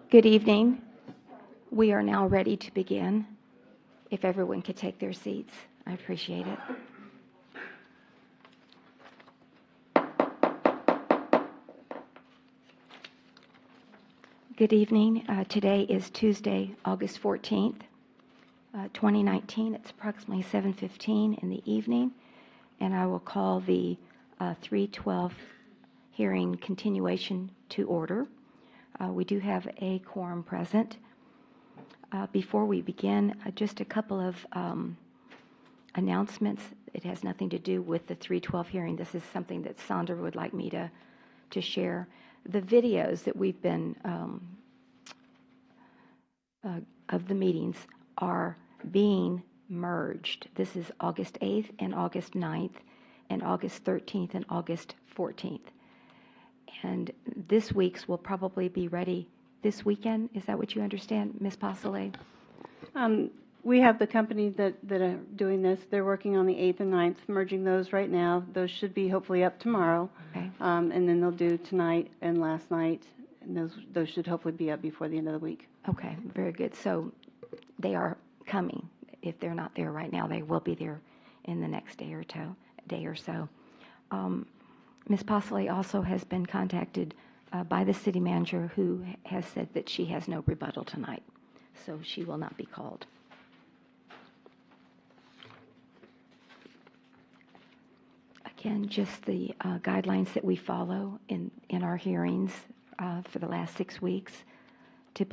Good evening. We are now ready to begin. If everyone could take their seats, I appreciate it. Good evening. Today is Tuesday, August 14th, 2019. It's approximately 7:15 in the evening, and I will call the 312 hearing continuation to order. We do have a quorum present. Before we begin, just a couple of announcements. It has nothing to do with the 312 hearing. This is something that Sandra would like me to share. The videos that we've been of the meetings are being merged. This is August 8th and August 9th and August 13th and August 14th. And this week's will probably be ready this weekend. Is that what you understand, Ms. Pasale? We have the company that are doing this. They're working on the 8th and 9th, merging those right now. Those should be hopefully up tomorrow. Okay. And then they'll do tonight and last night. And those should hopefully be up before the end of the week. Okay, very good. So they are coming. If they're not there right now, they will be there in the next day or so. Ms. Pasale also has been contacted by the city manager, who has said that she has no rebuttal tonight, so she will not be called. Again, just the guidelines that we follow in our hearings for the last 6 weeks, to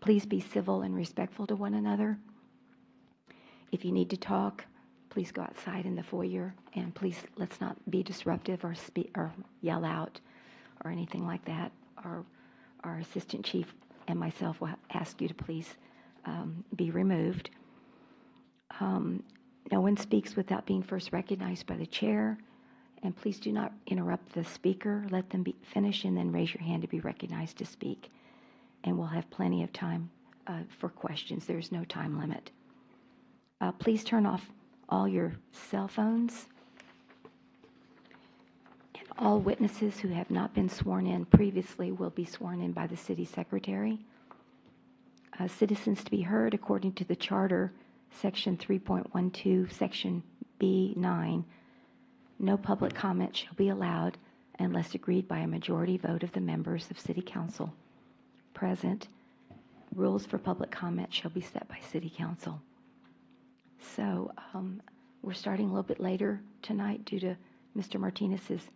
please be civil and respectful to one another. If you need to talk, please go outside in the foyer, and please let's not be disruptive or yell out or anything like that. Our assistant chief and myself will ask you to please be removed. No one speaks without being first recognized by the chair, and please do not interrupt the speaker. Let them finish and then raise your hand to be recognized to speak, and we'll have plenty of time for questions. There's no time limit. Please turn off all your cell phones. And all witnesses who have not been sworn in previously will be sworn in by the city secretary. Citizens to be heard according to the charter, section 3.12, section B9. No public comment shall be allowed unless agreed by a majority vote of the members of city council present. Rules for public comment shall be set by city council. So we're starting a little bit later tonight due to Mr. Martinez's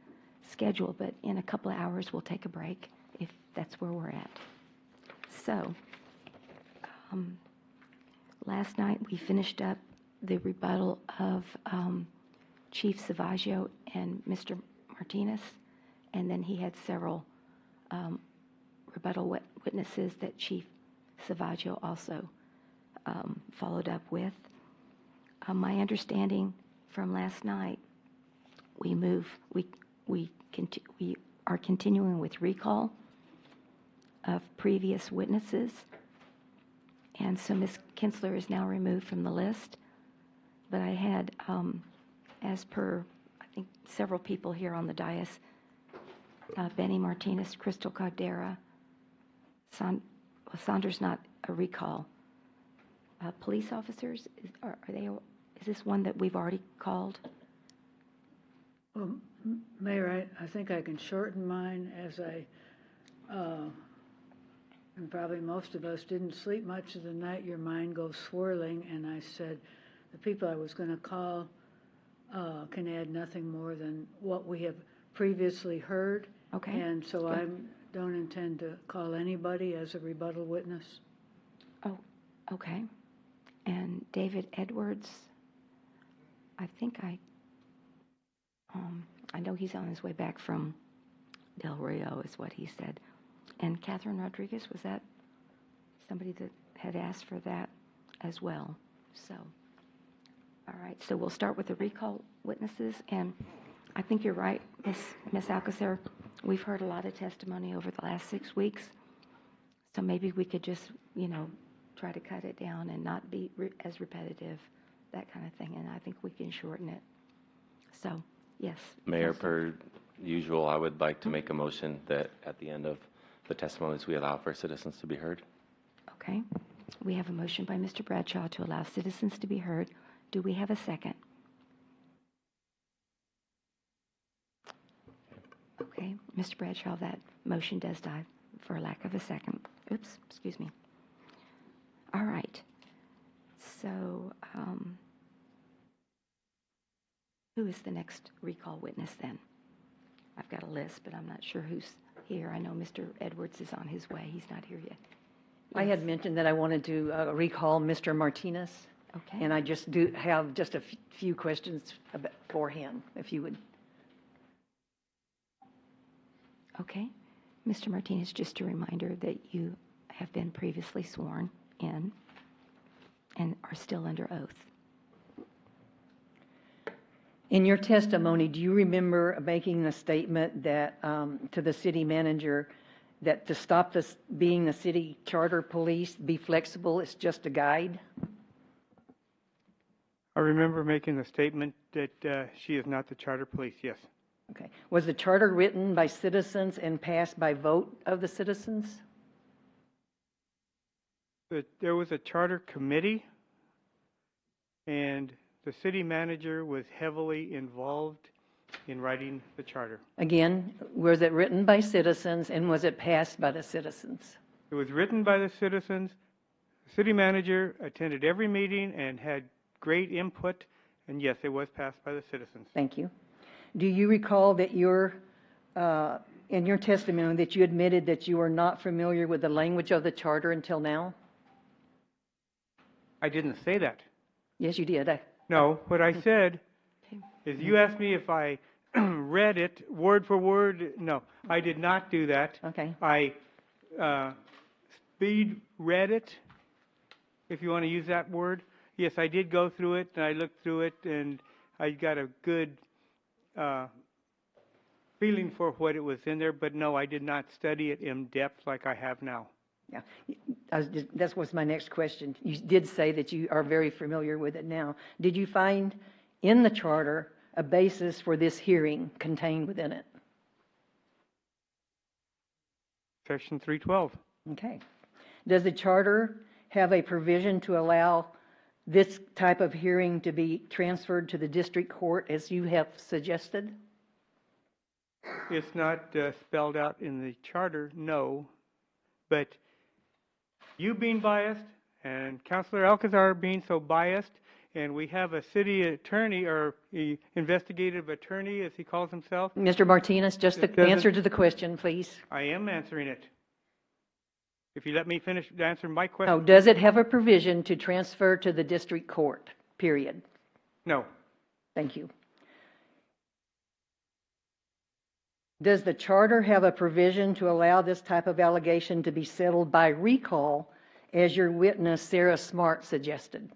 schedule, but in a couple of hours we'll take a break if that's where we're at. So last night we finished up the rebuttal of Chief Savaggio and Mr. Martinez, and then he had several rebuttal witnesses that Chief Savaggio also followed up with. My understanding from last night, we are continuing with recall of previous witnesses, and so Ms. Kinsler is now removed from the list. But I had, as per I think several people here on the dais, Benny Martinez, Crystal Caldera, Sandra's not a recall. Police officers, is this one that we've already called? Well, Mayor, I think I can shorten mine, as and probably most of us didn't sleep much of the night. Your mind goes swirling, and I said the people I was going to call can add nothing more than what we have previously heard. Okay. And so I don't intend to call anybody as a rebuttal witness. Oh, okay. And David Edwards, I think I know he's on his way back from Del Rio, is what he said. And Catherine Rodriguez, was that somebody that had asked for that as well? So, all right. So we'll start with the recall witnesses, and I think you're right, Ms. Alcacer. We've heard a lot of testimony over the last 6 weeks, so maybe we could just, try to cut it down and not be as repetitive, that kind of thing, and I think we can shorten it. So, yes. Mayor, per usual, I would like to make a motion that at the end of the testimonies we allow for citizens to be heard. Okay. We have a motion by Mr. Bradshaw to allow citizens to be heard. Do we have a second? Okay, Mr. Bradshaw, that motion does die for lack of a second. Oops, excuse me. All right. So, who is the next recall witness then? I've got a list, but I'm not sure who's here. I know Mr. Edwards is on his way. He's not here yet. I had mentioned that I wanted to recall Mr. Martinez, Okay. and I just do have just a few questions for him, if you would. Okay. Mr. Martinez, just a reminder that you have been previously sworn in and are still under oath. In your testimony, do you remember making the statement that to the city manager that to stop this being the city charter police, be flexible, it's just a guide? I remember making the statement that she is not the charter police, yes. Okay. Was the charter written by citizens and passed by vote of the citizens? There was a charter committee, and the city manager was heavily involved in writing the charter. Again, was it written by citizens and was it passed by the citizens? It was written by the citizens. The city manager attended every meeting and had great input, and yes, it was passed by the citizens. Thank you. Do you recall that in your testimony that you admitted that you were not familiar with the language of the charter until now? I didn't say that. Yes, you did. No, what I said Okay. is you asked me if I read it word for word. No, I did not do that. Okay. I speed read it, if you want to use that word. Yes, I did go through it, and I looked through it, and I got a good feeling for what it was in there, but no, I did not study it in depth like I have now. Yeah, that was my next question. You did say that you are very familiar with it now. Did you find in the charter a basis for this hearing contained within it? Section 312. Okay. Does the charter have a provision to allow this type of hearing to be transferred to the district court as you have suggested? It's not spelled out in the charter, no, but you being biased and Councilor Alcazar being so biased, and we have a city attorney or investigative attorney, as he calls himself. Mr. Martinez, just the answer to the question, please. I am answering it. If you let me finish answering my question. No, does it have a provision to transfer to the district court, period? No. Thank you. Does the charter have a provision to allow this type of allegation to be settled by recall, as your witness, Sarah Smart, suggested?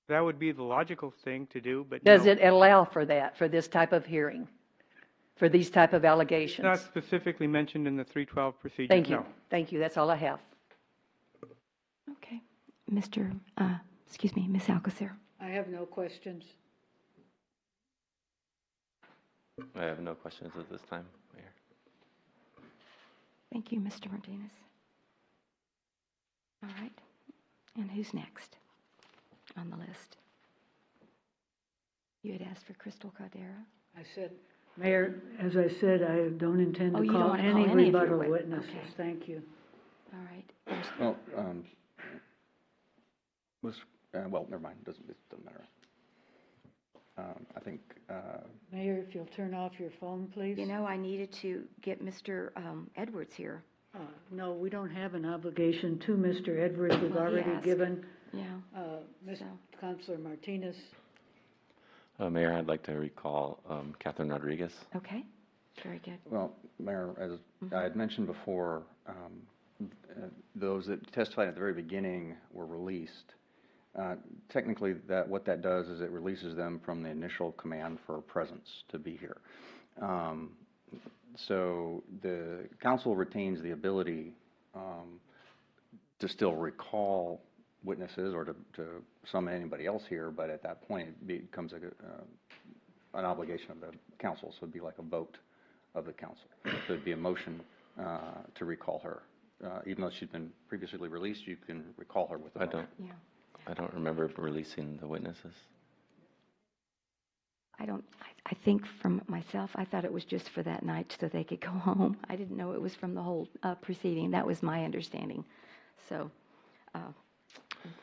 That would be the logical thing to do, but Does no. it allow for that, for this type of hearing, for these type of allegations? Not specifically mentioned in the 312 procedure. Thank you. No. Thank you. That's all I have. Okay. Ms. Alcacer. I have no questions. I have no questions at this time, Mayor. Thank you, Mr. Martinez. All right. And who's next on the list? You had asked for Crystal Caldera. I said, Mayor, as I said, I don't intend Oh, to you don't call wanna call any any of your rebuttal witnesses. witnesses. Okay. Thank you. All right. There's- Well, well, never mind. It doesn't matter. I think. Mayor, if you'll turn off your phone, please. You know, I needed to get Mr. Edwards here. No, we don't have an obligation to Mr. Edwards. We've Well, he already asked. given Yeah. Mr. So- Councilor Martinez. Mayor, I'd like to recall Catherine Rodriguez. Okay. Very good. Well, Mayor, as I had mentioned before, those that testified at the very beginning were released. Technically, what that does is it releases them from the initial command for presence to be here. So the council retains the ability to still recall witnesses or to summon anybody else here, but at that point it becomes an obligation of the council, so it'd be like a vote of the council. So it'd be a motion to recall her. Even though she'd been previously released, you can recall her with a motion. Yeah. I don't remember releasing the witnesses. I think from myself, I thought it was just for that night so they could go home. I didn't know it was from the whole proceeding. That was my understanding. So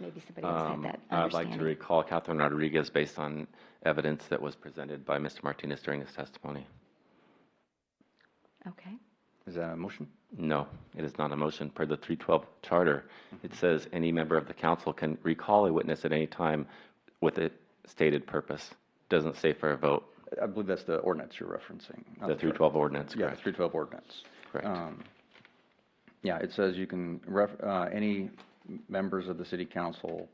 maybe somebody else had that I'd understanding. like to recall Catherine Rodriguez based on evidence that was presented by Mr. Martinez during his testimony. Okay. Is that a motion? No, it is not a motion. Per the 312 charter, it says any member of the council can recall a witness at any time with a stated purpose. Doesn't say for a vote. I believe that's the ordinance you're referencing. not The charter. 312 ordinance, Yeah, the correct? 312 ordinance. Correct. Yeah, it says you can, any members of the city council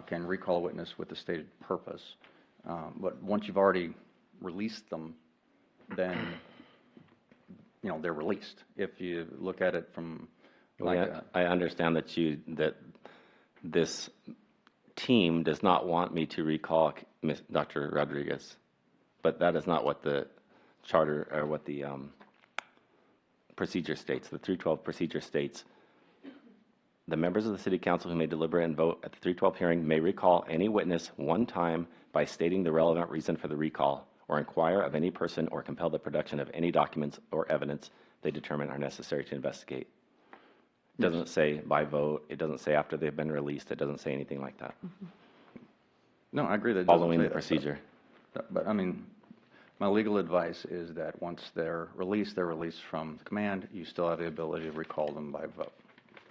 can recall a witness with a stated purpose. But once you've already released them, then, they're released. If you look at it from like I understand that this team does not want me to recall Dr. Rodriguez, but that is not what the charter or what the procedure states. The 312 procedure states, the members of the city council who may deliberate and vote at the 312 hearing may recall any witness one time by stating the relevant reason for the recall, or inquire of any person or compel the production of any documents or evidence they determine are necessary to investigate. It doesn't say by vote. It doesn't say after they've been released. It doesn't say anything like that. No, I agree that it doesn't Following say the that, procedure. But I mean, my legal advice is that once they're released from the command. You still have the ability to recall them by vote.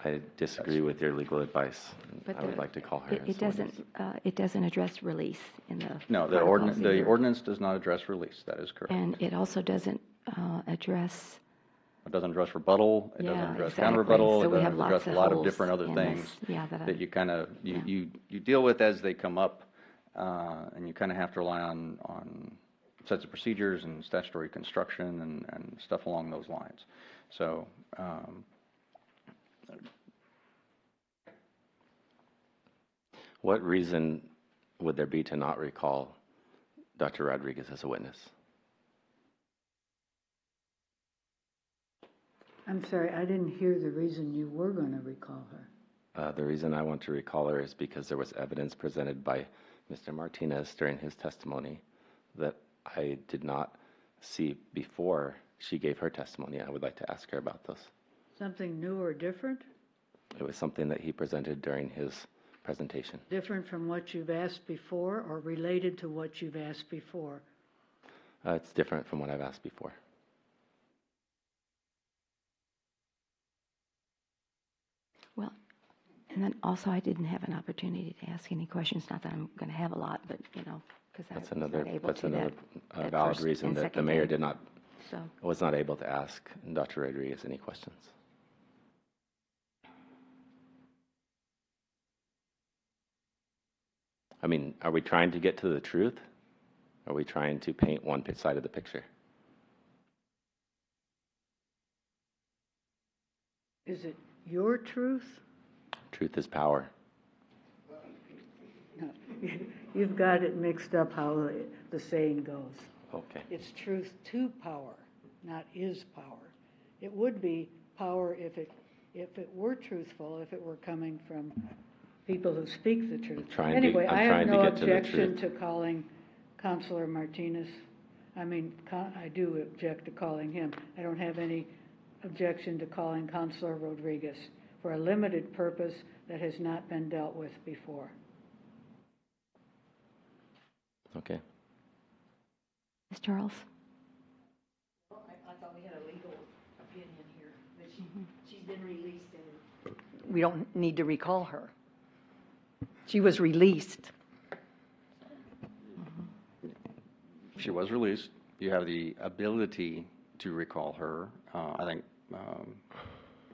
I disagree with your legal advice. But I would like to call her. It doesn't address release in the No, the protocols the either. ordinance does not address release. That is correct. And it also doesn't address, It doesn't address rebuttal. It Yeah, doesn't address exactly. counter-rebuttal. So It we have doesn't lots address a of lot of holes different other in things this. Yeah, that you kind of, yeah. you deal with as they come up, and you kind of have to rely on sets of procedures and statutory construction and stuff along those lines. So, What reason would there be to not recall Dr. Rodriguez as a witness? I'm sorry, I didn't hear the reason you were going to recall her. The reason I want to recall her is because there was evidence presented by Mr. Martinez during his testimony that I did not see before she gave her testimony. I would like to ask her about this. Something new or different? It was something that he presented during his presentation. Different from what you've asked before or related to what you've asked before? It's different from what I've asked before. well, and then also I didn't have an opportunity to ask any questions. Not that I'm going to have a lot, but, because I was That's not another, able that's to another that valid first reason and that the second mayor day. So, was not able to ask Dr. Rodriguez any questions. I mean, are we trying to get to the truth? Are we trying to paint one side of the picture? Is it your truth? Truth is power. No, you've got it mixed up how the saying goes. Okay. It's truth to power, not is power. It would be power if it were truthful, if it were coming from people who speak the truth. I'm Anyway, I have trying to no get to the objection truth. to calling Councilor Martinez. I mean, I do object to calling him. I don't have any objection to calling Councilor Rodriguez for a limited purpose that has not been dealt with before. Okay. Ms. Charles? I thought we had a legal opinion here, that she's been released and we don't need to recall her. She was released. she was released. You have the ability to recall her. I think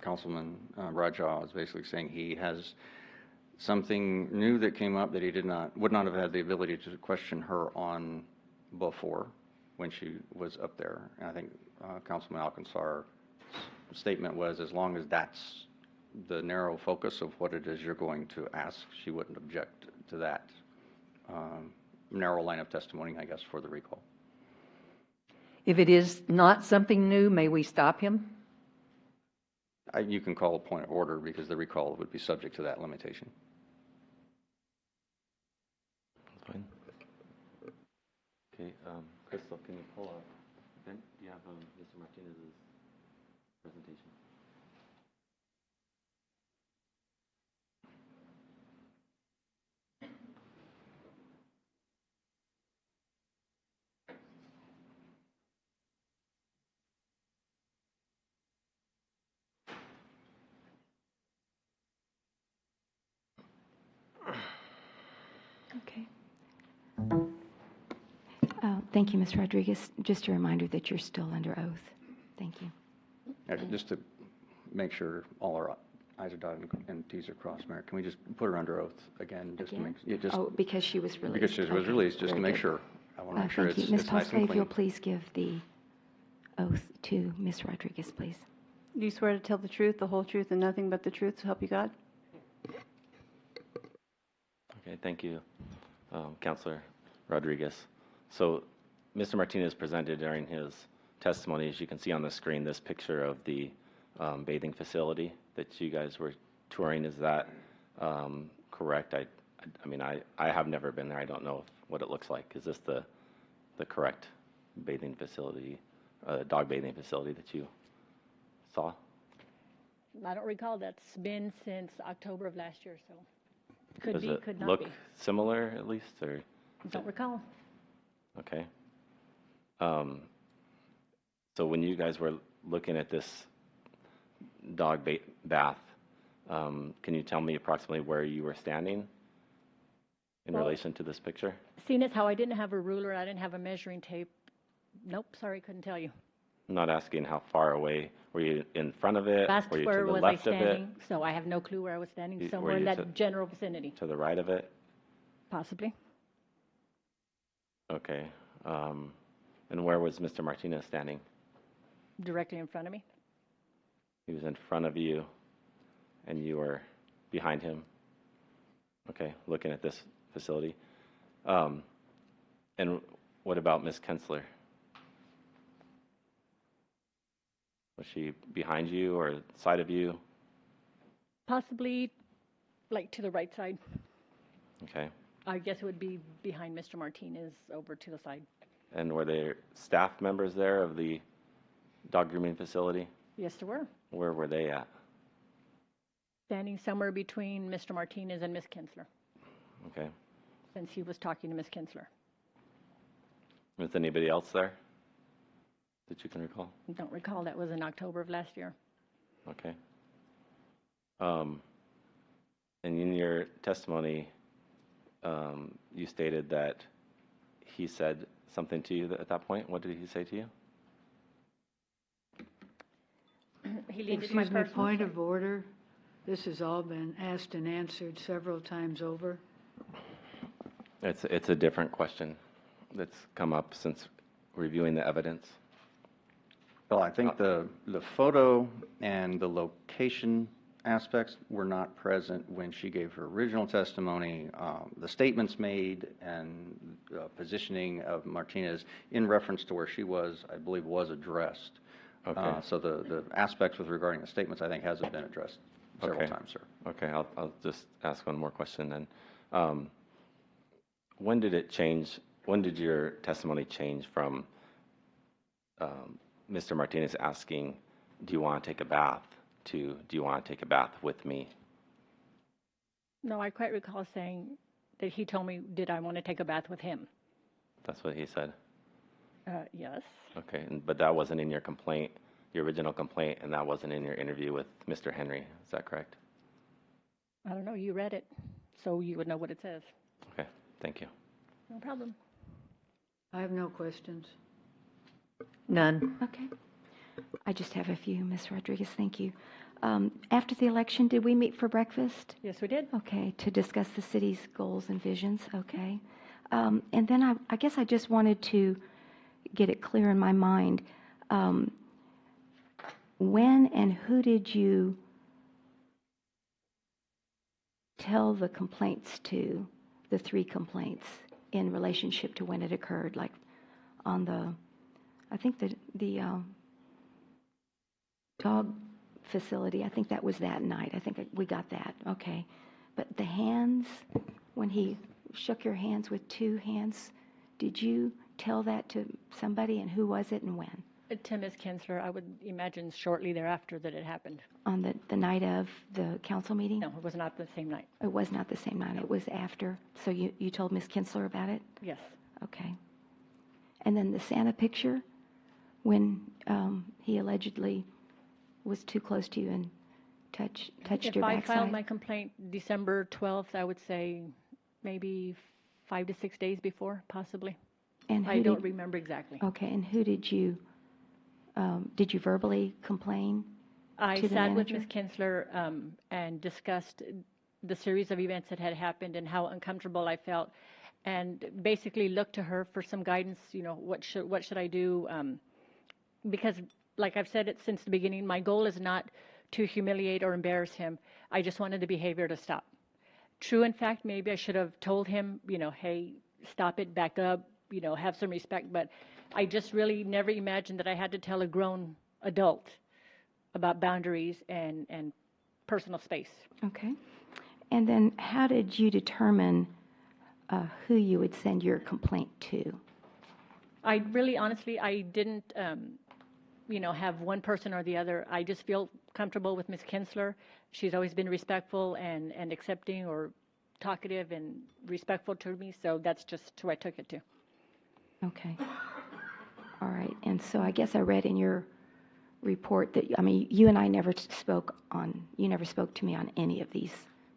Councilman Bradshaw is basically saying he has something new that came up that he would not have had the ability to question her on before when she was up there. And I think Councilman Alcanzar's statement was, as long as that's the narrow focus of what it is you're going to ask, she wouldn't object to that narrow line of testimony, I guess, for the recall. If it is not something new, may we stop him? You can call a point of order because the recall would be subject to that limitation. Fine. Okay, Crystal, can you pull up? Do you have Mr. Martinez's presentation? Okay. Thank you, Ms. Rodriguez. Just a reminder that you're still under oath. Thank you. Just to make sure all our I's are dotted and T's are crossed, Mayor, can we just put her under oath again? Just Again? To make, Oh, because she was released. because she was Okay, released, just to very make good. sure. I want to make sure Thank it's you. Ms. nice and Postma, if clean. you'll please give the oath to Ms. Rodriguez, please. Do you swear to tell the truth, the whole truth, and nothing but the truth, so help you God? Okay, thank you, Councilor Rodriguez. So, Mr. Martinez presented during his testimony, as you can see on the screen, this picture of the bathing facility that you guys were touring. Is that correct? I mean, I have never been there. I don't know what it looks like. Is this the correct bathing facility, dog bathing facility that you saw? I don't recall. That's been since October of last year, so could Does be, it could not look be. similar at least, or? Don't recall. Okay. So when you guys were looking at this dog bath, can you tell me approximately where you were standing in Well, relation to this picture? Seeing as how I didn't have a ruler, I didn't have a measuring tape. Nope, sorry, couldn't tell you. I'm not asking how far away. Were you in front of it? Asked Were you to where the was I left of it? standing, so I have no clue where I was standing. Were Somewhere in you that general vicinity, To the right of it? possibly. Okay. And where was Mr. Martinez standing? Directly in front of me. He was in front of you, and you were behind him. Okay, looking at this facility. And what about Ms. Kensler? Was she behind you or side of you? Possibly, like to the right side. Okay. I guess it would be behind Mr. Martinez, over to the side. And were there staff members there of the dog grooming facility? Yes, there were. Where were they at? Standing somewhere between Mr. Martinez and Ms. Kinsler, Okay. since he was talking to Ms. Kinsler. Was anybody else there that you can recall? Don't recall. That was in October of last year. Okay. And in your testimony, you stated that he said something to you at that point. What did he say to you? He leaned into my Excuse me, personal point space. of order. This has all been asked and answered several times over. It's a different question that's come up since reviewing the evidence. Well, I think the photo and the location aspects were not present when she gave her original testimony. The statements made and positioning of Martinez in reference to where she was, I believe, was addressed. Okay. So the aspects with regarding the statements, I think, hasn't been addressed several Okay. times, sir. Okay, I'll just ask one more question then. When did it change? When did your testimony change from Mr. Martinez asking, "Do you want to take a bath?" to "Do you want to take a bath with me?" No, I quite recall saying that he told me, did I want to take a bath with him? That's what he said. Yes. Okay, but that wasn't in your complaint, your original complaint, and that wasn't in your interview with Mr. Henry. Is that correct? I don't know. You read it, so you would know what it says. Okay, thank you. No problem. I have no questions. None. Okay. I just have a few, Ms. Rodriguez. Thank you. After the election, did we meet for breakfast? Yes, we did. Okay, to discuss the city's goals and visions. Okay. And then I guess I just wanted to get it clear in my mind. When and who did you tell the complaints to, the 3 complaints, in relationship to when it occurred? Like on the, I think the dog facility. I think that was that night. I think we got that. Okay. But the hands, when he shook your hands with two hands, did you tell that to somebody, and who was it and when? To Ms. Kinsler, I would imagine shortly thereafter that it happened. On the night of the council meeting? No, it was not the same night. It was not the same night. It was after. So you told Ms. Kinsler about it? Yes. Okay. And then the Santa picture, when he allegedly was too close to you and touched your If I backside? filed my complaint December 12th, I would say maybe 5 to 6 days before, possibly. And I don't remember exactly. Okay, and who did you verbally complain I to the sat with manager? Ms. Kinsler and discussed the series of events that had happened and how uncomfortable I felt, and basically looked to her for some guidance. You know, what should I do? Because, like I've said it since the beginning, my goal is not to humiliate or embarrass him. I just wanted the behavior to stop. True, in fact, maybe I should have told him, you know, hey, stop it, back up, you know, have some respect. But I just really never imagined that I had to tell a grown adult about boundaries and personal space. Okay. And then how did you determine who you would send your complaint to? I really, honestly, I didn't, have one person or the other. I just feel comfortable with Ms. Kinsler. She's always been respectful and accepting or talkative and respectful to me, so that's just who I took it to. Okay. All right. And so I guess I read in your report that, you and I never spoke to me on any of these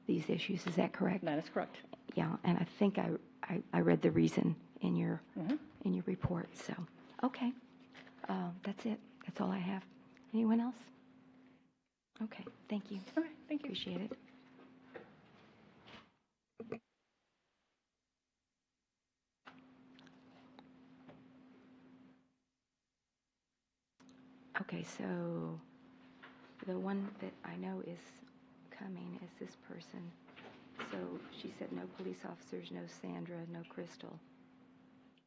issues. Is that correct? That is correct. Yeah, and I think I read the reason in your report. So, okay. That's it. That's all I have. Anyone else? Okay. Thank you. Okay, thank you. Appreciate it. Okay, so the one that I know is coming is this person. So she said no police officers, no Sandra, no Crystal.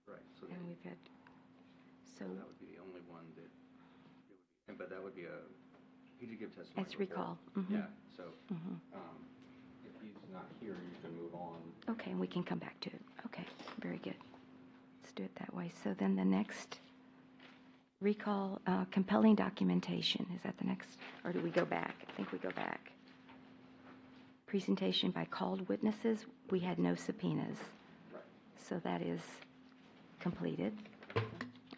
Right, so And we've had, so that would be the only one that, but that would be he did give testimony. it's recall. Mhm. Yeah, so Mhm. if he's not here, you can move on. Okay, and we can come back to it. Okay, very good. Let's do it that way. So then the next recall, compelling documentation. Is that the next, or do we go back? I think we go back. Presentation by called witnesses. We had no subpoenas. Right. So that is completed.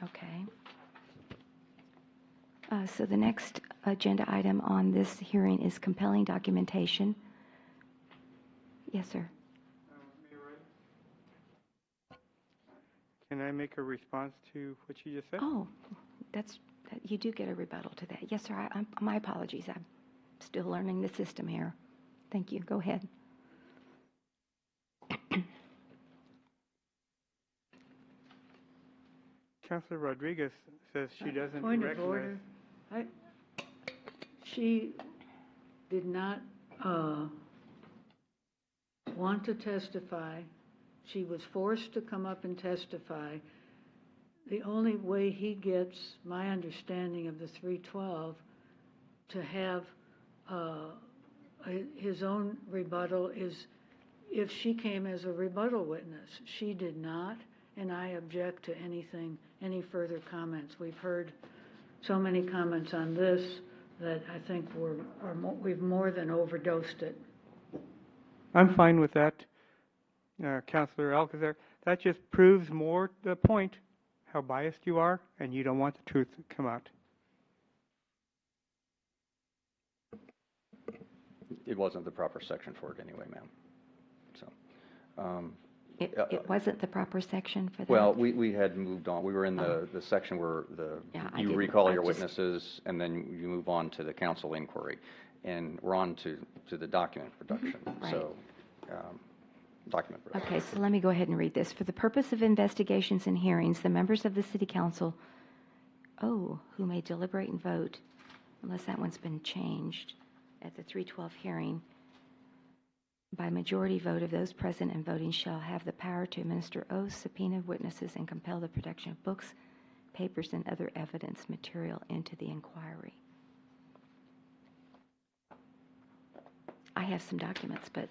Okay. So the next agenda item on this hearing is compelling documentation. Yes, sir. Can I make a response to what you just said? Oh, you do get a rebuttal to that. Yes, sir. My apologies. I'm still learning the system here. Thank you. Go ahead. Councilor Rodriguez says she doesn't Point of recognize. order. She did not want to testify. She was forced to come up and testify. The only way he gets my understanding of the 312 to have his own rebuttal is if she came as a rebuttal witness. She did not, and I object to any further comments. We've heard so many comments on this that I think we've more than overdosed it. I'm fine with that, Councilor Alcazar. That just proves more the point, how biased you are, and you don't want the truth to come out. It wasn't the proper section for it anyway, ma'am. So, It wasn't the proper section for that? well, we had moved on. We were in the section where Yeah, I you didn't- recall I your just- witnesses, and then you move on to the council inquiry. And we're on to the document production. Right. So, document production. Okay, so let me go ahead and read this. For the purpose of investigations and hearings, the members of the City Council, who may deliberate and vote, unless that one's been changed, at the 312 hearing, by majority vote of those present and voting shall have the power to administer oaths, subpoena witnesses, and compel the production of books, papers, and other evidence material into the inquiry. I have some documents, but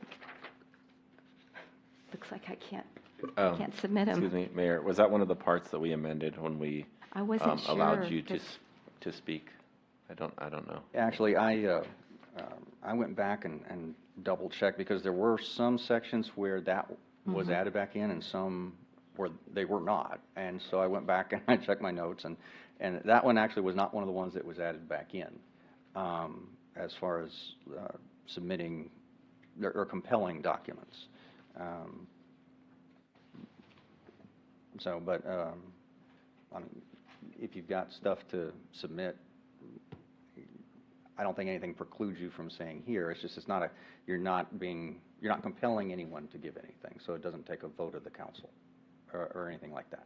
looks like I can't submit them. Excuse me, Mayor, was that one of the parts that we amended when we I wasn't sure. allowed you 'cause- to speak? I don't know. Actually, I went back and double checked because there were some sections where that was added back in and some where they were not. And so I went back and I checked my notes and that one actually was not one of the ones that was added back in, as far as submitting or compelling documents. But I mean, if you've got stuff to submit, I don't think anything precludes you from saying here. It's just you're not compelling anyone to give anything, so it doesn't take a vote of the council or anything like that.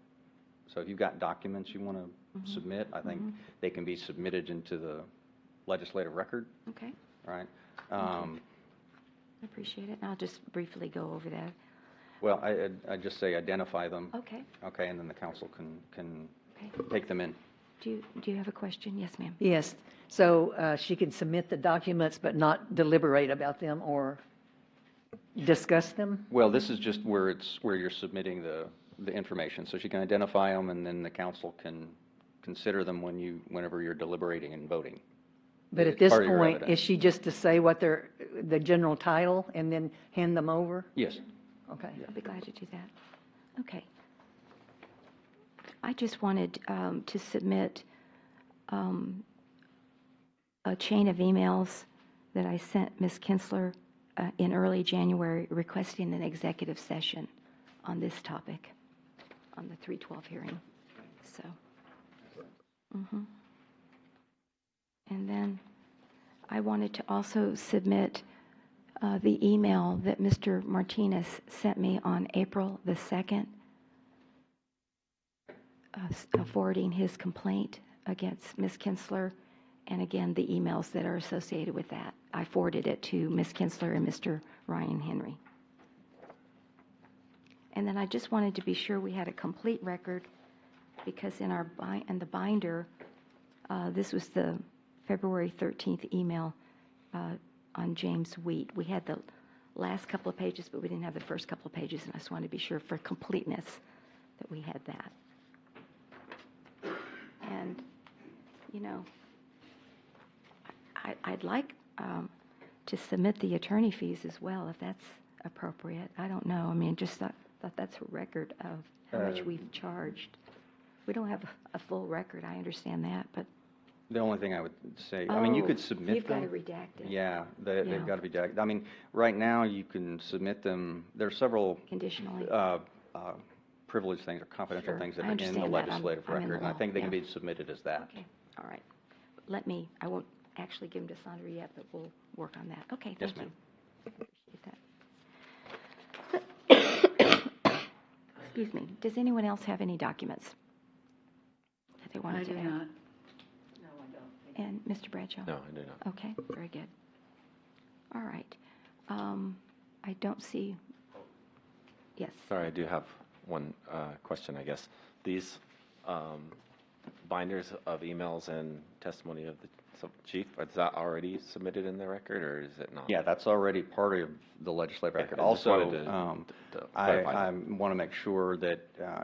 So if you've got documents you want to submit, I think they can be submitted into the legislative record, Okay, right? I appreciate it, and I'll just briefly go over that. Well, I just say identify them. Okay, Okay, and then the council can okay. take them in. Do you have a question? Yes, ma'am. Yes, so she can submit the documents but not deliberate about them or discuss them? Well, this is just where you're submitting the information, so she can identify them, and then the council can consider them whenever you're deliberating and voting. But at It's this part of your point, evidence. is she just to say what the general title and then hand them over? Yes. Okay. I'll be glad to do that. Okay. I just wanted to submit a chain of emails that I sent Ms. Kinsler in early January requesting an executive session on this topic, on the 312 hearing. So, And then I wanted to also submit the email that Mr. Martinez sent me on April the 2nd, forwarding his complaint against Ms. Kinsler, and again, the emails that are associated with that. I forwarded it to Ms. Kinsler and Mr. Ryan Henry. And then I just wanted to be sure we had a complete record, because in the binder, this was the February 13th email on James Wheat. We had the last couple of pages, but we didn't have the first couple of pages, and I just wanted to be sure for completeness that we had that. And, I'd like to submit the attorney fees as well, if that's appropriate. I don't know. I mean, just thought that's a record of how much we've charged. We don't have a full record, I understand that, but. The only thing I would say, I mean, you could submit You've them. got to redact it. Yeah, they've Yeah. got to be redacted. I mean, right now, you can submit them, there are several Conditionally. privileged things or confidential Sure, things I that are in the understand that. legislative I'm in the record, and I law, think they can yeah. be submitted as that. Okay, all right. I won't actually give them to Sandra yet, but we'll work on that. Okay, Yes, thank you. ma'am. Appreciate that. Excuse me. Does anyone else have any documents that they I wanted do to add? not. And Mr. Bradshaw? No, I do not. Okay, very good. All right. I don't see, yes. Sorry, I do have one question, I guess. These binders of emails and testimony of the chief, is that already submitted in the record, or is it not? Yeah, that's already part of the legislative Okay, record. I just wanted Also, to I clarify that. want to make sure that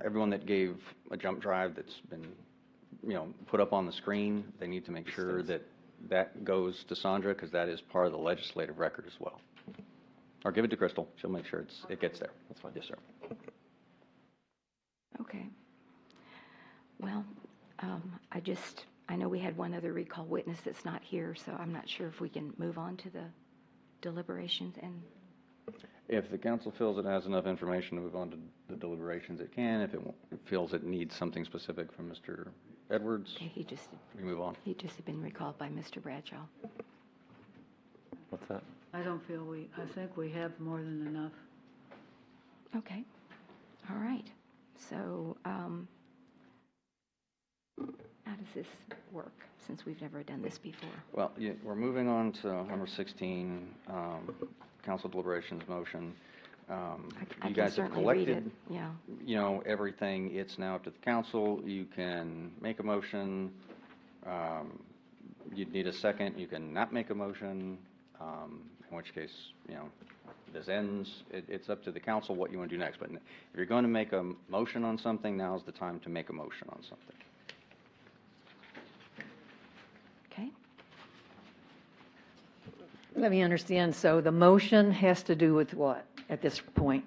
everyone that gave a jump drive that's been, put up on the screen, they need to make sure that that goes to Sandra, because that is part of the legislative record as well. Or give it to Crystal. She'll make sure it gets there. That's fine. Yes, sir. Okay. Well, I know we had one other recall witness that's not here, so I'm not sure if we can move on to the deliberations and, If the council feels it has enough information to move on to the deliberations, it can. If it feels it needs something specific from Mr. Edwards, okay, we move on. he just had been recalled by Mr. Bradshaw. What's that? I don't feel I think we have more than enough. Okay. All right. So, how does this work, since we've never done this before? Well, we're moving on to number 16, council deliberations motion. I You can guys have certainly read it, collected, yeah. everything. It's now up to the council. You can make a motion. You'd need a second. You can not make a motion. in which case, this ends. It's up to the council what you want to do next. But if you're going to make a motion on something, now's the time to make a motion on something. Okay. Let me understand. So the motion has to do with what at this point?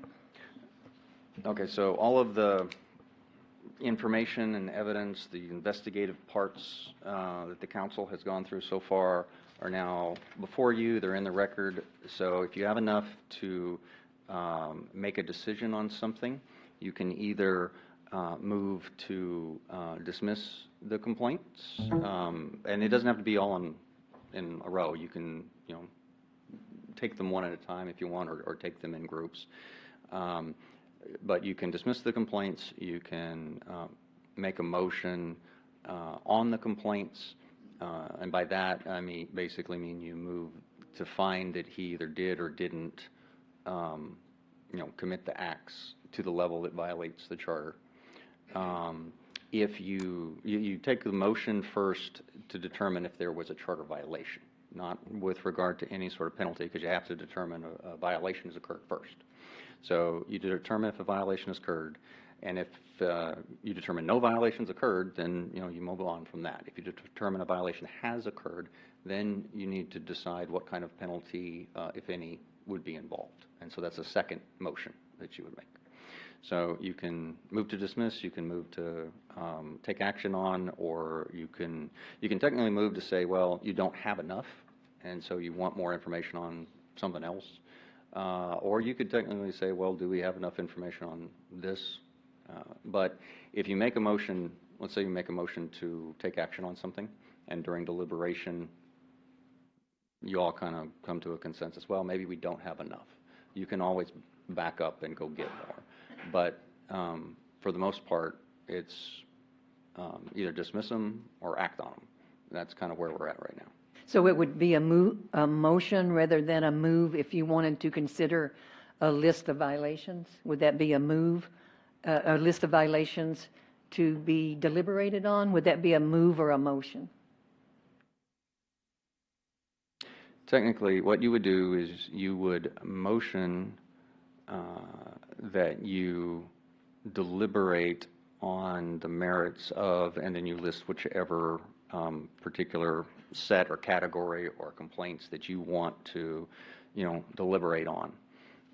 Okay, so all of the information and evidence, the investigative parts that the council has gone through so far are now before you. They're in the record. So if you have enough to make a decision on something, you can either move to dismiss the complaints, and it doesn't have to be all in a row. You can, take them one at a time if you want, or take them in groups. But you can dismiss the complaints. You can make a motion on the complaints, and by that I basically mean you move to find that he either did or didn't, commit the acts to the level that violates the charter. If you take the motion first to determine if there was a charter violation, not with regard to any sort of penalty, because you have to determine a violation has occurred first. So you determine if a violation has occurred, and if you determine no violations occurred, then you move on from that. If you determine a violation has occurred, then you need to decide what kind of penalty, if any, would be involved. And so that's a second motion that you would make. So you can move to dismiss, you can move to take action on, or you can technically move to say, well, you don't have enough, and so you want more information on something else. Or you could technically say, well, do we have enough information on this? But if you make a motion, let's say you make a motion to take action on something, and during deliberation, you all kind of come to a consensus, well, maybe we don't have enough. You can always back up and go get more. But for the most part, it's either dismiss them or act on them. That's kind of where we're at right now. So it would be a motion rather than a move if you wanted to consider a list of violations? Would that be a move, a list of violations to be deliberated on? Would that be a move or a motion? Technically, what you would do is you would motion that you deliberate on the merits of, and then you list whichever particular set or category or complaints that you want to, deliberate on.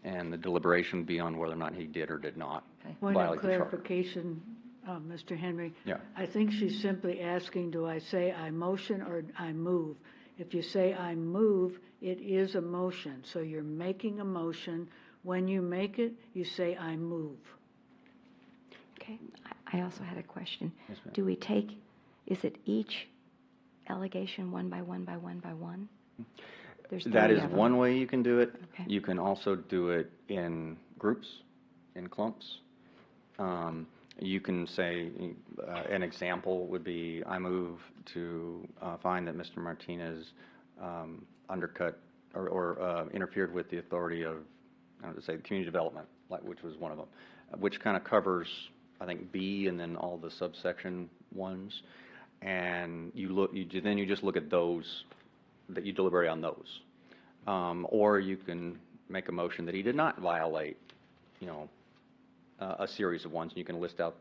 And the deliberation would be on whether or not he did or did not Point of violate the charter. clarification, Mr. Henry. Yeah. I think she's simply asking, do I say I motion or I move? If you say I move, it is a motion. So you're making a motion. When you make it, you say I move. Okay. I also had a question. Yes, ma'am. Do we take, is it each allegation one by one by one by one? There's That three is of them. one way you can do it. Okay. You can also do it in groups, in clumps. You can say, an example would be, I move to find that Mr. Martinez undercut or interfered with the authority of, I don't know, say, community development, which was one of them, which kind of covers, I think, B and then all the subsection ones. And then you just look at those, that you deliberate on those. Or you can make a motion that he did not violate, a series of ones, and you can list out,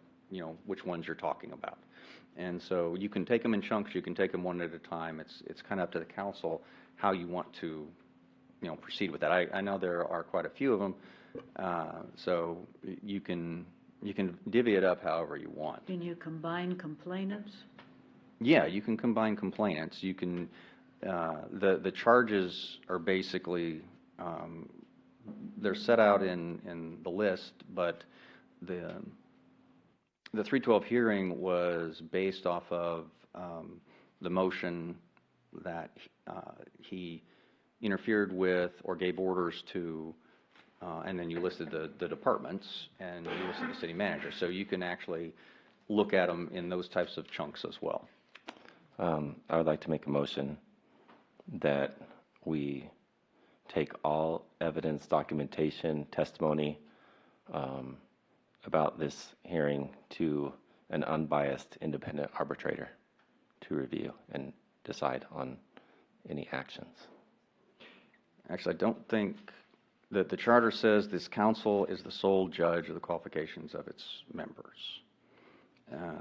which ones you're talking about. And so you can take them in chunks, you can take them one at a time. It's kind of up to the council how you want to, proceed with that. I know there are quite a few of them, so you can divvy it up however you want. Can you combine complainants? Yeah, you can combine complainants. You can, the charges are basically, they're set out in the list, but the 312 hearing was based off of the motion that he interfered with or gave orders to, and then you listed the departments and you listed the city manager. So you can actually look at them in those types of chunks as well. I would like to make a motion that we take all evidence, documentation, testimony about this hearing to an unbiased independent arbitrator to review and decide on any actions. Actually, I don't think that the charter says this council is the sole judge of the qualifications of its members.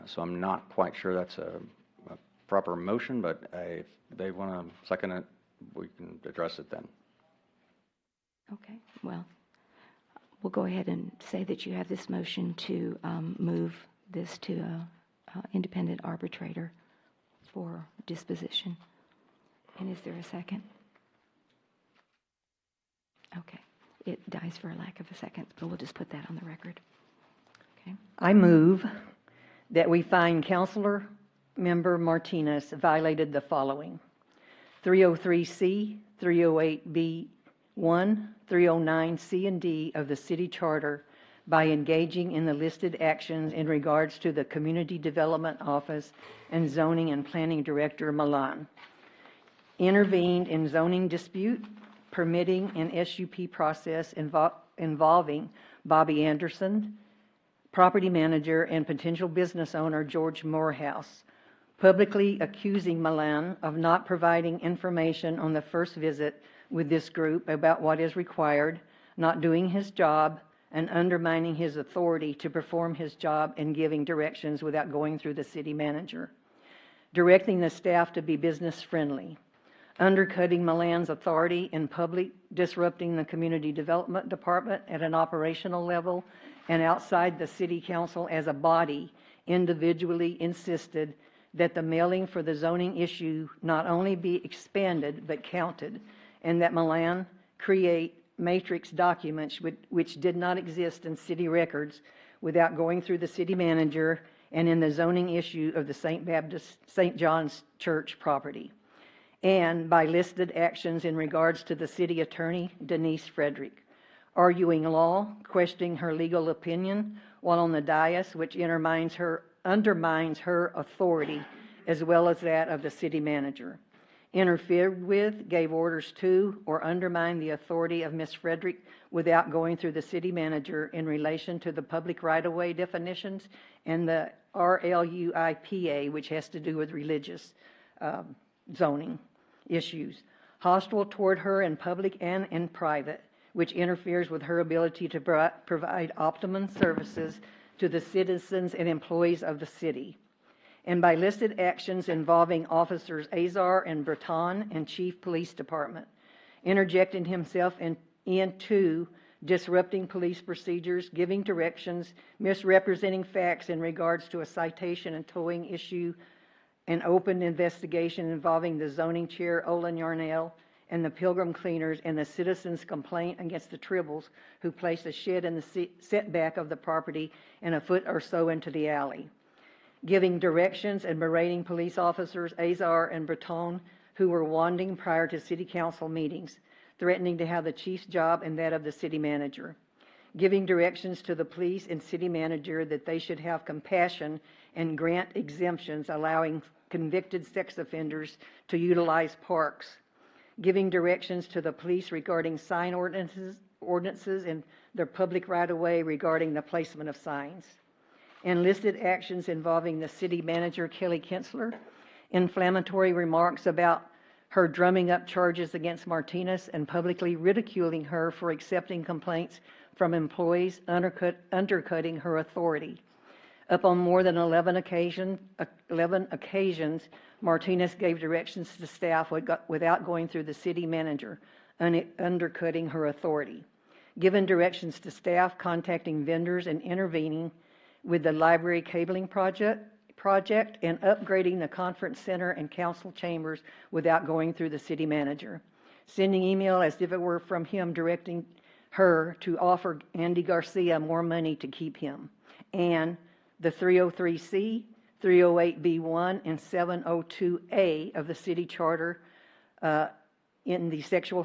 So I'm not quite sure that's a proper motion, but if they want to second it, we can address it then. Okay, well, we'll go ahead and say that you have this motion to move this to a independent arbitrator for disposition. And is there a second? Okay, it dies for a lack of a second, but we'll just put that on the record. Okay. I move that we find Councilor Member Martinez violated the following: 303C, 308B1, 309C and D of the City Charter by engaging in the listed actions in regards to the Community Development Office and Zoning and Planning Director Milan. Intervened in zoning dispute, permitting an SUP process involving Bobby Anderson, property manager and potential business owner George Morehouse, publicly accusing Milan of not providing information on the first visit with this group about what is required, not doing his job, and undermining his authority to perform his job and giving directions without going through the city manager. Directing the staff to be business friendly. Undercutting Milan's authority in public, disrupting the community development department at an operational level, and outside the city council as a body individually insisted that the mailing for the zoning issue not only be expanded but counted, and that Milan create matrix documents which did not exist in city records without going through the city manager and in the zoning issue of the St. John's Church property, and by listed actions in regards to the city attorney, Denise Frederick, arguing law, questioning her legal opinion while on the dais, which undermines her authority as well as that of the city manager. Interfered with, gave orders to, or undermined the authority of Ms. Frederick without going through the city manager in relation to the public right-of-way definitions and the RLUIPA, which has to do with religious zoning issues. Hostile toward her in public and in private, which interferes with her ability to provide optimum services to the citizens and employees of the city. And by listed actions involving officers Azar and Breton and Chief Police Department, interjecting himself into disrupting police procedures, giving directions, misrepresenting facts in regards to a citation and towing issue, an open investigation involving the zoning chair, Olin Yarnell, and the Pilgrim Cleaners, and the citizens' complaint against the Tribbles, who placed a shed in the setback of the property and a foot or so into the alley. Giving directions and berating police officers Azar and Breton, who were wandering prior to city council meetings, threatening to have the chief's job and that of the city manager. Giving directions to the police and city manager that they should have compassion and grant exemptions allowing convicted sex offenders to utilize parks. Giving directions to the police regarding sign ordinances and their public right-of-way regarding the placement of signs. And listed actions involving the city manager, Kelly Kinsler, inflammatory remarks about her drumming up charges against Martinez and publicly ridiculing her for accepting complaints from employees, undercutting her authority. Up on more than 11 occasions, Martinez gave directions to staff without going through the city manager, undercutting her authority. Given directions to staff, contacting vendors and intervening with the library cabling project and upgrading the conference center and council chambers without going through the city manager. Sending email as if it were from him directing her to offer Andy Garcia more money to keep him. And the 303C, 308B1, and 702A of the city charter in the sexual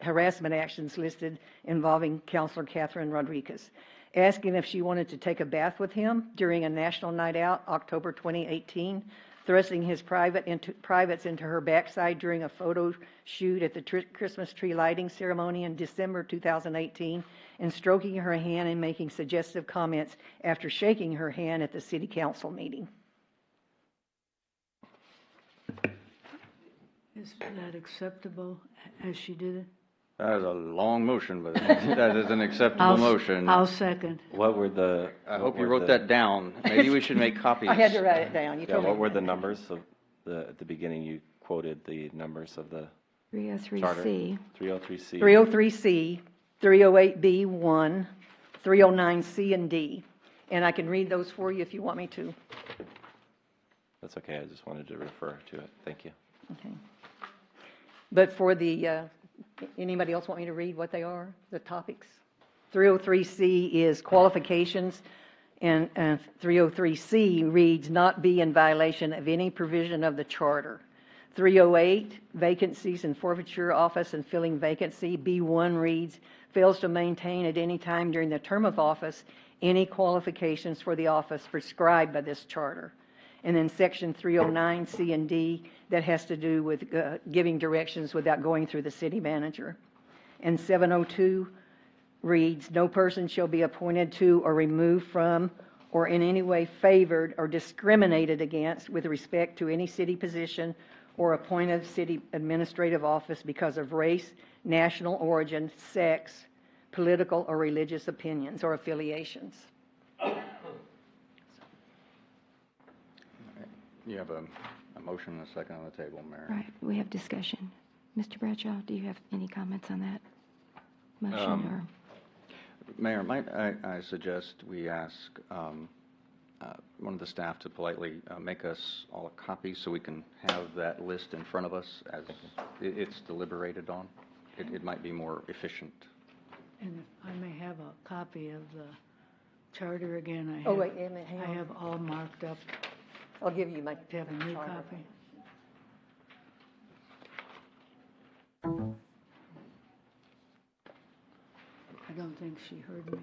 harassment actions listed involving Councilor Catherine Rodriguez. Asking if she wanted to take a bath with him during a national night out, October 2018, thrusting his privates into her backside during a photo shoot at the Christmas tree lighting ceremony in December 2018, and stroking her hand and making suggestive comments after shaking her hand at the city council meeting. Is that acceptable as she did it? That is a long motion, but that is an acceptable motion. I'll second. What were the? I hope you wrote that down. Maybe we should make copies. I had to write it down. You Yeah, told me. what were the numbers of at the beginning, you quoted the numbers of the 303C. 303C? 303C, 308B1, 309C and D. And I can read those for you if you want me to. That's okay, I just wanted to refer to it. Thank you. Okay. But for the, anybody else want me to read what they are, the topics? 303C is qualifications, and 303C reads not be in violation of any provision of the charter. 308, vacancies in forfeiture office and filling vacancy. B1 reads, fails to maintain at any time during the term of office any qualifications for the office prescribed by this charter. And then section 309, C and D, that has to do with giving directions without going through the city manager. And 702 reads, no person shall be appointed to or removed from or in any way favored or discriminated against with respect to any city position or appointed city administrative office because of race, national origin, sex, political or religious opinions or affiliations. You have a motion and a second on the table, Mayor. Right, we have discussion. Mr. Bradshaw, do you have any comments on that motion or? Mayor, might I suggest we ask one of the staff to politely make us all a copy so we can have that list in front of us as it's deliberated on. It might be more efficient. And if I may have a copy of the charter again, I have, Oh, wait, wait a minute, hang I on. have all marked up. I'll give you my. Do you have a new charter. copy? I don't think she heard me.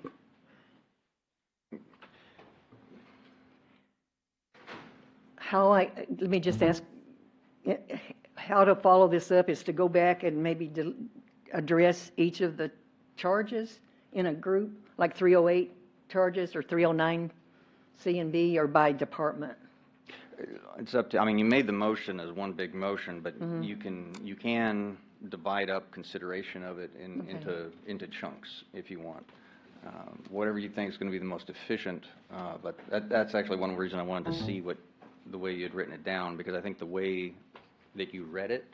Let me just ask, how to follow this up is to go back and maybe address each of the charges in a group, like 308 charges or 309 C and B, or by department. It's up to, I mean, you made the motion as one big motion, but you can divide up consideration of it into chunks if you want. Whatever you think is going to be the most efficient, but that's actually one reason I wanted to see the way you had written it down, because I think the way that you read it,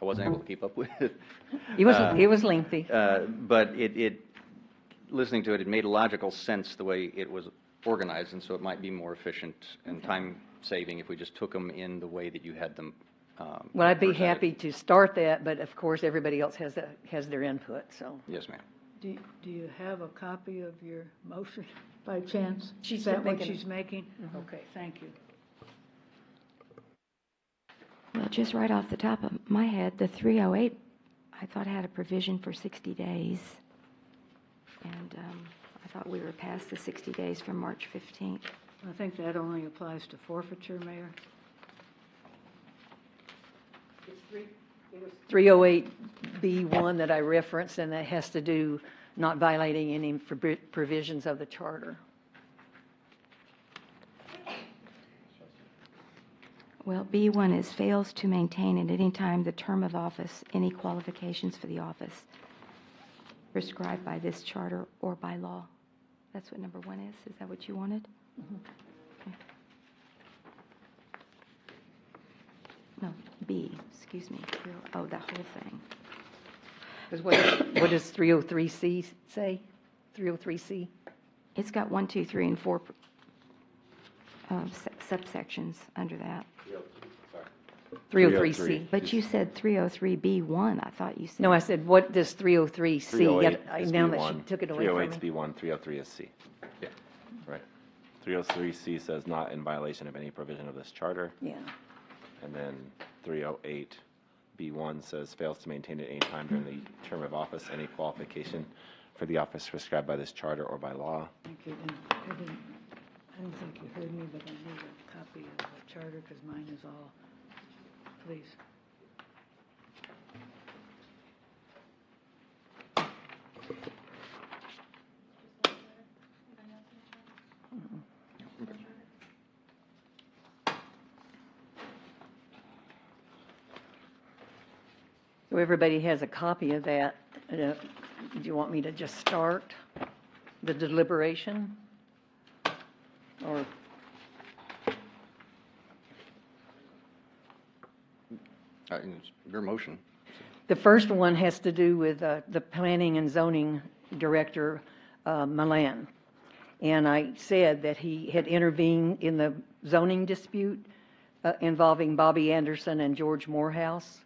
I wasn't able to keep up with. It was lengthy. But listening to it, it made logical sense the way it was organized, and so it might be more efficient and time-saving if we just took them in the way that you had them. Well, I'd be presented. happy to start that, but of course, everybody else has their input, so. Yes, ma'am. Do you have a copy of your motion by chance? She's Is that what making it. she's making? Okay, thank you. Well, just right off the top of my head, the 308, I thought had a provision for 60 days. And I thought we were past the 60 days from March 15th. I think that only applies to forfeiture, Mayor. 308B1 that I referenced, and that has to do not violating any provisions of the charter. Well, B1 is fails to maintain at any time the term of office, any qualifications for the office prescribed by this charter or by law. That's what number 1 is. Is that what you wanted? Okay. No, B, excuse me. Oh, the whole thing. Because what does 303C say? 303C? It's got 1, 2, 3, and 4 subsections under that. 303C. But you said 303B1. I thought you said. No, I said, what does 303C? 308 is Now that B1, she took it away from 308 is me. B1, 303 is C. Yeah. Right. 303C says not in violation of any provision of this charter. Yeah. And then 308B1 says fails to maintain at any time during the term of office any qualification for the office prescribed by this charter or by law. Thank you. And I didn't think you heard me, but I need a copy of the charter because mine is all, please. So everybody has a copy of that. Do you want me to just start the deliberation? Or, It's your motion. the first one has to do with the Planning and Zoning Director, Milan. And I said that he had intervened in the zoning dispute involving Bobby Anderson and George Morehouse.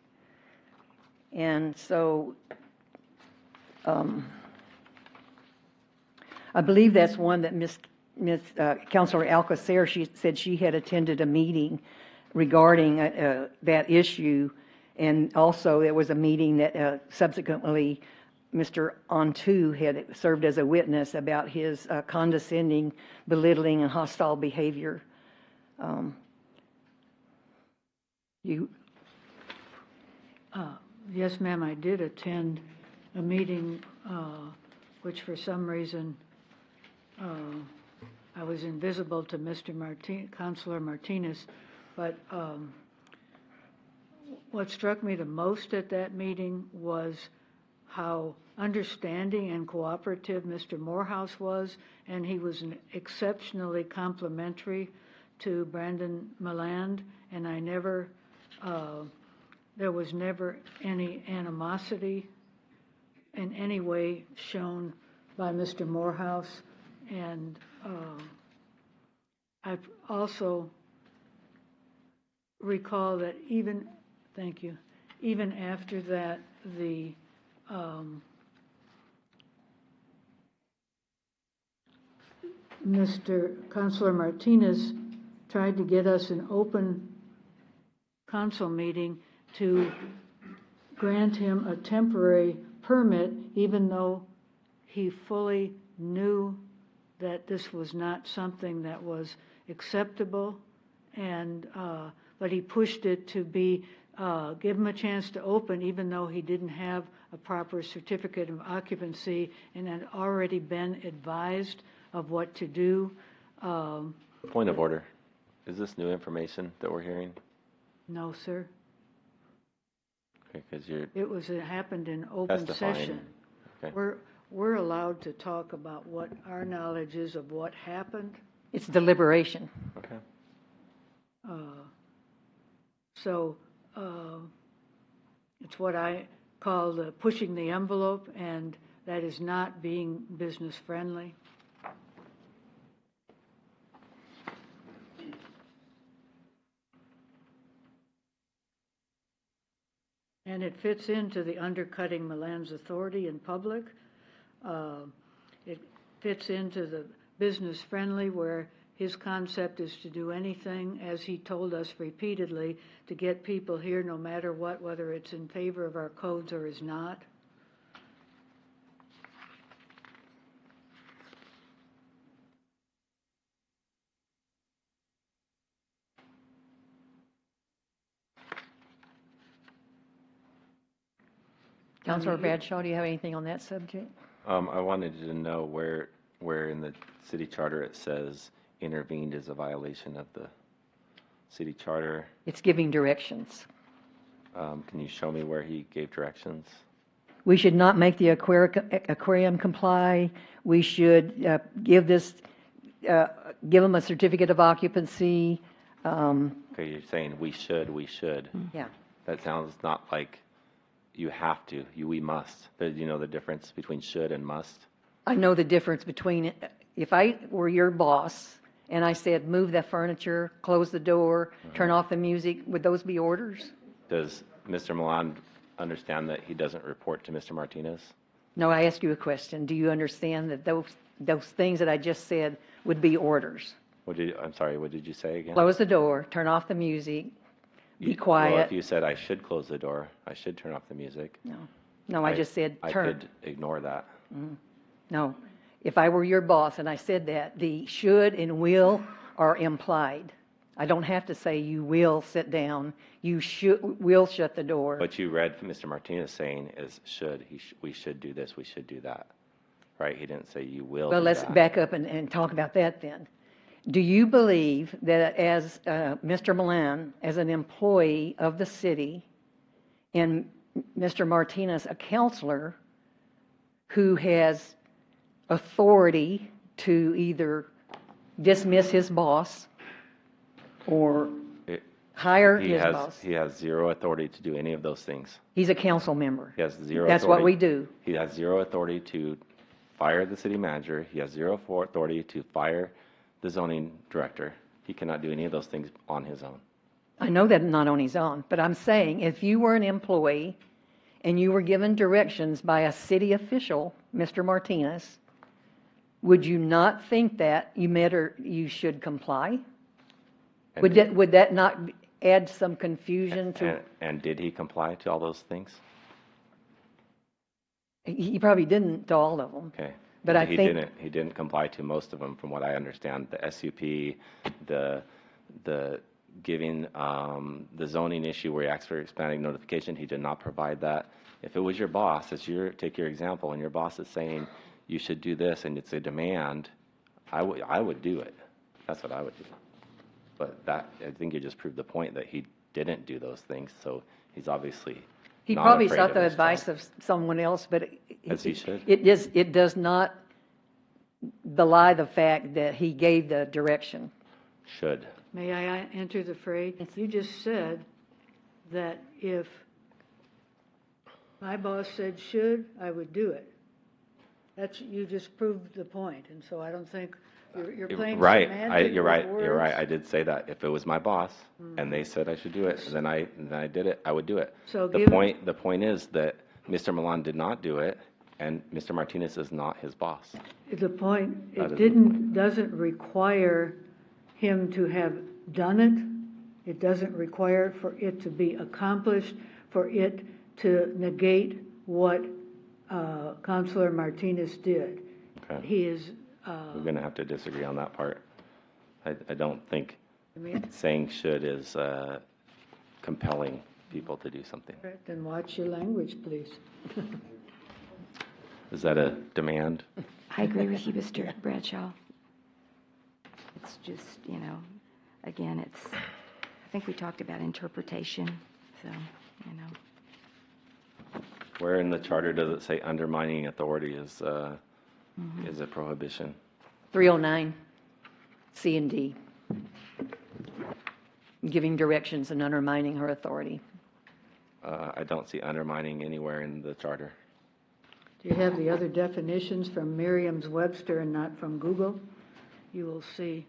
And so I believe that's one that Councilor Alcacer, she said she had attended a meeting regarding that issue. And also there was a meeting that subsequently Mr. Ontu had served as a witness about his condescending, belittling, and hostile behavior. Yes, ma'am, I did attend a meeting, which for some reason, I was invisible to Councilor Martinez, but what struck me the most at that meeting was how understanding and cooperative Mr. Morehouse was, and he was exceptionally complimentary to Brandon Milland, and I never, there was never any animosity in any way shown by Mr. Morehouse. And I also recall that even, thank you, even after that, the Mr. Councilor Martinez tried to get us an open council meeting to grant him a temporary permit, even though he fully knew that this was not something that was acceptable, and but he pushed it to be, give him a chance to open, even though he didn't have a proper certificate of occupancy and had already been advised of what to do. Point of order. Is this new information that we're hearing? No, sir. Okay, because you're It happened in open testifying. session. Okay. We're allowed to talk about what our knowledge is of what happened. It's deliberation. Okay. So it's what I call pushing the envelope, and that is not being business friendly. And it fits into the undercutting Milan's authority in public. It fits into the business friendly, where his concept is to do anything, as he told us repeatedly, to get people here no matter what, whether it's in favor of our codes or is not. Councilor Bradshaw, do you have anything on that subject? I wanted to know where in the city charter it says intervened is a violation of the city charter. It's giving directions. Can you show me where he gave directions? We should not make the aquarium comply. We should give them a certificate of occupancy. Okay, you're saying we should. Yeah. That sounds not like you have to, we must. But you know the difference between should and must? I know the difference between, if I were your boss and I said, move the furniture, close the door, turn off the music, would those be orders? Does Mr. Milan understand that he doesn't report to Mr. Martinez? No, I ask you a question. Do you understand that those things that I just said would be orders? I'm sorry, what did you say again? Close the door, turn off the music, be quiet. Well, if you said I should close the door, I should turn off the music. No, I just said I turn. could ignore that. No, if I were your boss and I said that, the should and will are implied. I don't have to say you will sit down, will shut the door. What you read Mr. Martinez saying is should, we should do this, we should do that, right? He didn't say you will Well, do let's that. back up and talk about that then. Do you believe that as Mr. Milan, as an employee of the city, and Mr. Martinez a counselor who has authority to either dismiss his boss or It- hire He his has, boss? he has zero authority to do any of those things. He's a council member. He has zero That's what we authority. do. He has zero authority to fire the city manager. He has zero authority to fire the zoning director. He cannot do any of those things on his own. I know that not on his own, but I'm saying if you were an employee and you were given directions by a city official, Mr. Martinez, would you not think that you should comply? And- Would that not add some confusion to? And did he comply to all those things? He probably didn't to all of them. Okay. But I He think- didn't, he didn't comply to most of them, from what I understand. The SUP, the giving, the zoning issue where he asked for expanding notification, he did not provide that. If it was your boss, take your example, and your boss is saying, you should do this, and it's a demand, I would do it. That's what I would do. But that, I think you just proved the point that he didn't do those things, so he's obviously He not probably afraid sought of the his advice job. of someone else, but As he should. it does not belie the fact that he gave the direction. Should. May I enter the fray? You just said that if my boss said should, I would do it. You just proved the point, and so I don't think you're playing Right, semantic you're with right, you're right, words. I did say that. If it was my boss, and they said I should do it, then I did it, I would do it. So The given- the point is that Mr. Milan did not do it, and Mr. Martinez is not his boss. The point, That it is the point. doesn't require him to have done it. It doesn't require for it to be accomplished, for it to negate what Counselor Martinez did. Okay. He is, We're gonna have to disagree on that part. I don't think I mean, saying should is compelling people to do something. then watch your language, please. Is that a demand? I agree with you, Mr. Bradshaw. It's just, again, I think we talked about interpretation, so, Where in the charter does it say undermining authority is a prohibition? 309, C and D. Giving directions and undermining her authority. I don't see undermining anywhere in the charter. Do you have the other definitions from Merriam-Webster and not from Google? You will see.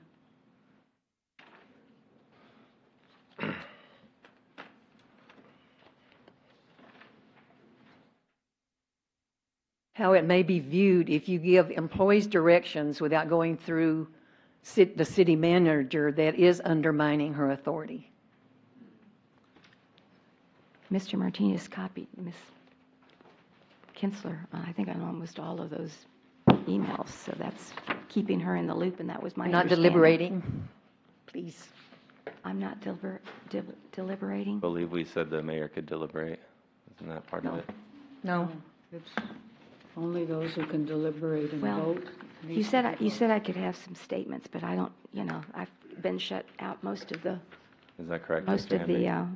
How it may be viewed if you give employees directions without going through the city manager, that is undermining her authority. Mr. Martinez copied Ms. Kinsler, I think, on almost all of those emails, so that's keeping her in the loop, and that was my Not understanding. deliberating, please. I'm not deliberating. Believe we said the mayor could deliberate. Isn't that part of it? No. It's only those who can deliberate and Well, vote. you said I could have some statements, but I don't, I've been shut out most of the Is that correct? most Mr. of the Henry?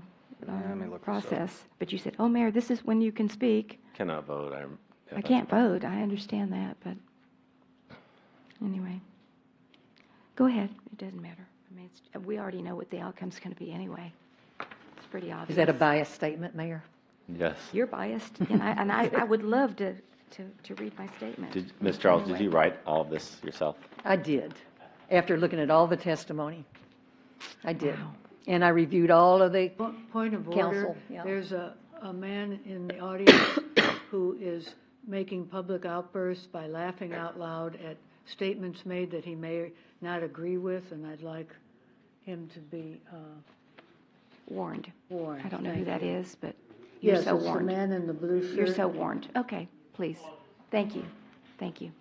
let me look this up. process. But you said, oh, Mayor, this is when you can speak. Cannot vote. I can't vote. I understand that, but anyway. Go ahead. It doesn't matter. I mean, we already know what the outcome's going to be anyway. It's pretty obvious. Is that a biased statement, Mayor? Yes. You're biased, and I would love to read my statement. Ms. Charles, did Anyway. you write all of this yourself? I did. After looking at all the testimony, I did. Wow. And I reviewed all of the, Point of order, Counsel, yeah. there's a man in the audience who is making public outbursts by laughing out loud at statements made that he may not agree with, and I'd like him to be Warned. warned. I don't know who Thank that you. is, but you're Yes, so it's the warned. man in the blue shirt. You're so warned. Okay, please. Thank you. Thank you.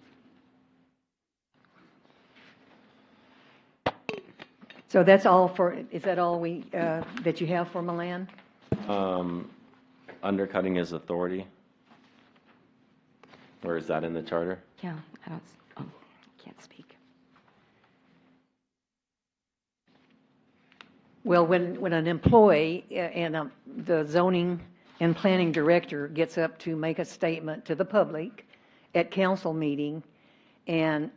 so that's all for, is that all that you have for Milan? Undercutting his authority. Where is that in the charter? Yeah, I can't speak. Well, when an employee and the zoning and planning director gets up to make a statement to the public at council meeting, and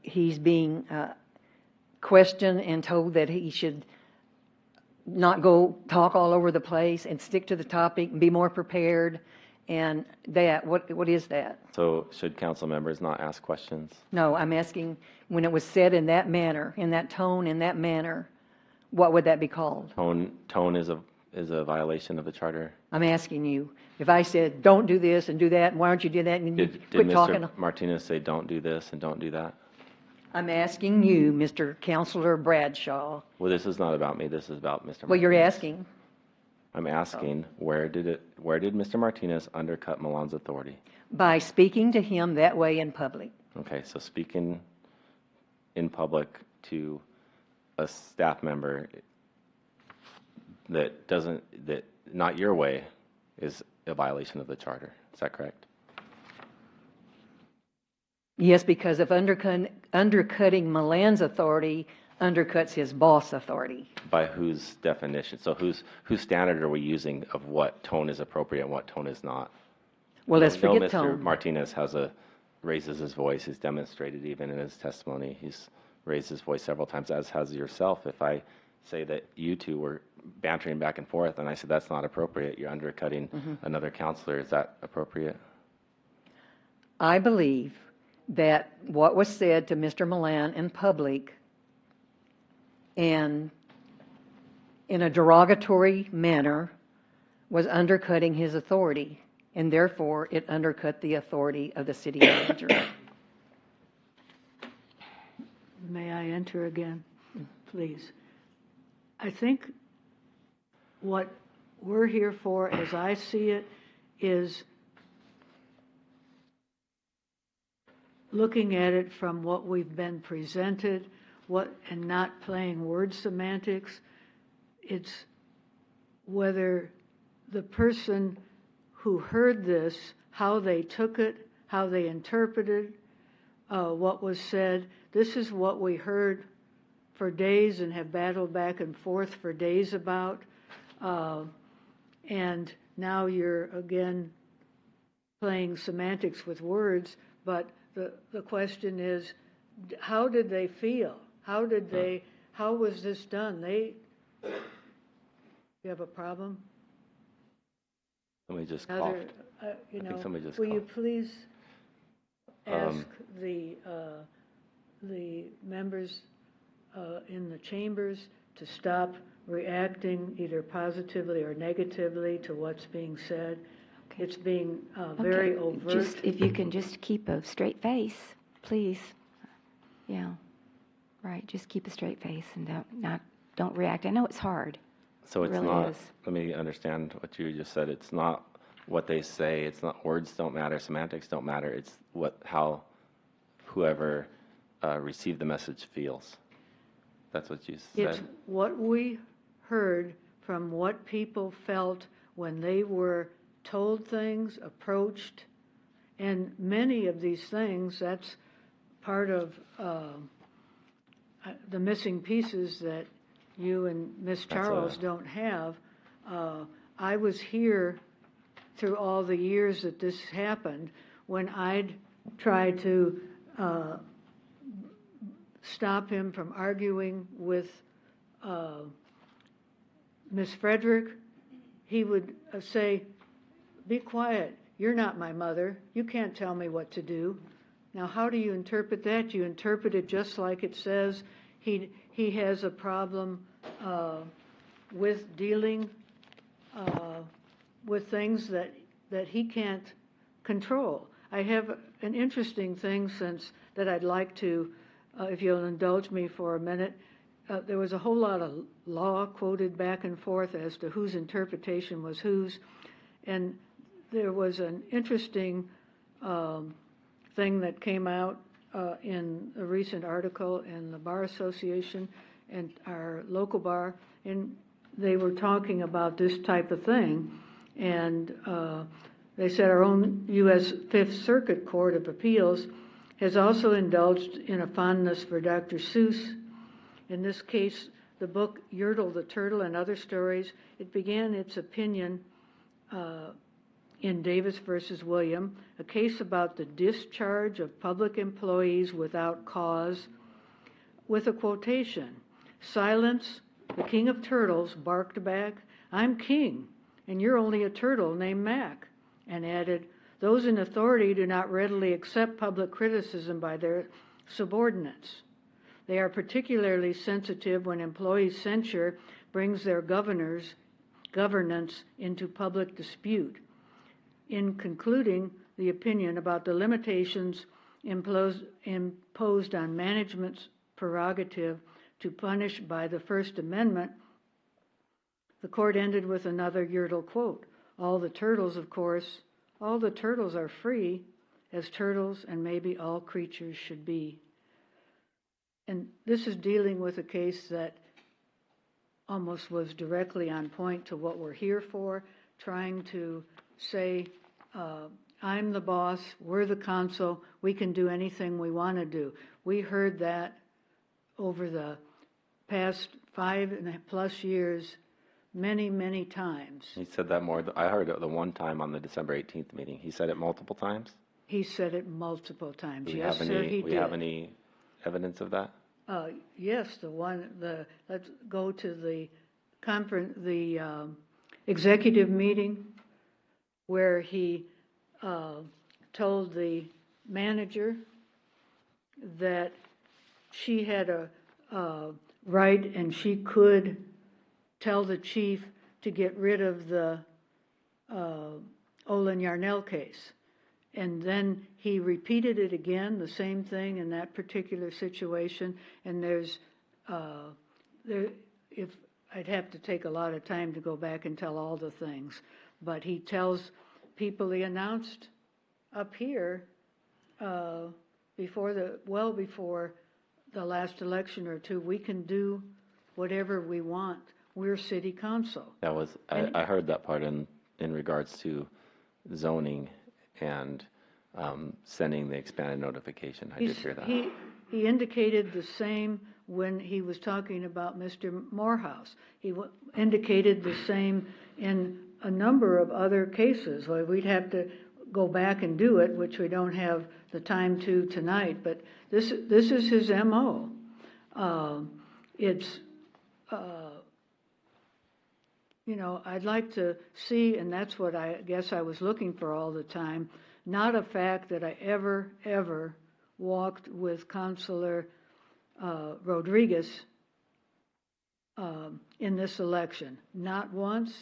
he's being questioned and told that he should not go talk all over the place and stick to the topic and be more prepared, and that, what is that? So should council members not ask questions? No, I'm asking, when it was said in that manner, in that tone, in that manner, what would that be called? Tone is a violation of the charter. I'm asking you, if I said, don't do this and do that, and why don't you do that, and Did quit talking? Mr. Martinez say, don't do this and don't do that? I'm asking you, Mr. Counselor Bradshaw. Well, this is not about me, this is about Mr. Martinez. Well, you're asking. I'm asking, where did Mr. Martinez undercut Milan's authority? By speaking to him that way in public. Okay, so speaking in public to a staff member that not your way is a violation of the charter. Is that correct? Yes, because if undercutting Milan's authority undercuts his boss' authority. By whose definition? So whose standard are we using of what tone is appropriate and what tone is not? Well, let's forget Mr. tone. Martinez raises his voice. He's demonstrated even in his testimony. He's raised his voice several times, as has yourself. If I say that you two were bantering back and forth and I said that's not appropriate, you're undercutting another counselor, is that appropriate? I believe that what was said to Mr. Milan in public and in a derogatory manner was undercutting his authority, and therefore it undercut the authority of the city manager. May I enter again, please? I think what we're here for, as I see it, is looking at it from what we've been presented, and not playing word semantics. It's whether the person who heard this, how they took it, how they interpreted what was said. This is what we heard for days and have battled back and forth for days about. And now you're again playing semantics with words, but the question is, how did they feel? How was this done? You have a problem? Somebody just coughed. I think somebody just will you coughed. please ask the members in the chambers to stop reacting either positively or negatively to what's being said? Okay. It's being very Okay, overt. if you can just keep a straight face, please. Yeah, right, just keep a straight face and don't react. I know it's hard. So It it's really not, is. let me understand what you just said. It's not what they say, it's not, words don't matter, semantics don't matter, it's how whoever received the message feels. That's what you said. It's what we heard from what people felt when they were told things, approached, and many of these things, that's part of the missing pieces that you and Miss Charles don't have. I was here through all the years that this happened when I'd tried to stop him from arguing with Miss Frederick. He would say, "Be quiet, you're not my mother, you can't tell me what to do." Now, how do you interpret that? You interpret it just like it says he has a problem with dealing with things that he can't control. I have an interesting thing that I'd like to, if you'll indulge me for a minute. There was a whole lot of law quoted back and forth as to whose interpretation was whose, and there was an interesting thing that came out in a recent article in the Bar Association and our local bar, and they were talking about this type of thing, and they said our own U.S. Fifth Circuit Court of Appeals has also indulged in a fondness for Dr. Seuss. In this case, the book Yertle the Turtle and Other Stories. It began its opinion in Davis versus William, a case about the discharge of public employees without cause, with a quotation, "Silence, the king of turtles, barked back, 'I'm king, and you're only a turtle named Mac,' and added, 'Those in authority do not readily accept public criticism by their subordinates. They are particularly sensitive when employee censure brings their governance into public dispute.' In concluding the opinion about the limitations imposed on management's prerogative to punish by the First Amendment, the court ended with another Yertle quote, 'All the turtles, of course, all the turtles are free, as turtles and maybe all creatures should be.'" And this is dealing with a case that almost was directly on point to what we're here for, trying to say, I'm the boss, we're the council, we can do anything we want to do. We heard that over the past 5+ years many, many times. He said that more. I heard it the one time on the December 18th meeting. He said it multiple times? He said it multiple times. Do we Yes, have sir, any, he we did. have any evidence of that? Yes, let's go to the conference, the executive meeting where he told the manager that she had a right and she could tell the chief to get rid of the Olin Yarnell case. And then he repeated it again, the same thing in that particular situation. And if I'd have to take a lot of time to go back and tell all the things, but he tells people he announced up here before the last election or two, we can do whatever we want. We're city council. That was, I heard that part in regards to zoning and sending the expanded notification. I did hear that. He indicated the same when he was talking about Mr. Morehouse. He indicated the same in a number of other cases. Well, we'd have to go back and do it, which we don't have the time to tonight, but this is his MO. I'd like to see, and that's what I guess I was looking for all the time, not a fact that I ever walked with Councilor Rodriguez in this election. Not once,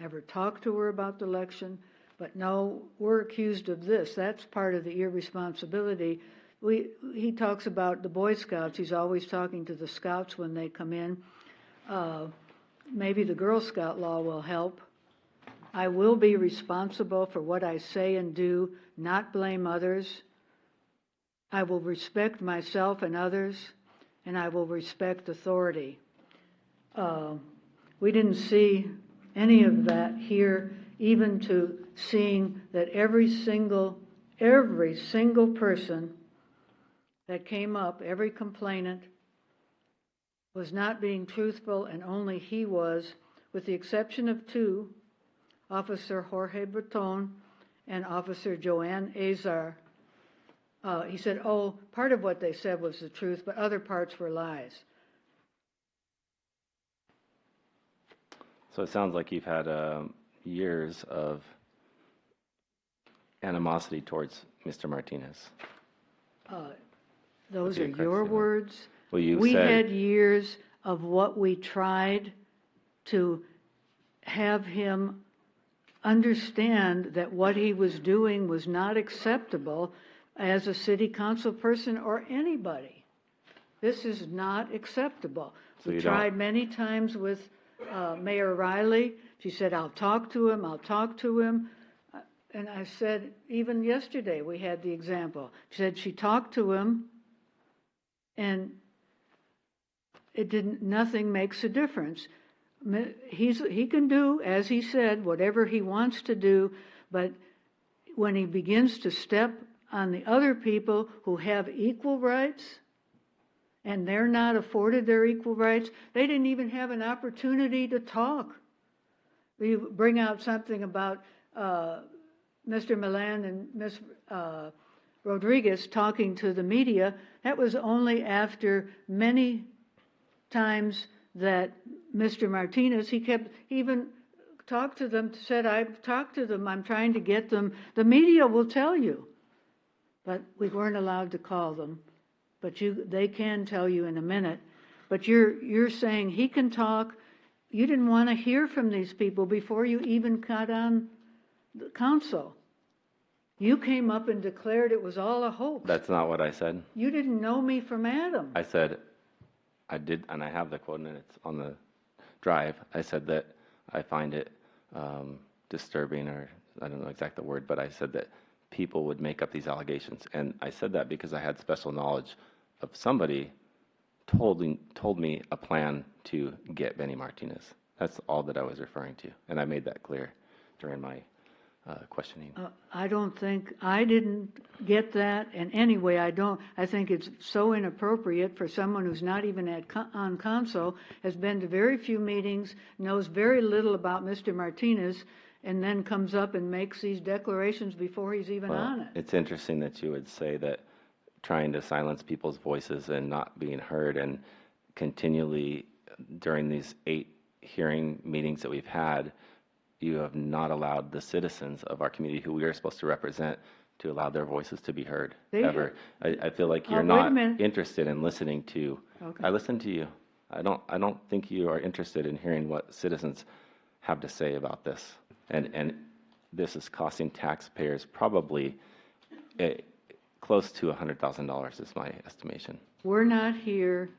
ever talked to her about the election, but no, we're accused of this. That's part of the irresponsibility. He talks about the Boy Scouts. He's always talking to the Scouts when they come in. Maybe the Girl Scout law will help. I will be responsible for what I say and do, not blame others. I will respect myself and others, and I will respect authority. We didn't see any of that here, even to seeing that every single person that came up, every complainant, was not being truthful, and only he was, with the exception of two, Officer Jorge Breton and Officer Joanne Azar. He said, part of what they said was the truth, but other parts were lies. So it sounds like you've had years of animosity towards Mr. Martinez. Those are your words. Well, We had years of what we tried to have him understand that what he was doing was not acceptable as a city council person or anybody. This is not acceptable. So we tried many times with Mayor Riley. She said, I'll talk to him. And I said, even yesterday we had the example. She said she talked to him, and nothing makes a difference. He can do, as he said, whatever he wants to do, but when he begins to step on the other people who have equal rights, and they're not afforded their equal rights. They didn't even have an opportunity to talk. You bring out something about Mr. Milan and Ms. Rodriguez talking to the media. That was only after many times that Mr. Martinez, he even talked to them, said, I've talked to them, I'm trying to get them. The media will tell you. But we weren't allowed to call them. But they can tell you in a minute. But you're saying he can talk. You didn't want to hear from these people before you even got on the council. You came up and declared it was all a hoax. That's not what I said. You didn't know me from Adam. I said, I did, and I have the quote, and it's on the drive. I said that I find it disturbing, or I don't know exactly the word, but I said that people would make up these allegations. And I said that because I had special knowledge of somebody told me a plan to get Benny Martinez. That's all that I was referring to, and I made that clear during my questioning. I didn't get that, and anyway, I think it's so inappropriate for someone who's not even on council, has been to very few meetings, knows very little about Mr. Martinez, and then comes up and makes these declarations before he's even on it. It's interesting that you would say that trying to silence people's voices and not being heard, and continually during these 8 hearing meetings that we've had, you have not allowed the citizens of our community who we are supposed to represent to allow their voices to be heard, ever. I feel like you're not interested in listening to. Okay. I listen to you. I don't think you are interested in hearing what citizens have to say about this. And this is costing taxpayers probably close to $100,000 is my estimation. We're not here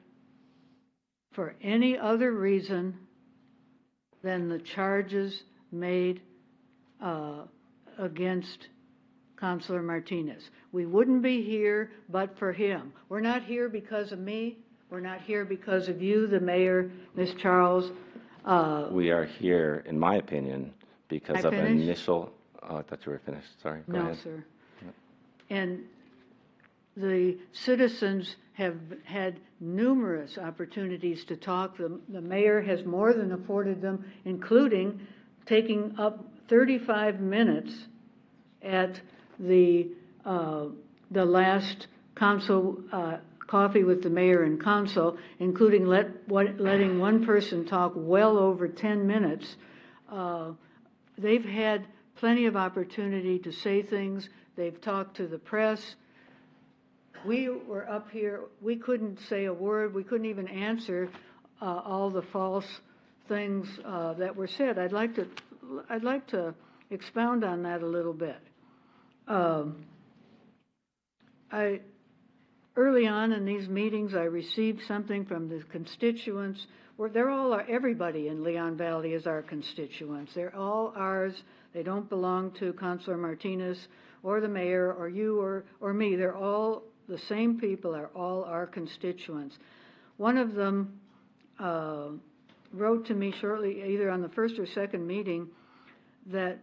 for any other reason than the charges made against Councilor Martinez. We wouldn't be here but for him. We're not here because of me. We're not here because of you, the mayor, Ms. Charles. We are here, in my opinion, because of initial. Oh, I thought you were finished. Sorry. Go ahead. No, sir. And the citizens have had numerous opportunities to talk. The mayor has more than afforded them, including taking up 35 minutes at the last council coffee with the mayor and council, including letting one person talk well over 10 minutes. They've had plenty of opportunity to say things. They've talked to the press. We were up here, we couldn't say a word, we couldn't even answer all the false things that were said. I'd like to expound on that a little bit. Early on in these meetings, I received something from the constituents. Everybody in Leon Valley is our constituents. They're all ours. They don't belong to Councilor Martinez or the mayor or you or me. They're all the same people, are all our constituents. One of them wrote to me shortly, either on the first or second meeting, that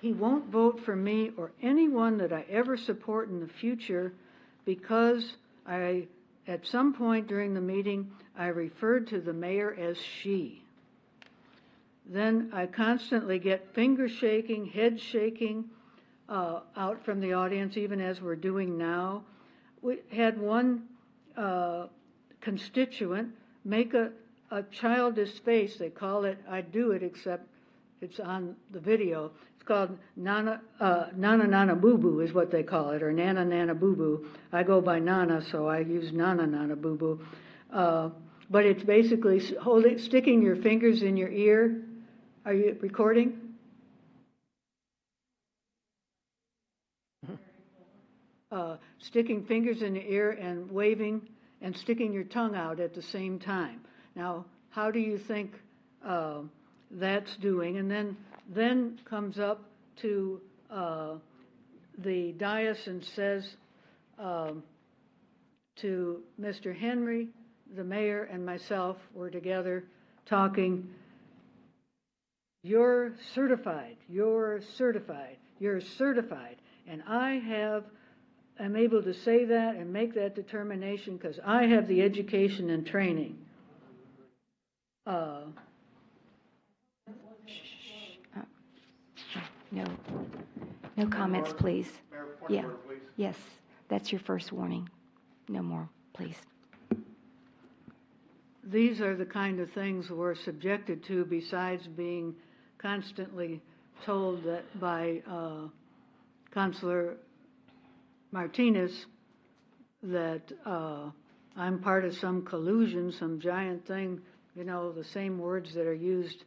he won't vote for me or anyone that I ever support in the future because at some point during the meeting, I referred to the mayor as she. Then I constantly get finger shaking, head shaking out from the audience, even as we're doing now. We had one constituent make a childish face. They call it, I do it, except it's on the video. It's called Nana Nana Boo Boo is what they call it, or Nana Nana Boo Boo. I go by Nana, so I use Nana Nana Boo Boo. But it's basically sticking your fingers in your ear. Are you recording? Sticking fingers in the ear and waving and sticking your tongue out at the same time. Now, how do you think that's doing? And then comes up to the dais and says to Mr. Henry, the mayor, and myself were together talking, you're certified, you're certified, you're certified. And I have am able to say that and make that determination because I have the education and training. No, no comments, please. Yeah, yes, that's your first warning. No more, please. These are the kind of things we're subjected to besides being constantly told that by Counselor Martinez that I'm part of some collusion, some giant thing, you know, the same words that are used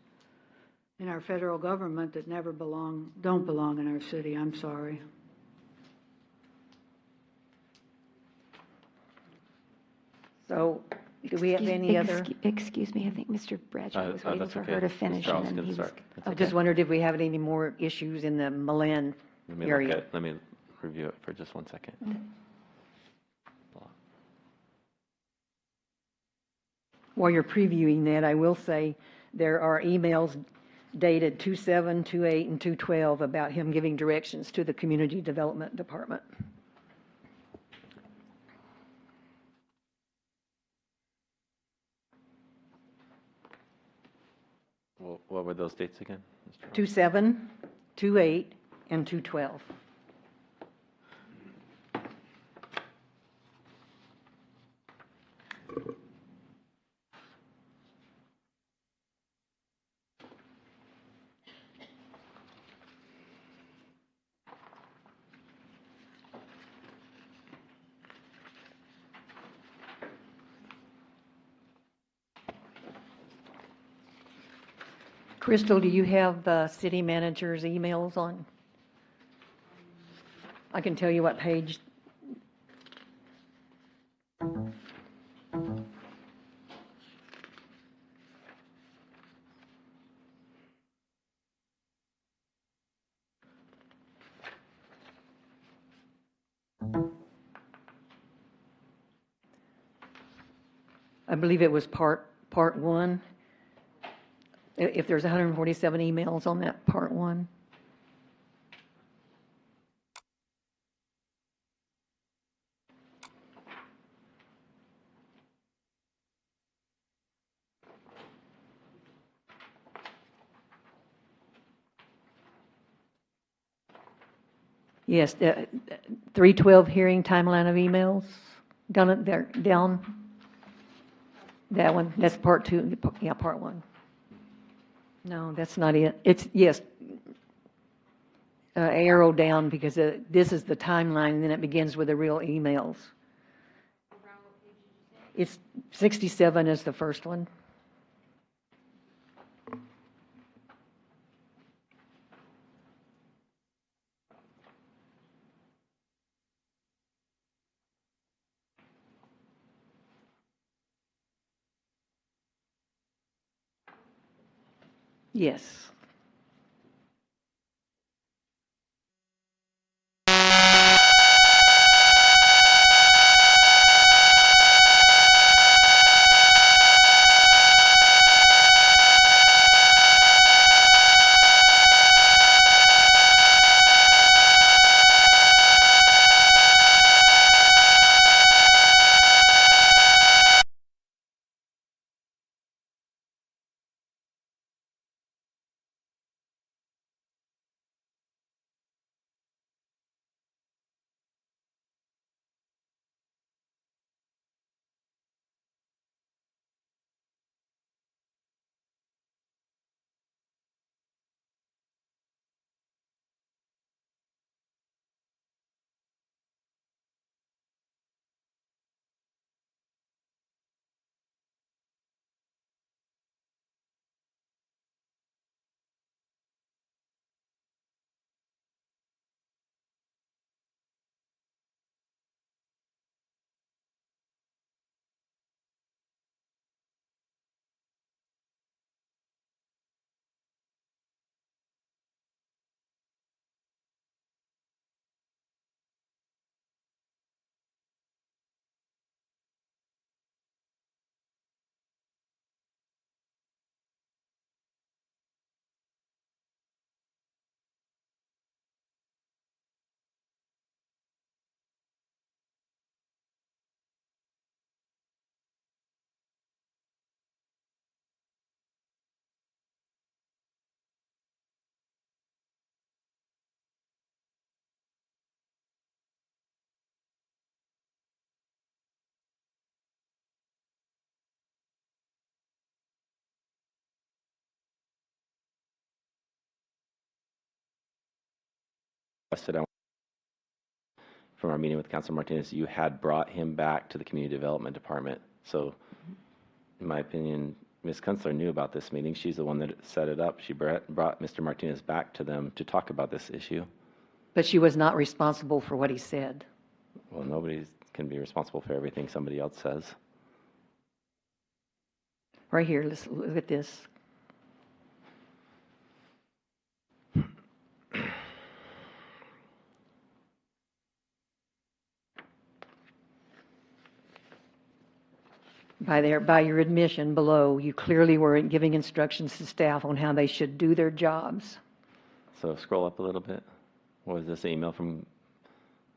in our federal government that never don't belong in our city. I'm sorry. So, do we have any other? Excuse me, I think Mr. Bradshaw was waiting that's for okay. her to Ms. finish, Charles and then can he was. start. That's I just wondered if we have any more issues in the Milan area. Let me review it for just 1 second. While you're previewing that, I will say there are emails dated 2/7, 2/8, and 2/12 about him giving directions to the Community Development Department. Well, what were those dates again, Mr. Ross? 2/7, 2/8, and 2/12. Crystal, do you have the city manager's emails on? I can tell you what page. I believe it was part one. If there's 147 emails on that part one. Yes, the 312 hearing timeline of emails, down there, down. That one, that's part two, yeah, part one. No, that's not it. It's, yes, arrow down because this is the timeline and then it begins with the real emails. It's 67 is the first one. Yes. requested from our meeting with Councilor Martinez, you had brought him back to the Community Development Department. So, in my opinion, Ms. Kunstler knew about this meeting. She's the one that set it up. She brought Mr. Martinez back to them to talk about this issue. But she was not responsible for what he said. Well, nobody can be responsible for everything somebody else says. Right here, let's look at this. By your admission below, you clearly weren't giving instructions to staff on how they should do their jobs. So scroll up a little bit. Was this email from,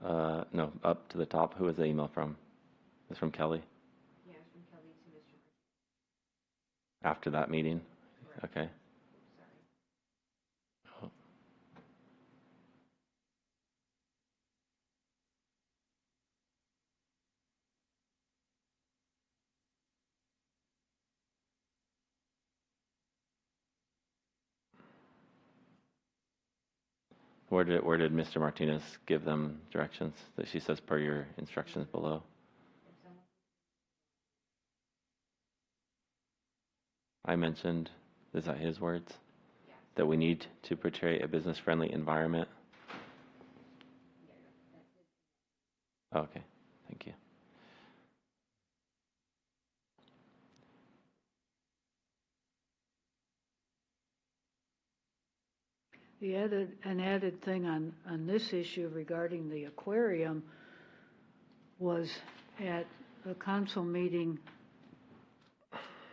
no, up to the top? Who was the email from? It's from Kelly? Yeah, from Kelly to Mr. After that meeting? Okay. Oh. Where did Mr. Martinez give them directions that she says per your instructions below? I mentioned, is that his words? That we need to portray a business-friendly environment? Okay, thank you. An added thing on this issue regarding the aquarium was at the council meeting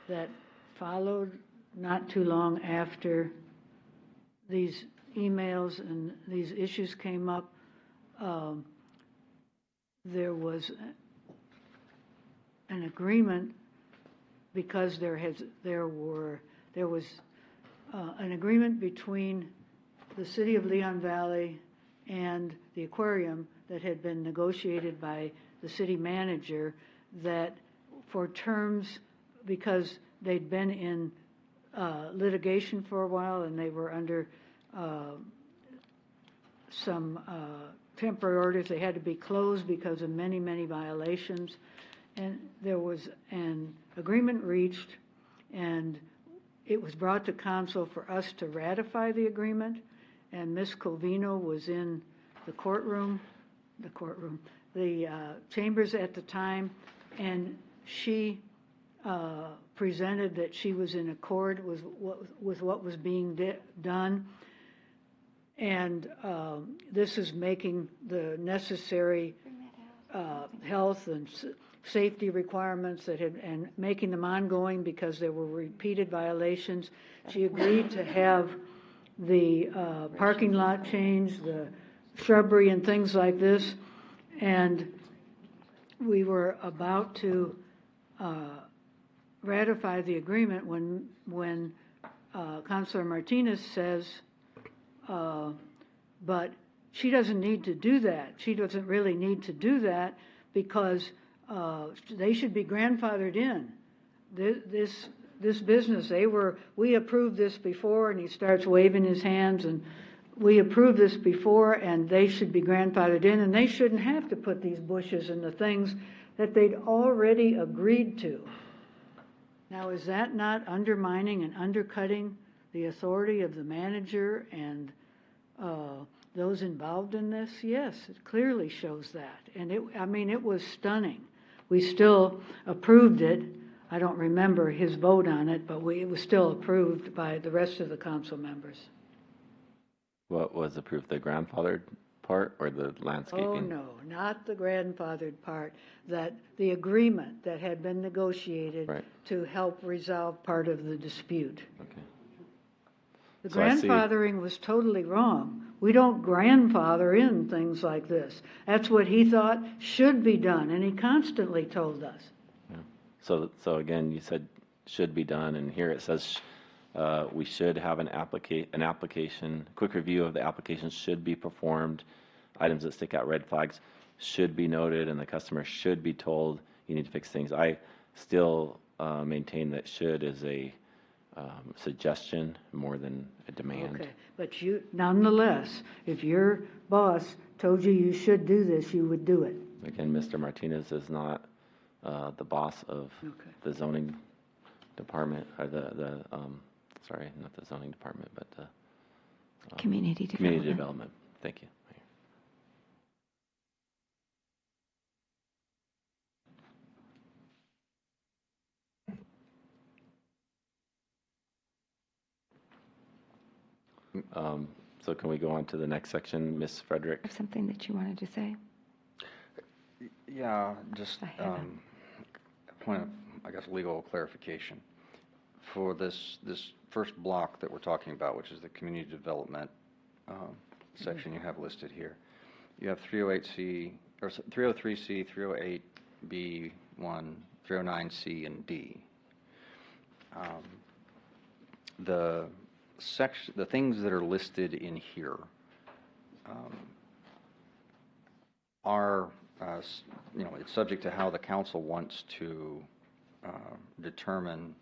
that followed not too long after these emails and these issues came up. There was an agreement because there was an agreement between the City of Leon Valley and the aquarium that had been negotiated by the city manager that for terms, because they'd been in litigation for a while and they were under some temporary orders, they had to be closed because of many, many violations. And there was an agreement reached, and it was brought to council for us to ratify the agreement. And Ms. Covino was in the chambers at the time, and she presented that she was in accord with what was being done. And this is making the necessary health and safety requirements and making them ongoing because there were repeated violations. She agreed to have the parking lot change, the shrubbery and things like this, and we were about to ratify the agreement when Councilor Martinez says, but she doesn't need to do that. She doesn't really need to do that because they should be grandfathered in. This business, we approved this before, and he starts waving his hands, and we approved this before, and they should be grandfathered in, and they shouldn't have to put these bushes and the things that they'd already agreed to. Now, is that not undermining and undercutting the authority of the manager and those involved in this? Yes, it clearly shows that, and it was stunning. We still approved it. I don't remember his vote on it, but it was still approved by the rest of the council members. What was approved, the grandfathered part or the landscaping? Oh, no, not the grandfathered part, that the agreement that had been negotiated to help resolve part of the dispute. Okay. The So I see- grandfathering was totally wrong. We don't grandfather in things like this. That's what he thought should be done, and he constantly told us. So again, you said should be done, and here it says we should have an application, quick review of the application should be performed. Items that stick out, red flags, should be noted, and the customer should be told you need to fix things. I still maintain that should is a suggestion more than a demand. Okay, but nonetheless, if your boss told you should do this, you would do it. Again, Mr. Martinez is not the boss of Okay. the zoning department, or sorry, not the zoning department, but the Community community development. development. Thank you. So can we go on to the next section, Ms. Frederick? Have something that you wanted to say? Yeah, just I have a point of, I guess, legal clarification. For this first block that we're talking about, which is the community development section you have listed here, you have 308C, or 303C, 308B1, 309C, and D. The things that are listed in here are, it's subject to how the council wants to determine,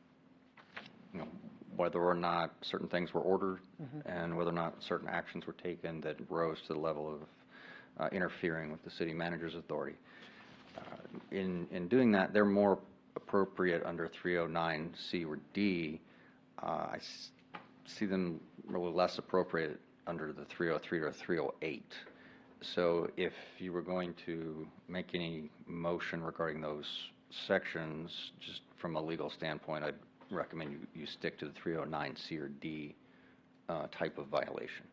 whether or not certain things were ordered and whether or not certain actions were taken that rose to the level of interfering with the city manager's authority. In doing that, they're more appropriate under 309C or D. I see them really less appropriate under the 303 or 308. So if you were going to make any motion regarding those sections, just from a legal standpoint, I'd recommend you stick to the 309C or D type of violation.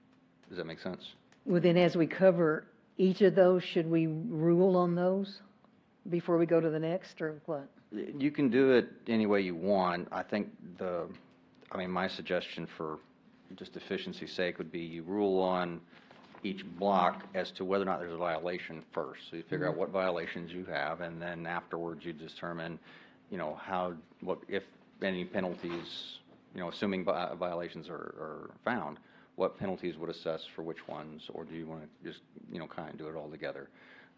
Does that make sense? Well, then as we cover each of those, should we rule on those before we go to the next, or what? You can do it any way you want. I think my suggestion for just efficiency's sake would be you rule on each block as to whether or not there's a violation first. So you figure out what violations you have, and then afterwards you determine, if any penalties, assuming violations are found, what penalties would assess for which ones, or do you want to just, kind of do it all together?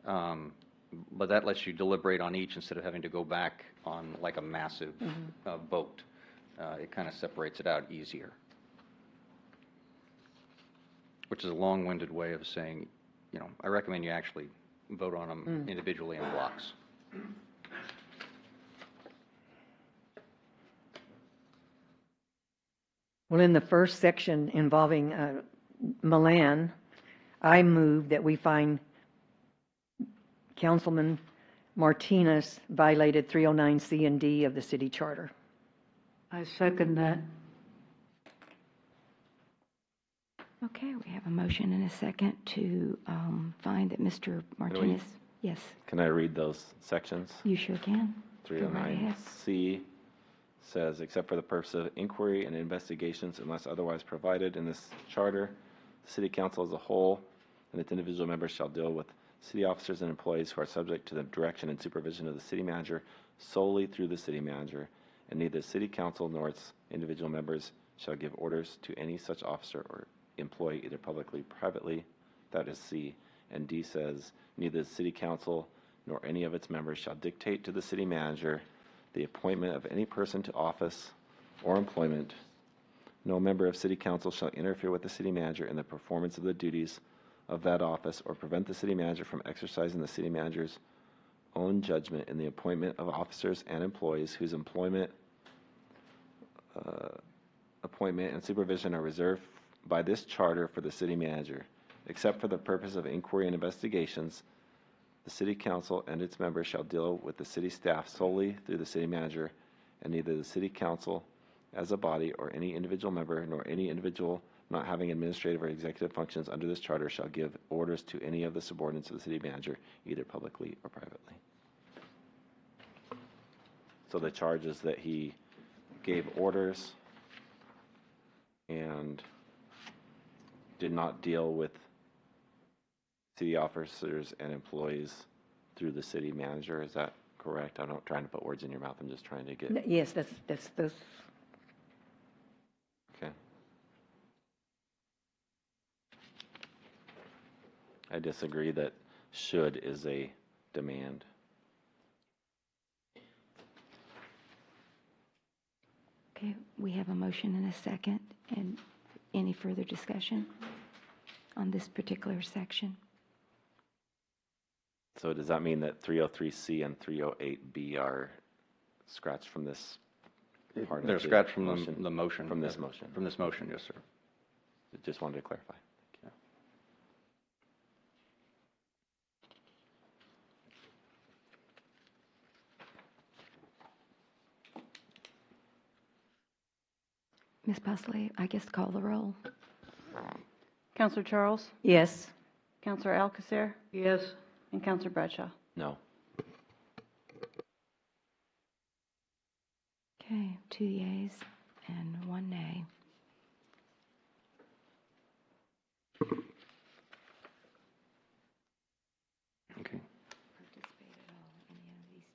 But that lets you deliberate on each instead of having to go back on like a massive vote. It kind of separates it out easier, which is a long-winded way of saying, I recommend you actually vote on them individually in blocks. Well, in the first section involving Milan, I move that we find Councilman Martinez violated 309C and D of the city charter. I second that. Okay, we have a motion and a second to find that Mr. Martinez, yes, Can I read those sections? you sure can. Go right ahead. 309C says, except for the purpose of inquiry and investigations unless otherwise provided in this charter, the city council as a whole and its individual members shall deal with city officers and employees who are subject to the direction and supervision of the city manager solely through the city manager, and neither the city council nor its individual members shall give orders to any such officer or employee, either publicly or privately. That is C. And D says, neither the city council nor any of its members shall dictate to the city manager the appointment of any person to office or employment. No member of city council shall interfere with the city manager in the performance of the duties of that office or prevent the city manager from exercising the city manager's own judgment in the appointment of officers and employees whose appointment and supervision are reserved by this charter for the city manager. Except for the purpose of inquiry and investigations, the city council and its members shall deal with the city staff solely through the city manager, and neither the city council as a body or any individual member nor any individual not having administrative or executive functions under this charter shall give orders to any of the subordinates of the city manager, either publicly or privately. So the charge is that he gave orders and did not deal with city officers and employees through the city manager. Is that correct? I'm not trying to put words in your mouth. I'm just trying to get... Yes, that's. Okay. I disagree that should is a demand. Okay, we have a motion and a second. And any further discussion on this particular section? So does that mean that 303C and 308B are scratched from this part of They're the scratched from motion? the motion. From this motion? From this motion, yes, sir. Just wanted to clarify. Thank Ms. Bosley, I guess call the roll. Counselor Charles, Yes. Counselor Alcasair, Yes, and Counselor Bradshaw. you. No. Okay, 2 yeas and 1 nay. Okay. Participate at all in any of these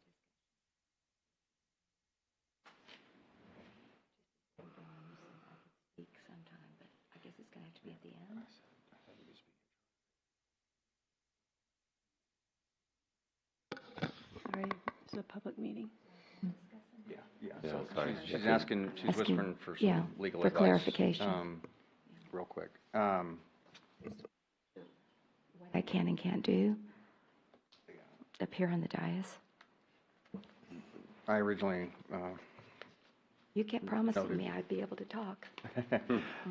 speak sometime, but I guess it's going to have to be at the end. All right, it's a public meeting. Yeah, Yeah, so sorry. she's asking, she's Asking, whispering for yeah, some legal for advice. clarification. Real quick. What I can and can't do appear on the dais. I originally, You kept promising Noted. me I'd be able to talk.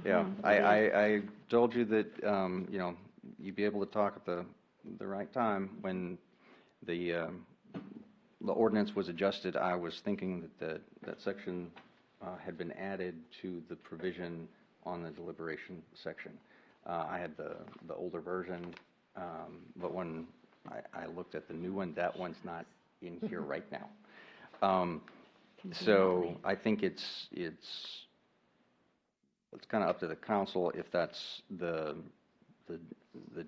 yeah, Mhm. I told you that, you'd be able to talk at the right time. When the ordinance was adjusted, I was thinking that section had been added to the provision on the deliberation section. I had the older version, but when I looked at the new one, that one's not in here right now. So I think it's kind of up to the council if that's the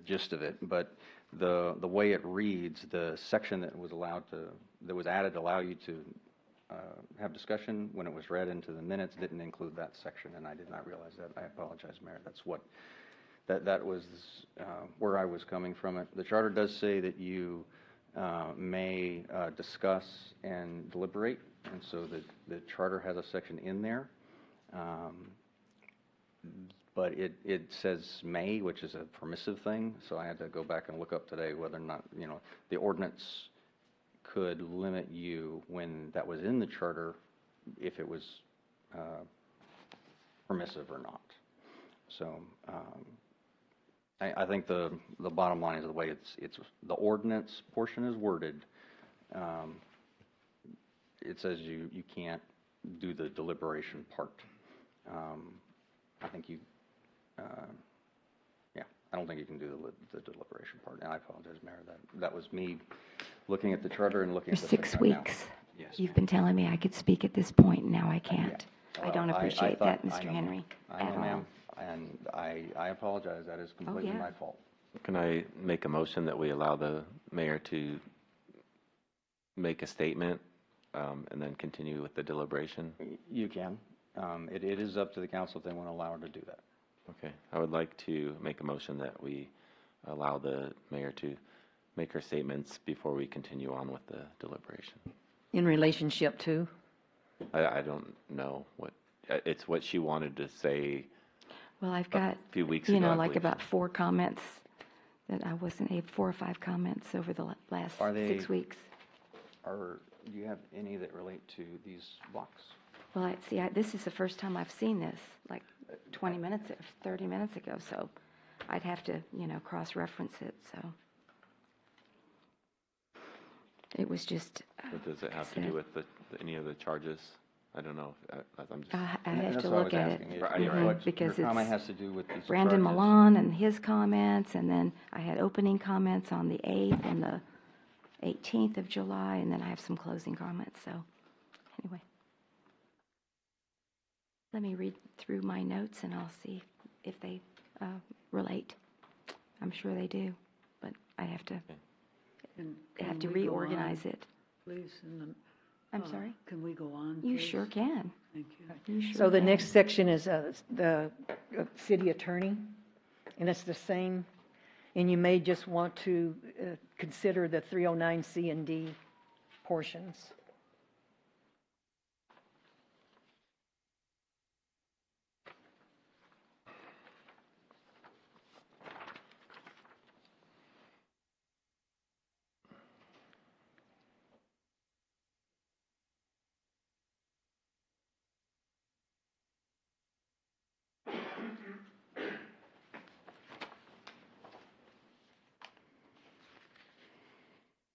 gist of it. But the way it reads, the section that was added to allow you to have discussion when it was read into the minutes didn't include that section, and I did not realize that. I apologize, Mayor. That's what that was where I was coming from it. The charter does say that you may discuss and deliberate, and so the charter has a section in there. But it says may, which is a permissive thing, so I had to go back and look up today whether or not, the ordinance could limit you when that was in the charter, if it was permissive or not. So I think the bottom line is the way it's the ordinance portion is worded. It says you can't do the deliberation part. I think I don't think you can do the deliberation part. And I apologize, Mayor, that was me looking at the charter and looking For at the 6 section right now. weeks. Yes. You've been telling me I could speak at this point, and now I can't. I Well, don't appreciate thought- that, Mr. know, Henry, I know, at all. ma'am, and I apologize. That is completely yeah. my fault. Can I make a motion that we allow the mayor to make a statement and then continue with the deliberation? You can. It is up to the council if they want to allow her to do that. Okay. I would like to make a motion that we allow the mayor to make her statements before we continue on with the deliberation. In relationship to? I don't know it's what she wanted to say Well, I've a got, few weeks ago. I like believe. about 4 comments that I wasn't able, 4 or 5 comments over the last Are they- 6 weeks. Do you have any that relate to these blocks? Well, this is the first time I've seen this, like 20 minutes, 30 minutes ago, so I'd have to, cross-reference it, so. It was just. But does it have to do with any of the charges? I don't know. I'm just. I And have that's to what I look was at asking. it. Right, Mhm, right. Because Your comment it's has to do with these Brandon charges. Milan and his comments, and then I had opening comments on the 8th and the 18th of July, and then I have some closing comments, so, anyway. Let me read through my notes, and I'll see if they relate. I'm sure they do, but I have to can have to we go on, reorganize it. please? I'm sorry? Can we go on, You please? sure can. Thank you. You sure So the can. next section is the city attorney, and it's the same. And you may just want to consider the 309C and D portions.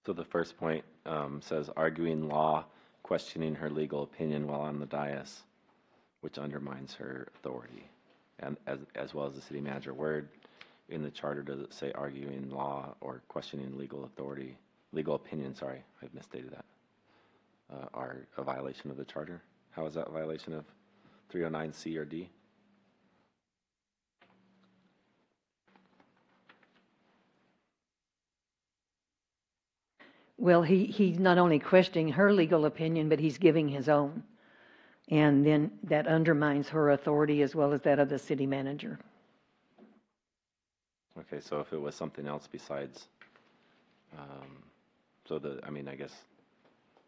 So the first point says arguing law, questioning her legal opinion while on the dais, which undermines her authority, and as well as the city manager. Where in the charter does it say arguing law or questioning legal authority, legal opinion, sorry, I've misstated that, are a violation of the charter? How is that a violation of 309C or D? Well, he's not only questioning her legal opinion, but he's giving his own. And then that undermines her authority as well as that of the city manager. Okay, so if it was something else besides, I guess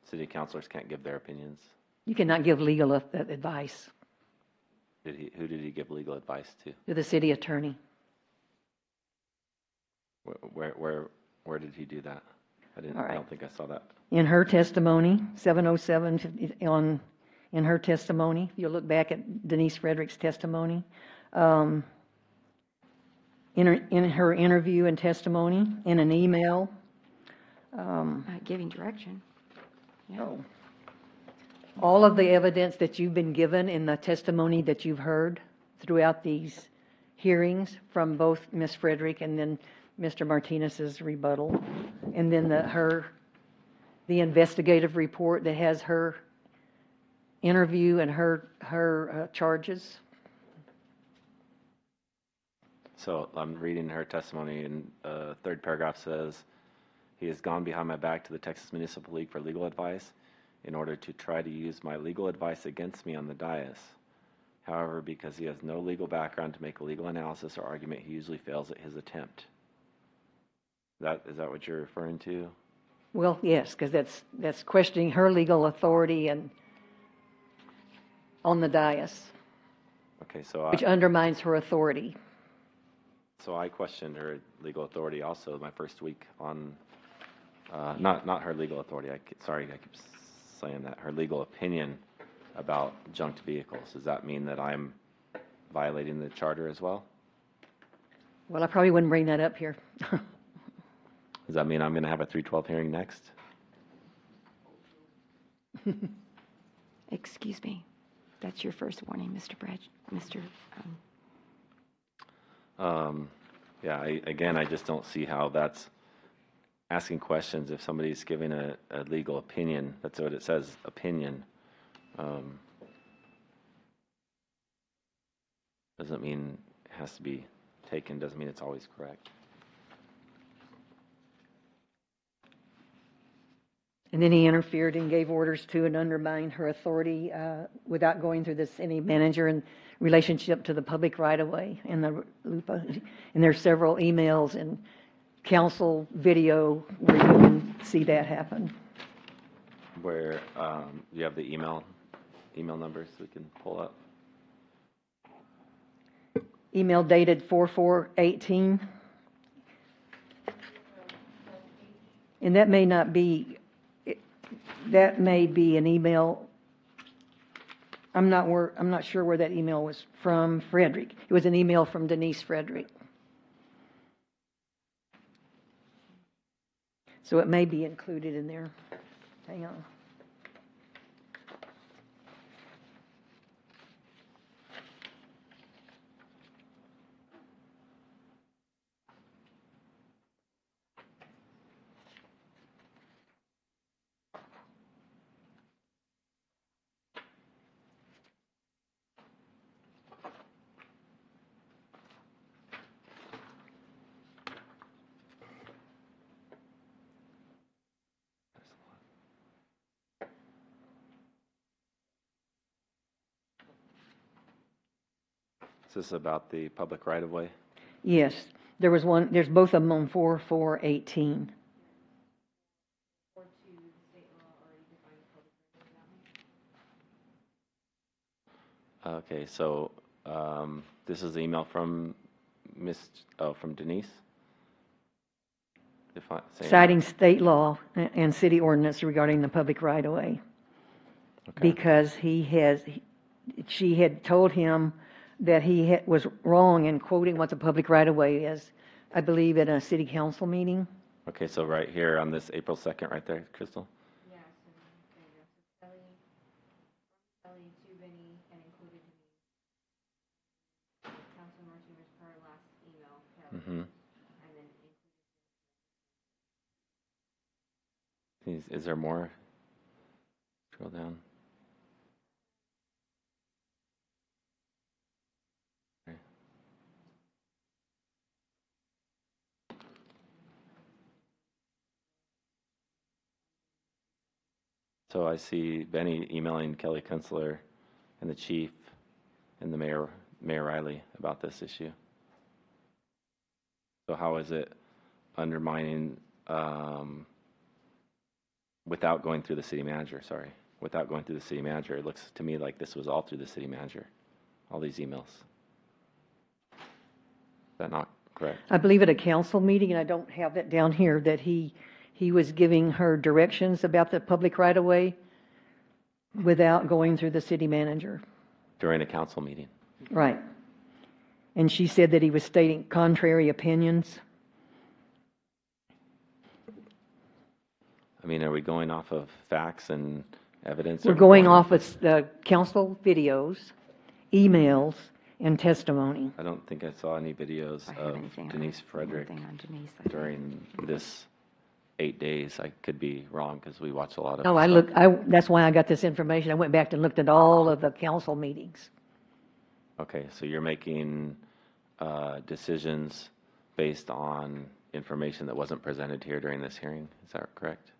city councilors can't give their opinions. You cannot give legal advice Who did he give legal advice to? to the city attorney. Where did he do that? All right. I don't think I saw that. In her testimony, 707 in her testimony, if you look back at Denise Frederick's testimony, in her interview and testimony, in an email. Giving direction. Yeah. Oh. All of the evidence that you've been given in the testimony that you've heard throughout these hearings from both Ms. Frederick and then Mr. Martinez's rebuttal, and then the investigative report that has her interview and her charges. So I'm reading her testimony, and third paragraph says, he has gone behind my back to the Texas Municipal League for legal advice in order to try to use my legal advice against me on the dais. However, because he has no legal background to make a legal analysis or argument, he usually fails at his attempt. Is that what you're referring to? Well, yes, because that's questioning her legal authority and on the dais, Okay, so which undermines her authority. So I questioned her legal authority also my first week on, not her legal authority, I keep saying that, her legal opinion about junked vehicles. Does that mean that I'm violating the charter as well? Well, I probably wouldn't bring that up here. Does that mean I'm going to have a 312 hearing next? Excuse me. That's your first warning, Mr. Yeah, I just don't see how that's asking questions if somebody's giving a legal opinion. That's what it says, opinion. Doesn't mean it has to be taken, doesn't mean it's always correct. And then he interfered and gave orders to and undermined her authority without going through the city manager in relationship to the public right-of-way in the LUPA. And there's several emails and council video where you can see that happen. Where you have the email numbers we can pull up. Email dated 4/4/18. And that may not be, that may be an email. I'm not sure where that email was from Frederick. It was an email from Denise Frederick. So it may be included in there. Hang on. Is this about the public right-of-way? Yes, there was one. There's both of them on 4/4/18. Okay, so this is the email from from Denise? Citing state law and city ordinance regarding the public right-of-way. Okay. Because she had told him that he was wrong in quoting what the public right-of-way is, I believe, at a city council meeting. Okay, so right here on this April 2nd, right there, Crystal? Yes, and there you go. So Kelly to Vinny and included me. Council Martinez per last email, Kelly. Mm-hmm. And then Is there more? Scroll down. Okay. So I see Benny emailing Kelly Kunstler and the chief and the Mayor Riley about this issue. So how is it undermining, without going through the city manager, sorry, without going through the city manager, it looks to me like this was all through the city manager, all these emails. Is that not correct? I believe at a council meeting, and I don't have that down here, that he was giving her directions about the public right-of-way without going through the city manager. During a council meeting. Right. And she said that he was stating contrary opinions. I mean, are we going off of facts and evidence? We're Or going off of the council videos, emails, and testimony. I don't think I saw any videos I have of anything Denise Frederick anything on Denise, I think. during this 8 days. I could be wrong because we watch a lot of No, that's why I got this information. I went back and looked at all of the council meetings. Okay, so you're making decisions based on information that wasn't presented here during this hearing. Is that correct?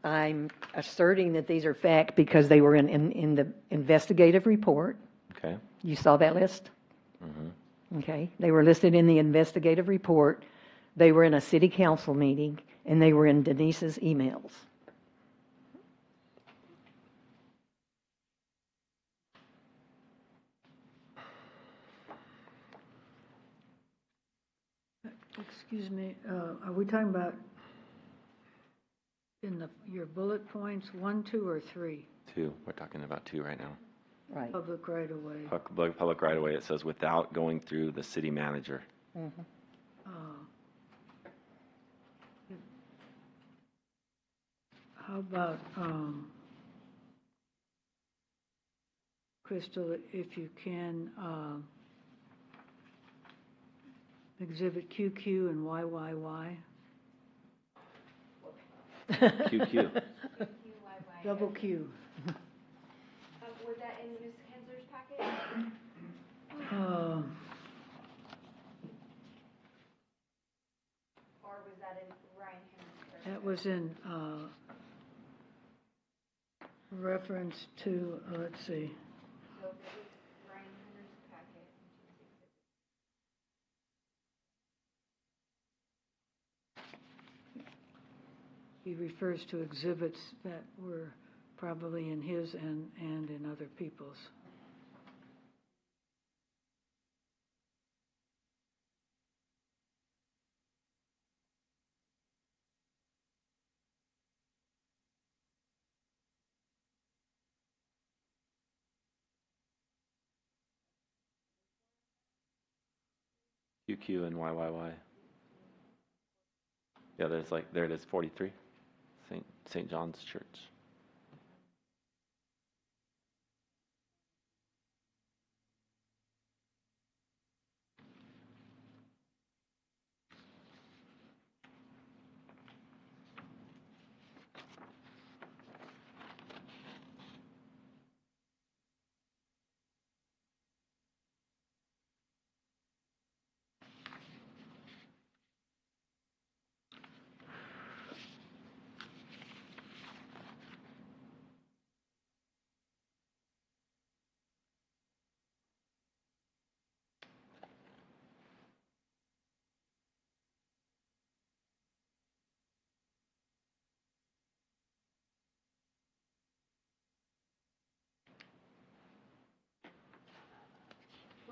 I'm asserting that these are fact because they were in the investigative report. Okay. You saw that list? Mm-hmm. Okay. They were listed in the investigative report. They were in a city council meeting, and they were in Denise's emails. Excuse me, are we talking about in your bullet points, 1, 2, or 3? 2. We're talking about 2 right now. Right. Public right of way. Public right away, it says without going through the city manager. Mm-hmm. How about, Crystal, if you can, exhibit QQ and YYY? QQ. Double Q. Was that in Ms. Hensler's packet? Or was that in Ryan Henry's? That was in reference to, let's see, So if it was Ryan Henry's packet. he refers to exhibits that were probably in his and in other people's. QQ and YYY. Yeah, there it is, 43, St. John's Church.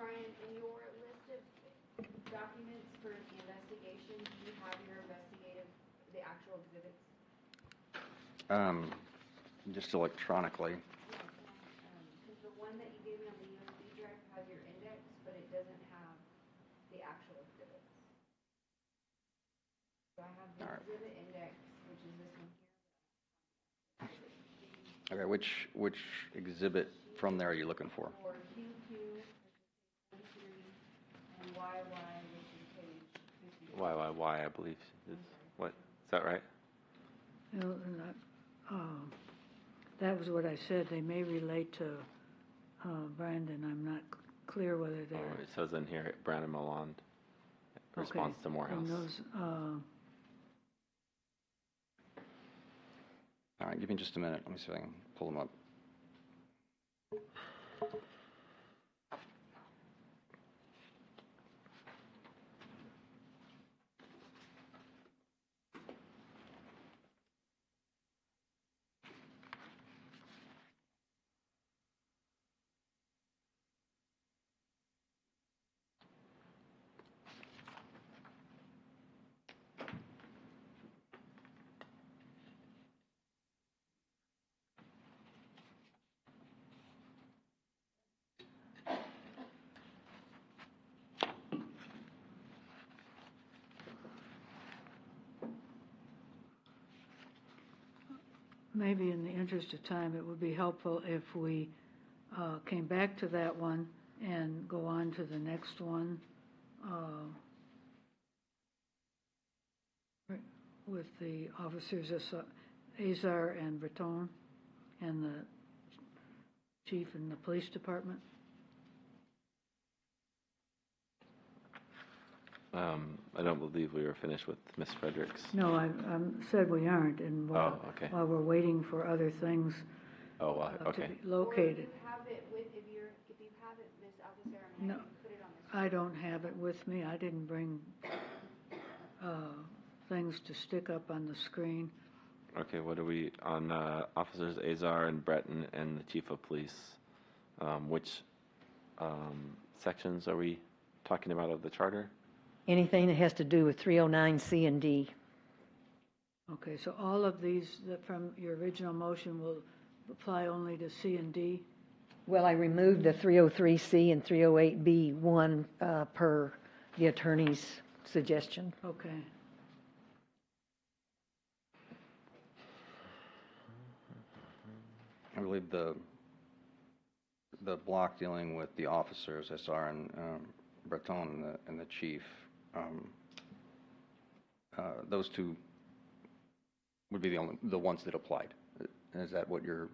Brian, in your list of documents for the investigation, do you have the actual exhibits? Just electronically. Because the one that you gave me on the USB drive has your index, but it doesn't have the actual exhibits. Do I have All right. Okay, which exhibit from there are you looking for? YYY, I believe. What, is that right? You know, and that was what I said. They may relate to Brandon. I'm not clear whether Oh, they're. it says in here, Brandon Malond responds to Morehouse. And those, All right, give me just a minute. Let me see if I can pull them up. maybe in the interest of time, it would be helpful if we came back to that one and go on to the next one with the officers Azar and Breton and the chief in the police department. I don't believe we were finished with Ms. Fredericks. No, I said we aren't, and Oh, okay. while we're waiting for other things Oh, well, to okay. be located. If you have it, Ms. Alcacer, I mean, No, I can put it on the I don't have it with me. I didn't bring things to stick up on the screen. Okay, what are we, on Officers Azar and Breton and the Chief of Police, which sections are we talking about of the charter? Anything that has to do with 309C and D. Okay, so all of these that from your original motion will apply only to C and D? Well, I removed the 303C and 308B1 per the attorney's suggestion. Okay. I believe the block dealing with the officers, SR and Breton and the chief, those two would be the ones that applied. Is that what you're?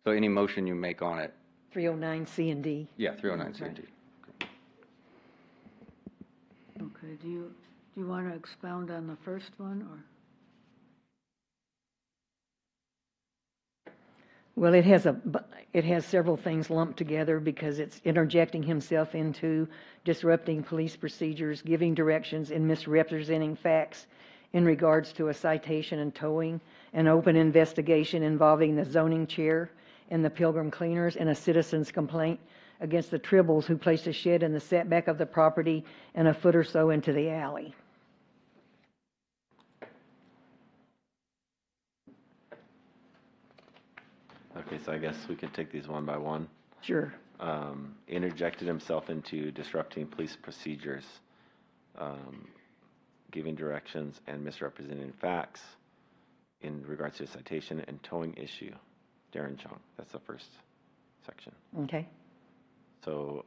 So any motion you make on it? 309C and D. Yeah, 309C and D. Okay, do you want to expound on the first one, or? Well, it has several things lumped together because it's interjecting himself into disrupting police procedures, giving directions, and misrepresenting facts in regards to a citation and towing, an open investigation involving the zoning chair and the Pilgrim Cleaners, and a citizen's complaint against the Tribbles who placed a shed in the setback of the property and a foot or so into the alley. Okay, so I guess we could take these one by one. Sure. Interjected himself into disrupting police procedures, giving directions and misrepresenting facts in regards to a citation and towing issue. Darren Chung, that's the first section. Okay. So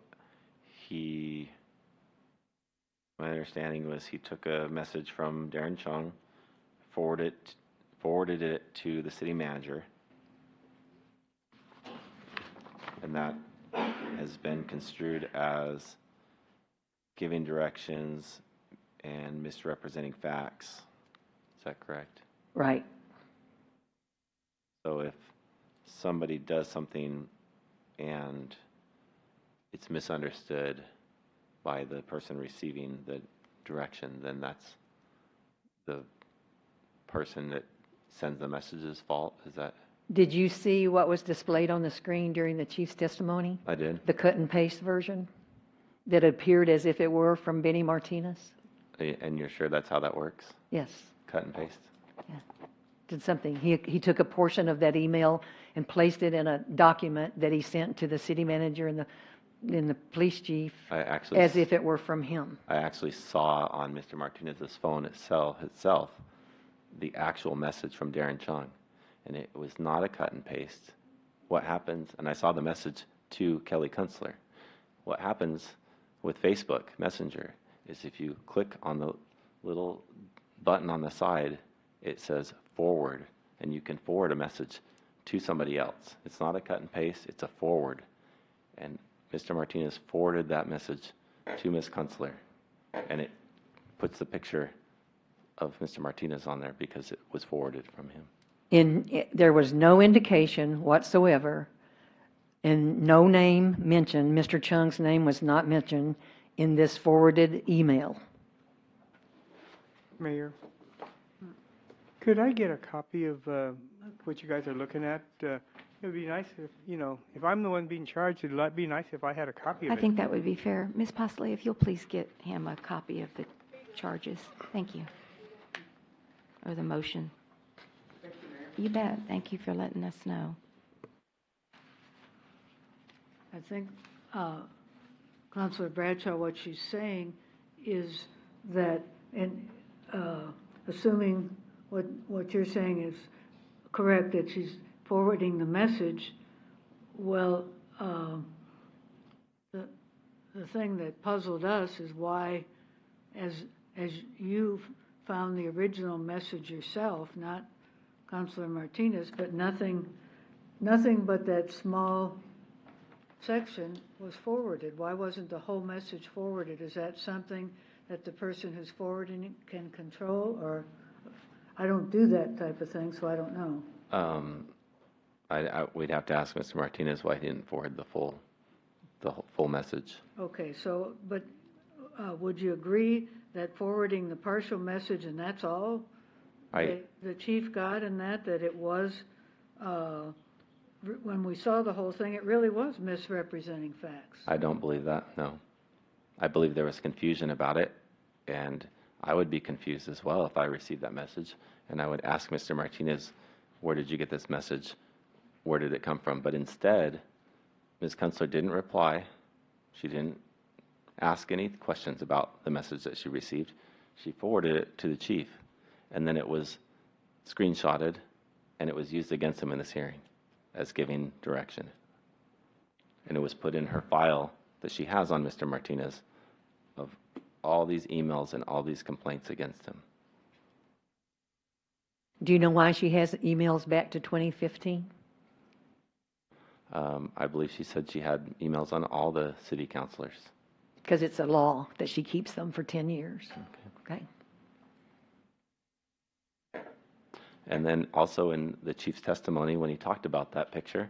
my understanding was he took a message from Darren Chung, forwarded it to the city manager, and that has been construed as giving directions and misrepresenting facts. Is that correct? Right. So if somebody does something and it's misunderstood by the person receiving the direction, then that's the person that sends the message's fault? Is that? Did you see what was displayed on the screen during the chief's testimony? I did. The cut and paste version that appeared as if it were from Benny Martinez? And you're sure that's how that works? Yes. Cut and paste? Yeah. Did something. He took a portion of that email and placed it in a document that he sent to the city manager and the then the police chief, I actually, as if it were from him. I actually saw on Mr. Martinez's phone itself the actual message from Darren Chung, and it was not a cut and paste. What happens, and I saw the message to Kelly Kunstler. What happens with Facebook Messenger is if you click on the little button on the side, it says forward, and you can forward a message to somebody else. It's not a cut and paste, it's a forward. And Mr. Martinez forwarded that message to Ms. Kunstler, and it puts the picture of Mr. Martinez on there because it was forwarded from him. There was no indication whatsoever, and no name mentioned, Mr. Chung's name was not mentioned in this forwarded email. Mayor, could I get a copy of what you guys are looking at? It would be nice if, if I'm the one being charged, it'd be nice if I had a copy of I it. think that would be fair. Ms. Postley, if you'll please get him a copy of the charges. Thank you. Or the motion. You bet. Thank you for letting us know. I think, Councilor Bradshaw, what she's saying is that, and assuming what you're saying is correct, that she's forwarding the message, well, the thing that puzzled us is why, as you found the original message yourself, not Councilor Martinez, but nothing but that small section was forwarded. Why wasn't the whole message forwarded? Is that something that the person who's forwarding it can control? Or I don't do that type of thing, so I don't know. We'd have to ask Mr. Martinez why he didn't forward the full message. Okay, so, but would you agree that forwarding the partial message and that's all the chief got in that it was, when we saw the whole thing, it really was misrepresenting facts? I don't believe that, no. I believe there was confusion about it, and I would be confused as well if I received that message, and I would ask Mr. Martinez, where did you get this message? Where did it come from? But instead, Ms. Kunstler didn't reply. She didn't ask any questions about the message that she received. She forwarded it to the chief, and then it was screenshotted, and it was used against him in this hearing as giving direction. And it was put in her file that she has on Mr. Martinez of all these emails and all these complaints against him. Do you know why she has emails back to 2015? I believe she said she had emails on all the city councilors. Because it's a law that she keeps them for 10 years. Okay. And then also in the chief's testimony, when he talked about that picture,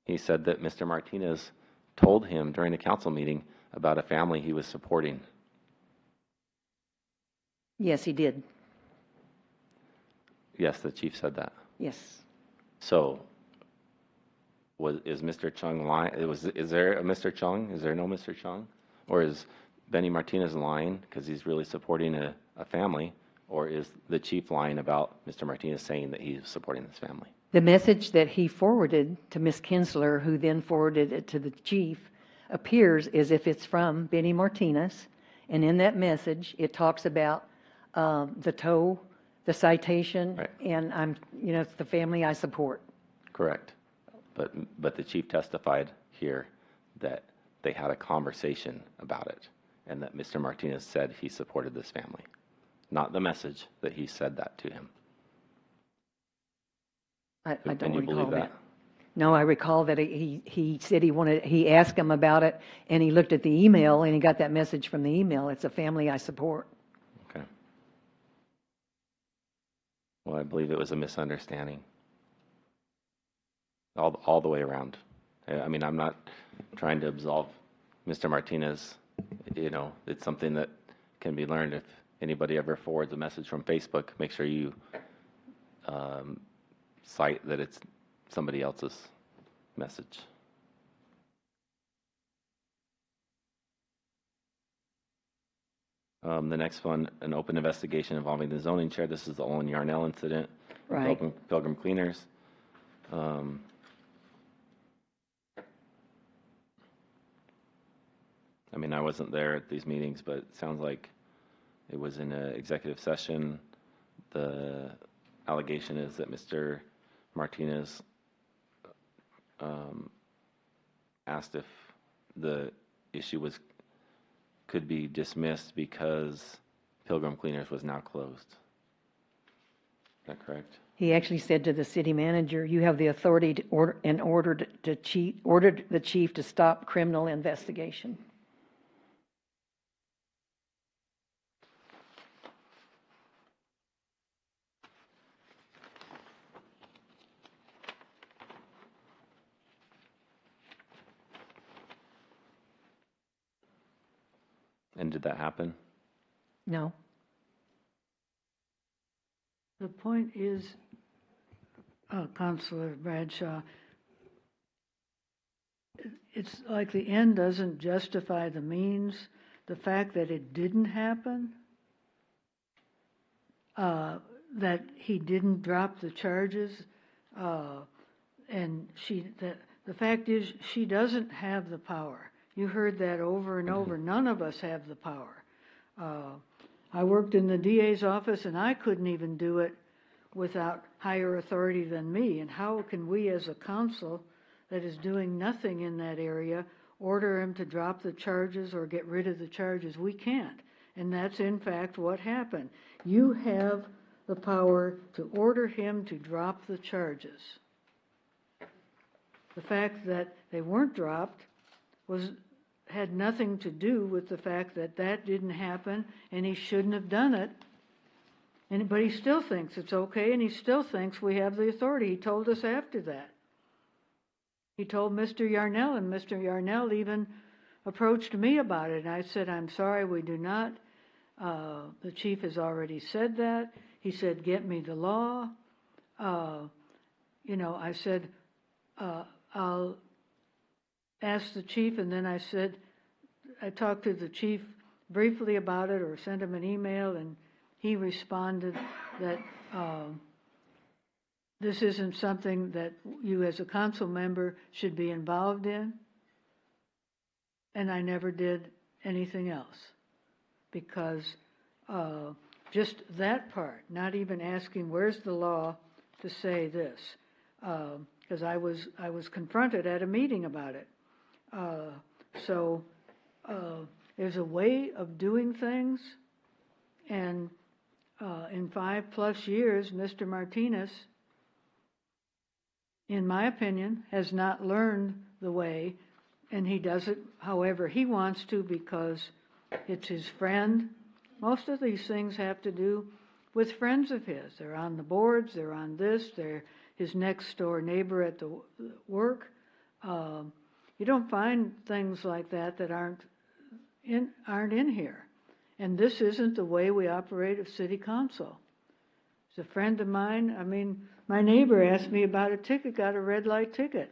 he said that Mr. Martinez told him during a council meeting about a family he was supporting. Yes, he did. Yes, the chief said that. Yes. So, is Mr. Chung lying? Is there a Mr. Chung? Is there no Mr. Chung? Or is Benny Martinez lying because he's really supporting a family? Or is the chief lying about Mr. Martinez saying that he's supporting this family? The message that he forwarded to Ms. Kinsler, who then forwarded it to the chief, appears as if it's from Benny Martinez. And in that message, it talks about the tow, the citation, Right. and it's the family I support. Correct. But the chief testified here that they had a conversation about it and that Mr. Martinez said he supported this family. Not the message that he said that to him. I don't And you recall believe that. No, I recall that he said he asked him about it, and he looked at the email, and he got that message from the email. It's a family I support. Okay. Well, I believe it was a misunderstanding. All the way around. I mean, I'm not trying to absolve Mr. Martinez. It's something that can be learned. If anybody ever forwards a message from Facebook, make sure you cite that it's somebody else's message. The next one, an open investigation involving the zoning chair. This is the Olin Yarnell incident. Right. Pilgrim Cleaners. I mean, I wasn't there at these meetings, but it sounds like it was in an executive session. The allegation is that Mr. Martinez asked if the issue could be dismissed because Pilgrim Cleaners was now closed. Is that correct? He actually said to the city manager, "You have the authority to ordered the chief to stop criminal investigation." And did that happen? No. The point is, Counselor Bradshaw, it's like the end doesn't justify the means. The fact that it didn't happen, that he didn't drop the charges, and the fact is she doesn't have the power. You heard that over and over. None of us have the power. I worked in the DA's office, and I couldn't even do it without higher authority than me. And how can we as a council that is doing nothing in that area order him to drop the charges or get rid of the charges? We can't. And that's in fact what happened. You have the power to order him to drop the charges. The fact that they weren't dropped had nothing to do with the fact that that didn't happen and he shouldn't have done it. But he still thinks it's okay, and he still thinks we have the authority. He told us after that. He told Mr. Yarnell, and Mr. Yarnell even approached me about it. And I said, "I'm sorry, we do not. The chief has already said that." He said, "Get me the law." I said, "I'll asked the chief," and then I talked to the chief briefly about it or sent him an email, and he responded that this isn't something that you as a council member should be involved in. And I never did anything else because just that part, not even asking where's the law to say this, because I was confronted at a meeting about it. So there's a way of doing things, and in 5+ years, Mr. Martinez, in my opinion, has not learned the way, and he does it however he wants to because it's his friend. Most of these things have to do with friends of his. They're on the boards, they're on this, they're his next door neighbor at the work. You don't find things like that aren't in here. And this isn't the way we operate a city council. It's a friend of mine. My neighbor asked me about a ticket, got a red light ticket.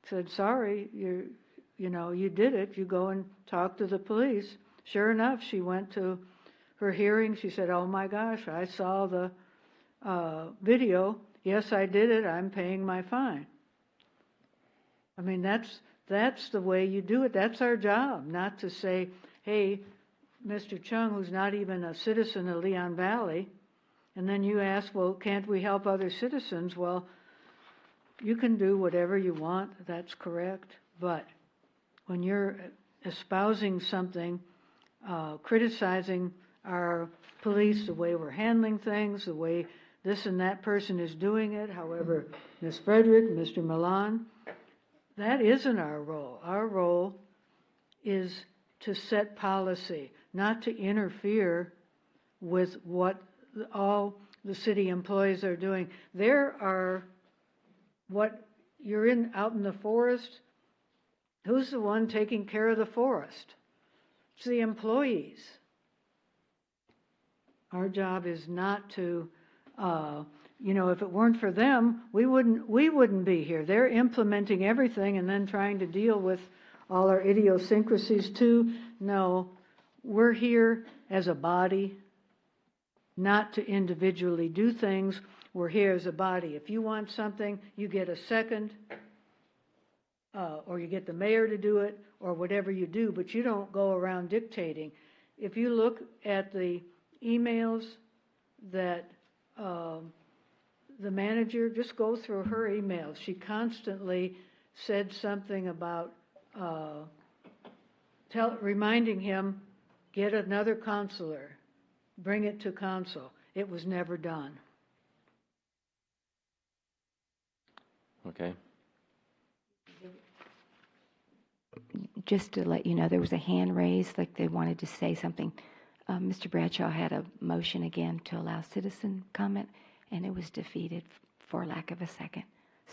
Said, "Sorry, you did it. You go and talk to the police." Sure enough, she went to her hearing. She said, "Oh my gosh, I saw the video. Yes, I did it. I'm paying my fine." That's the way you do it. That's our job, not to say, "Hey, Mr. Chung, who's not even a citizen of Leon Valley," and then you ask, "Well, can't we help other citizens?" Well, you can do whatever you want, that's correct, but when you're espousing something, criticizing our police, the way we're handling things, the way this and that person is doing it, however, Ms. Frederick, Mr. Milan, that isn't our role. Our role is to set policy, not to interfere with what all the city employees are doing. You're out in the forest. Who's the one taking care of the forest? It's the employees. Our job is not to, if it weren't for them, we wouldn't be here. They're implementing everything and then trying to deal with all our idiosyncrasies too. No, we're here as a body, not to individually do things. We're here as a body. If you want something, you get a second or you get the mayor to do it, or whatever you do, but you don't go around dictating. If you look at the emails that the manager, just go through her emails. She constantly said something about reminding him, get another counselor, bring it to council. It was never done. Okay. Just to let you know, there was a hand raised, like they wanted to say something. Mr. Bradshaw had a motion again to allow citizen comment, and it was defeated for lack of a second.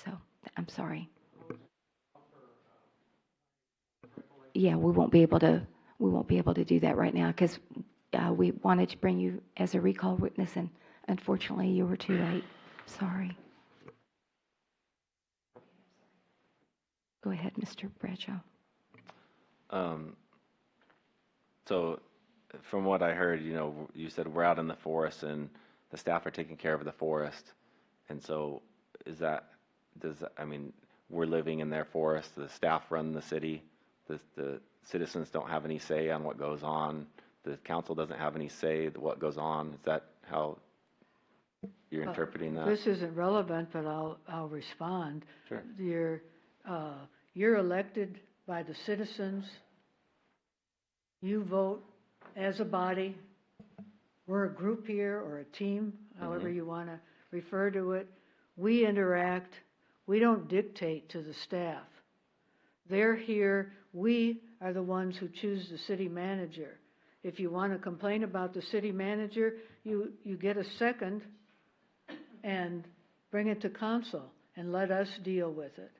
So I'm sorry. Yeah, we won't be able to do that right now because we wanted to bring you as a recall witness, and unfortunately you were too late. Sorry. Go ahead, Mr. Bradshaw. So from what I heard, you said we're out in the forest and the staff are taking care of the forest. And so we're living in their forest, the staff run the city, the citizens don't have any say on what goes on, the council doesn't have any say what goes on. Is that how you're interpreting that? This isn't relevant, but I'll respond. Sure. You're elected by the citizens. You vote as a body. We're a group here, or a team, however you want to refer to it. We interact. We don't dictate to the staff. They're here. We are the ones who choose the city manager. If you want to complain about the city manager, you get a second and bring it to council and let us deal with it.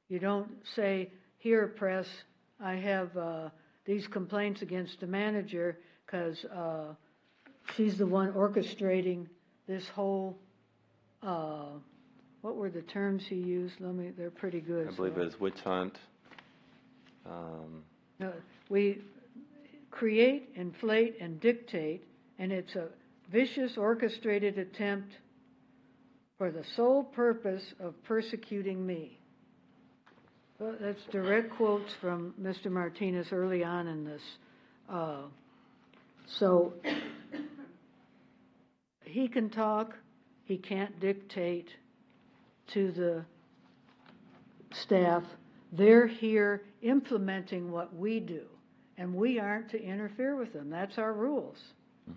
You don't say, here, press, I have these complaints against the manager because she's the one orchestrating this whole, what were the terms he used? They're pretty good. I believe it was witch hunt. No, we create, inflate, and dictate, and it's a vicious, orchestrated attempt for the sole purpose of persecuting me. Well, that's direct quotes from Mr. Martinez early on in this. So he can talk, he can't dictate to the staff. They're here implementing what we do, and we aren't to interfere with them. That's our rules.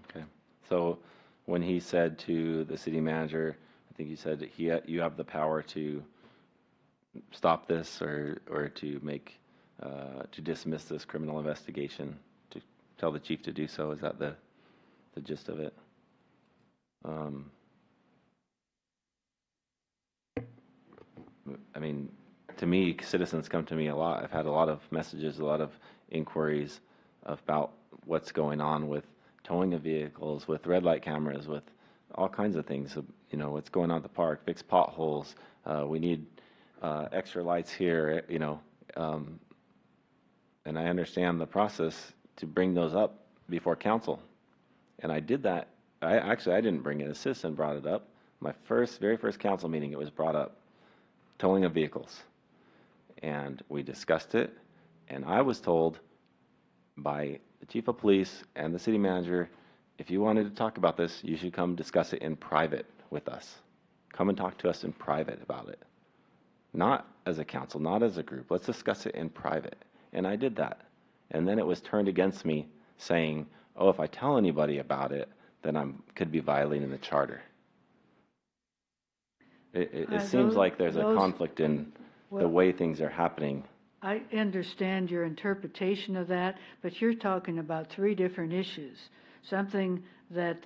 Okay. So when he said to the city manager, I think he said that you have the power to stop this or to make to dismiss this criminal investigation, to tell the chief to do so. Is that the gist of it? I mean, to me, citizens come to me a lot. I've had a lot of messages, a lot of inquiries about what's going on with towing of vehicles, with red light cameras, with all kinds of things. What's going on at the park, fix potholes. We need extra lights here, and I understand the process to bring those up before council. And I did that. I didn't bring it. A citizen brought it up. My very first council meeting, it was brought up. Towing of vehicles. And we discussed it, and I was told by the chief of police and the city manager, if you wanted to talk about this, you should come discuss it in private with us. Come and talk to us in private about it. Not as a council, not as a group. Let's discuss it in private. And I did that. And then it was turned against me saying, oh, if I tell anybody about it, then I could be violating the charter. It seems like there's a conflict in the way things are happening. I understand your interpretation of that, but you're talking about three different issues. Something that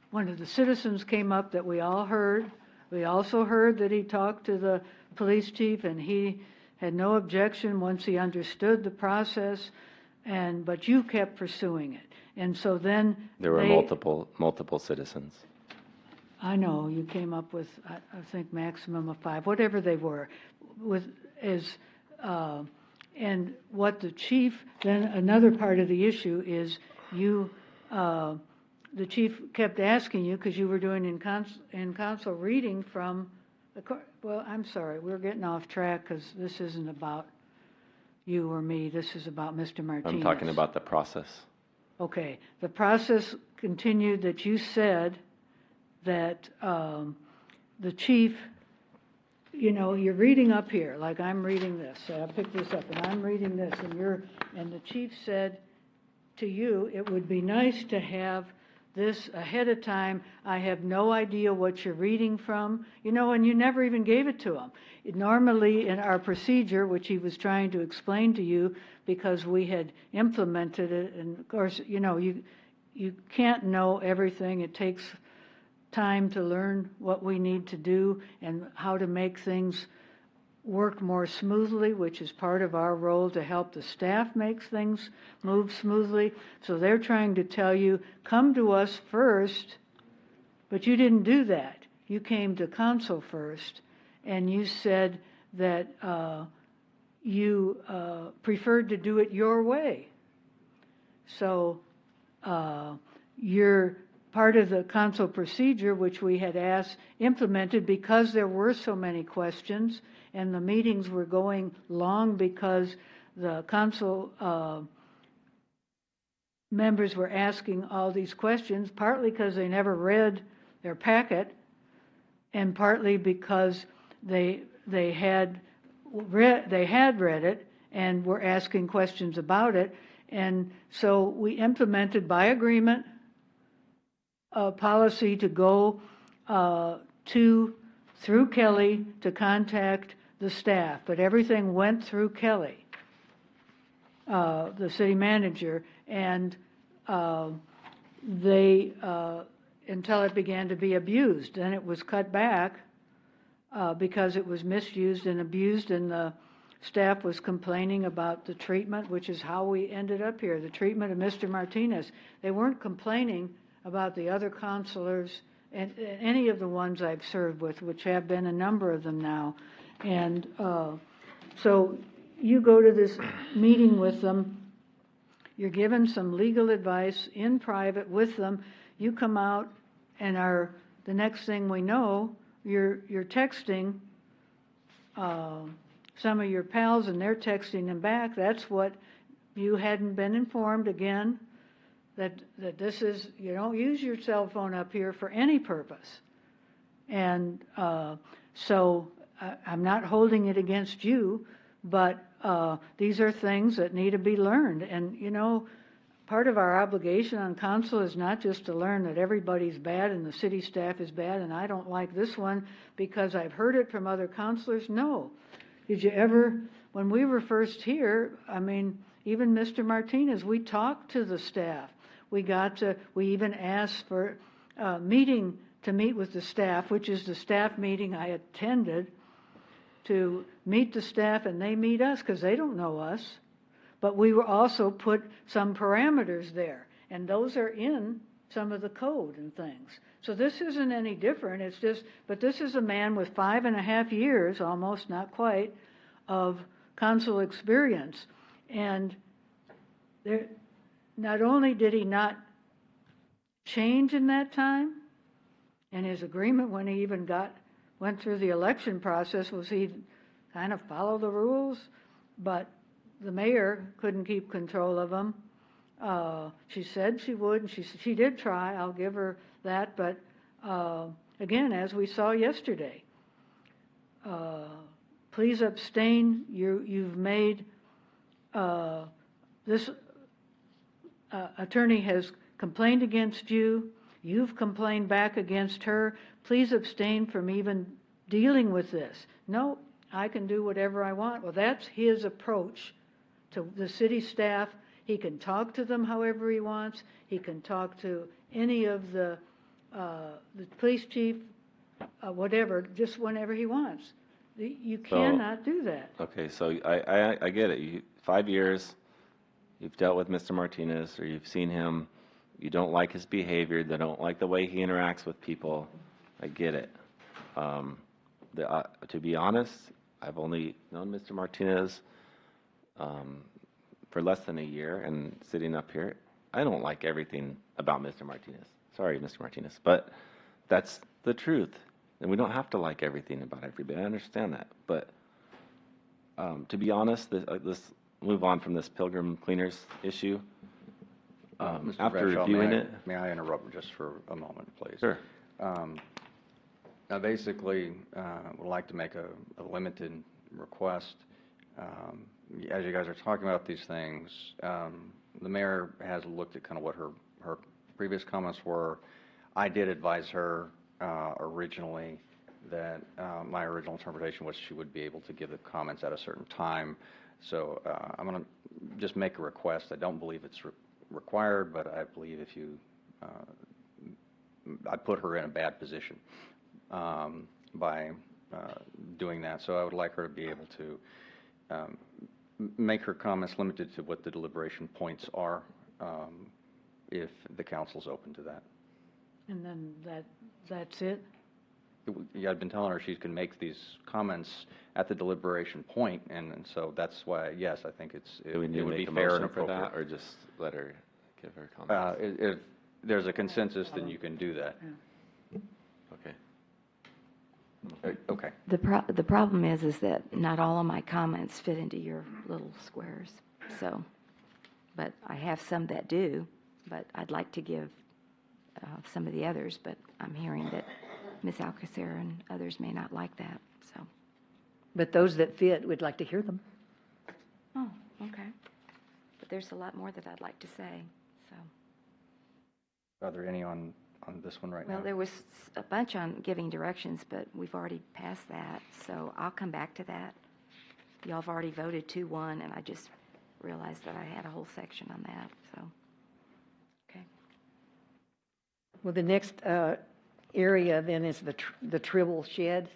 one of the citizens came up that we all heard. We also heard that he talked to the police chief and he had no objection once he understood the process, but you kept pursuing it. And so then there were multiple citizens. I know, you came up with, I think, maximum of 5, whatever they were, and what the chief, then another part of the issue is the chief kept asking you, because you were doing in council reading from Well, I'm sorry, we're getting off track because this isn't about you or me. This is about Mr. Martinez. I'm talking about the process. Okay, the process continued that you said that the chief, you know, you're reading up here, like I'm reading this. So I picked this up and I'm reading this, and the chief said to you, it would be nice to have this ahead of time. I have no idea what you're reading from, you know, and you never even gave it to him. Normally in our procedure, which he was trying to explain to you because we had implemented it, and of course, you know, you can't know everything. It takes time to learn what we need to do and how to make things work more smoothly, which is part of our role to help the staff make things move smoothly. So they're trying to tell you, come to us first, but you didn't do that. You came to council first, and you said that you preferred to do it your way. So you're part of the council procedure, which we had asked implemented because there were so many questions, and the meetings were going long because the council members were asking all these questions, partly because they never read their packet, and partly because they had read it and were asking questions about it. And so we implemented by agreement a policy to go through Kelly to contact the staff, but everything went through Kelly, the city manager, and they until it began to be abused. Then it was cut back because it was misused and abused, and the staff was complaining about the treatment, which is how we ended up here, the treatment of Mr. Martinez. They weren't complaining about the other counselors and any of the ones I've served with, which have been a number of them now. And so you go to this meeting with them, you're given some legal advice in private with them, you come out and the next thing we know, you're texting some of your pals and they're texting them back. That's what you hadn't been informed again, that this is, you don't use your cell phone up here for any purpose. And so I'm not holding it against you, but these are things that need to be learned. And, you know, part of our obligation on council is not just to learn that everybody's bad and the city staff is bad and I don't like this one because I've heard it from other counselors. No. Did you ever, when we were first here, I mean, even Mr. Martinez, we talked to the staff. We even asked for a meeting to meet with the staff, which is the staff meeting I attended, to meet the staff, and they meet us because they don't know us. But we were also put some parameters there, and those are in some of the code and things. So this isn't any different. It's just, but this is a man with 5.5 years, almost, not quite, of council experience. And there, not only did he not change in that time, and his agreement when he even went through the election process was he kind of follow the rules, but the mayor couldn't keep control of him. She said she would, and she did try, I'll give her that, but again, as we saw yesterday, please abstain. You've made, this attorney has complained against you, you've complained back against her, please abstain from even dealing with this. No, I can do whatever I want. Well, that's his approach to the city staff. He can talk to them however he wants. He can talk to any of the police chief, whatever, just whenever he wants. You cannot do that. Okay, so I get it. 5 years, you've dealt with Mr. Martinez, or you've seen him, you don't like his behavior, you don't like the way he interacts with people. I get it. To be honest, I've only known Mr. Martinez for less than a year, and sitting up here, I don't like everything about Mr. Martinez. Sorry, Mr. Martinez, but that's the truth. And we don't have to like everything about everybody, I understand that, but to be honest, let's move on from this Pilgrim Cleaners issue. Mr. After Bradshaw, reviewing it. may I interrupt just for a moment, please? Sure. I basically would like to make a limited request. As you guys are talking about these things, the mayor has looked at kind of what her previous comments were. I did advise her originally that my original interpretation was she would be able to give the comments at a certain time. So I'm going to just make a request. I don't believe it's required, but I believe if you, I put her in a bad position by doing that. So I would like her to be able to make her comments limited to what the deliberation points are, if the council's open to that. And then that's it? Yeah, I've been telling her she can make these comments at the deliberation point, and so that's why, yes, I think Do we need it to would be make a fair and motion for appropriate. that, or just let her give her comments? If there's a consensus, then you can do that. Okay. Okay. The problem is that not all of my comments fit into your little squares, so, but I have some that do, but I'd like to give some of the others, but I'm hearing that Ms. Alcacer and others may not like that, so. But those that fit, we'd like to hear them. Oh, okay. But there's a lot more that I'd like to say, so. Are there any on this one right now? Well, there was a bunch on giving directions, but we've already passed that, so I'll come back to that. Y'all have already voted 2-1, and I just realized that I had a whole section on that, so. Okay. Well, the next area then is the tribble shed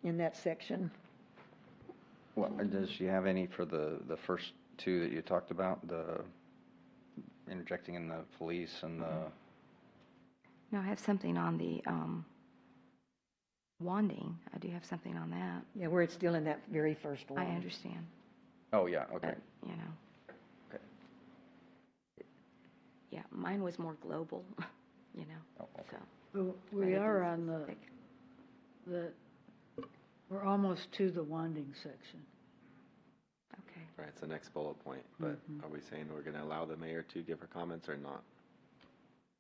in that section. Well, does she have any for the first two that you talked about, the interjecting in the police and the? No, I have something on the wanding. I do have something on that. Yeah, where it's still in that very first one. I understand, Oh, yeah, okay. but, you know. Okay. Yeah, mine was more global, you know, Oh, okay. so. Well, we rather are than on specific. we're almost to the wanding section. Okay. Right, it's the next bullet point, but are we saying we're going to allow the mayor to give her comments or not?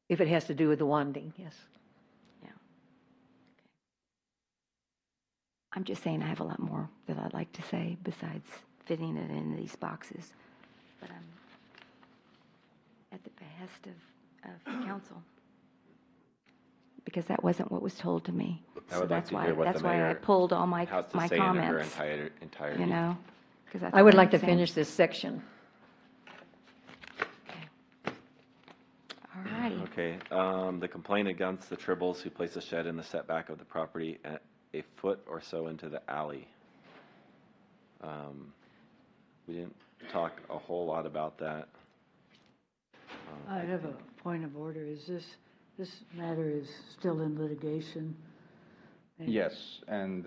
If it has to do with the wanding, yes. Yeah. Okay. I'm just saying I have a lot more that I'd like to say besides fitting it in these boxes. But I'm at the behest of council. Because that wasn't what was told to me. I So would like that's to why, hear what the that's why I mayor pulled all my has to my say in her comments, entirety. you know? 'Cause I would thought like to saying- finish this section. All righty. Okay, the complaint against the Tribbles who place a shed in the setback of the property at a foot or so into the alley. We didn't talk a whole lot about that. I have a point of order. Is this matter is still in litigation? And- Yes, and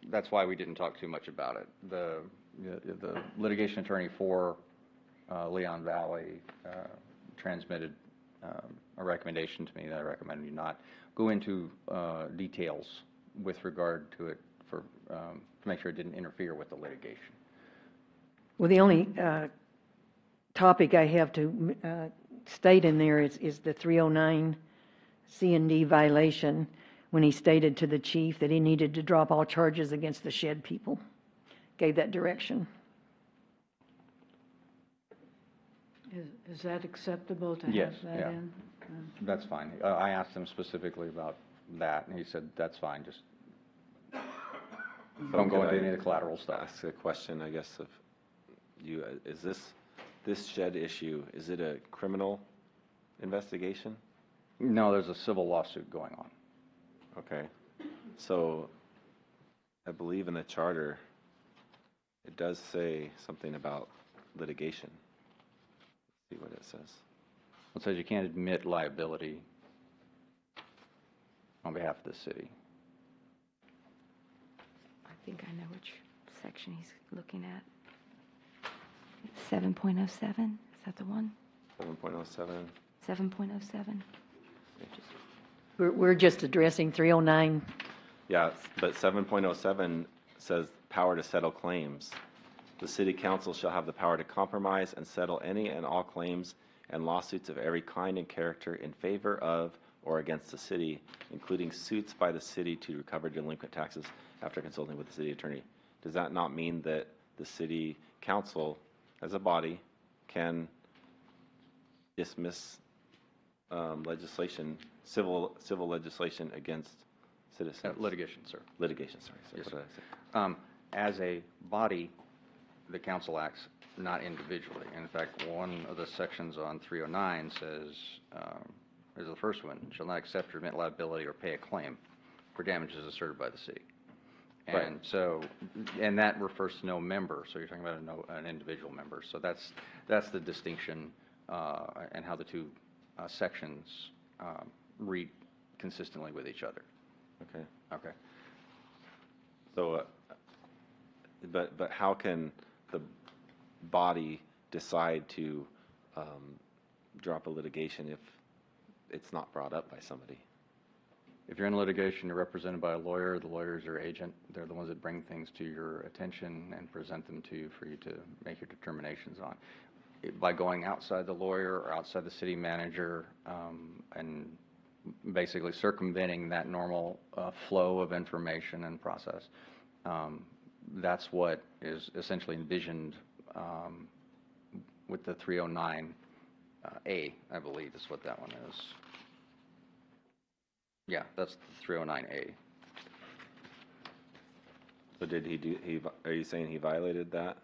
that's why we didn't talk too much about it. The litigation attorney for Leon Valley transmitted a recommendation to me that I recommended you not go into details with regard to it to make sure it didn't interfere with the litigation. Well, the only topic I have to state in there is the 309 C&D violation, when he stated to the chief that he needed to drop all charges against the shed people. Gave that direction. Is that acceptable to Yes, have that yeah. in? That's fine. I asked him specifically about that, and he said, that's fine, just don't go into any of the collateral stuff. Ask a question, I guess, of you. Is this shed issue, is it a criminal investigation? No, there's a civil lawsuit going on. Okay, so I believe in the charter, it does say something about litigation. Let's see what it says. It says you can't admit liability on behalf of the city. I think I know which section he's looking at. 7.07, is that the one? 7.07. 7.07? We're just addressing 309. Yeah, but 7.07 says power to settle claims. The city council shall have the power to compromise and settle any and all claims and lawsuits of every kind and character in favor of or against the city, including suits by the city to recover delinquent taxes after consulting with the city attorney. Does that not mean that the city council, as a body, can dismiss legislation, civil legislation against citizens? Litigation, sir. Litigation, sorry. So Yes, what sir. did I say? As a body, the council acts not individually. In fact, one of the sections on 309 says, is the first one, shall not accept or admit liability or pay a claim for damages asserted by the city. And Right. so, and that refers to no member, so you're talking about an individual member. So that's the distinction and how the two sections read consistently with each other. Okay. Okay. So, but how can the body decide to drop a litigation if it's not brought up by somebody? If you're in litigation, you're represented by a lawyer. The lawyer is your agent. They're the ones that bring things to your attention and present them to you for you to make your determinations on. By going outside the lawyer or outside the city manager and basically circumventing that normal flow of information and process, that's what is essentially envisioned with the 309A, I believe is what that one is. Yeah, that's the 309A. So did he do, are you saying he violated that?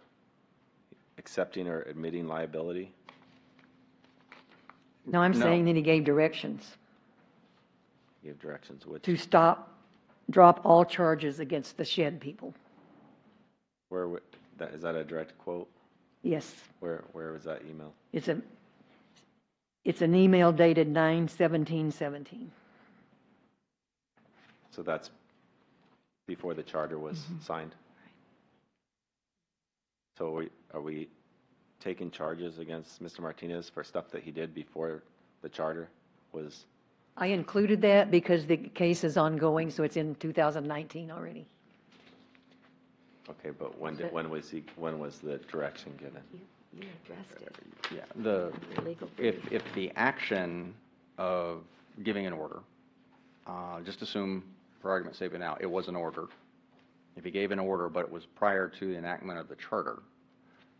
Accepting or admitting liability? No, I'm No. saying that he gave directions Give directions, which, to drop all charges against the shed people. where, is that a direct quote? Yes, Where was that email? it's an email dated 9/17/17. So that's before the charter was signed? So are we taking charges against Mr. Martinez for stuff that he did before the charter was? I included that because the case is ongoing, so it's in 2019 already. Okay, but when was the direction given? You addressed it. Yeah, Your legal brief. if the action of giving an order, just assume for argument's sake now, it was an order. If he gave an order, but it was prior to the enactment of the charter,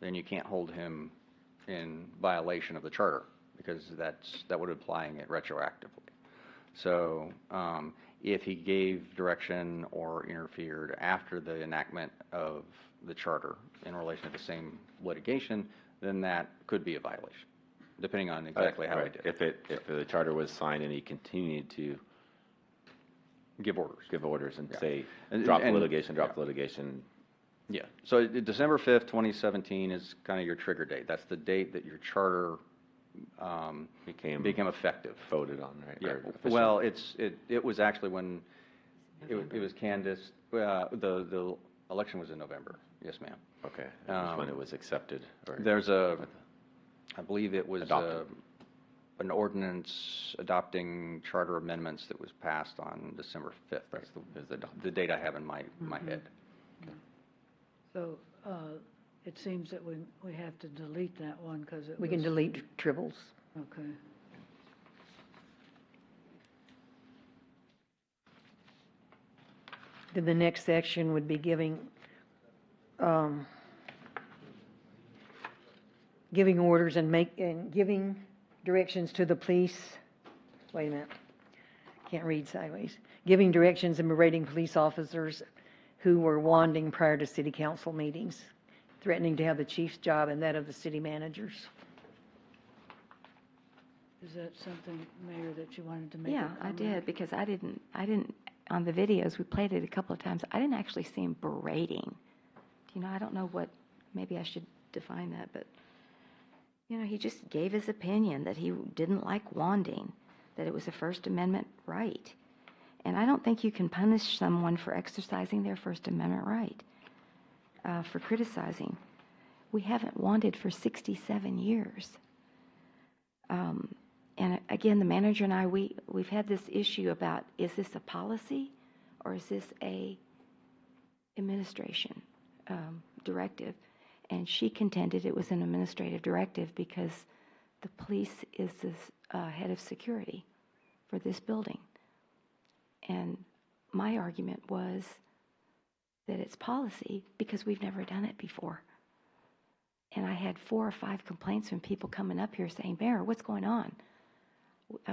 then you can't hold him in violation of the charter because that would applying it retroactively. So if he gave direction or interfered after the enactment of the charter in relation to the same litigation, then that could be a violation, depending on exactly how he did it. If the charter was signed and he continued to Give orders. and Yeah. say, And- drop the and- litigation, drop yeah. the litigation. Yeah, so December 5th, 2017 is kind of your trigger date. That's the date that your charter became effective. Voted on, right? Yeah, Or officially. well, it was actually when, it was canvassed, the election was in November, yes, ma'am. Okay, that was when it was accepted, or? There's I believe it was Adopted. an ordinance adopting charter amendments that was passed on December 5th. That's It was adopted. the date I have in my head. So it seems that we have to delete that one because it was. We can delete tribbles. Okay. Then the next section would be giving orders and giving directions to the police. Wait a minute. Can't read sideways. Giving directions and berating police officers who were wanding prior to city council meetings, threatening to have the chief's job and that of the city managers. Is that something, Mayor, that you wanted to make? Yeah, I did, because I didn't, on the videos, we played it a couple of times, I didn't actually see him berating. You know, I don't know what, maybe I should define that, but, you know, he just gave his opinion that he didn't like wanding, that it was a First Amendment right. And I don't think you can punish someone for exercising their First Amendment right, for criticizing. We haven't wanded for 67 years. And again, the manager and I, we've had this issue about, is this a policy or is this a administration directive? And she contended it was an administrative directive because the police is the head of security for this building. And my argument was that it's policy because we've never done it before. And I had 4 or 5 complaints from people coming up here saying, Mayor, what's going on?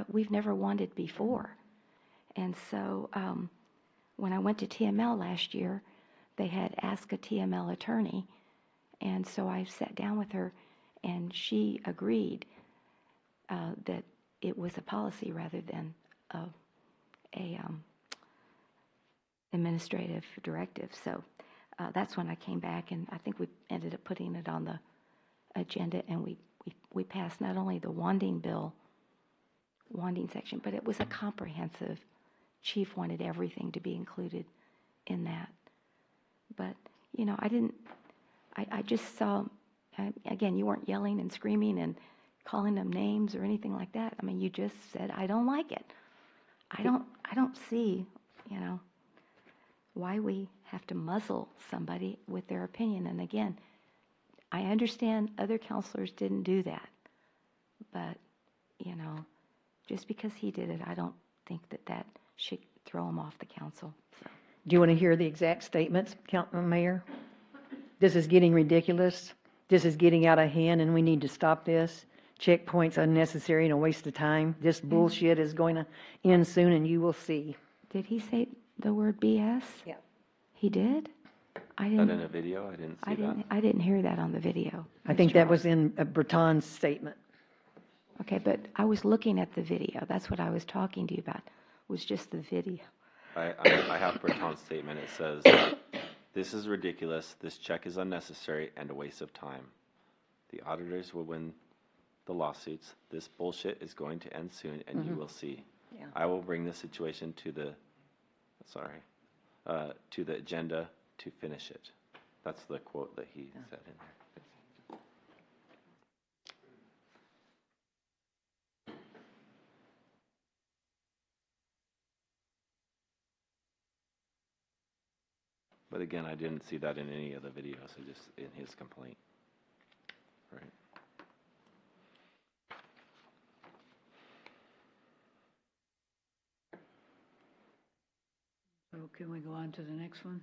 We've never wanted before. And so when I went to TML last year, they had asked a TML attorney. And so I sat down with her, and she agreed that it was a policy rather than a administrative directive. So that's when I came back, and I think we ended up putting it on the agenda, and we passed not only the Wanding section, but it was a comprehensive. Chief wanted everything to be included in that. But, you know, I just saw, again, you weren't yelling and screaming and calling them names or anything like that. I mean, you just said, I don't like it. I don't see, you know, why we have to muzzle somebody with their opinion. And again, I understand other counselors didn't do that. But, you know, just because he did it, I don't think that should throw him off the council. So. Do you want to hear the exact statements, Mayor? This is getting ridiculous. This is getting out of hand, and we need to stop this. Checkpoints unnecessary and a waste of time. This bullshit is going to end soon, and you will see. Did he say the word BS? Yeah. He did? I Is that in didn't. a video? I didn't see that. I didn't hear that on the video. I think that was in Breton's statement. Okay, but I was looking at the video. That's what I was talking to you about, was just the video. I have Breton's statement. It says, this is ridiculous. This check is unnecessary and a waste of time. The auditors will win the lawsuits. This bullshit is going to end soon, and you will see. Yeah. I will bring the situation to the agenda to finish it. That's the quote that he said in there. But again, I didn't see that in any of the videos, so just in his complaint. Right. So can we go on to the next one?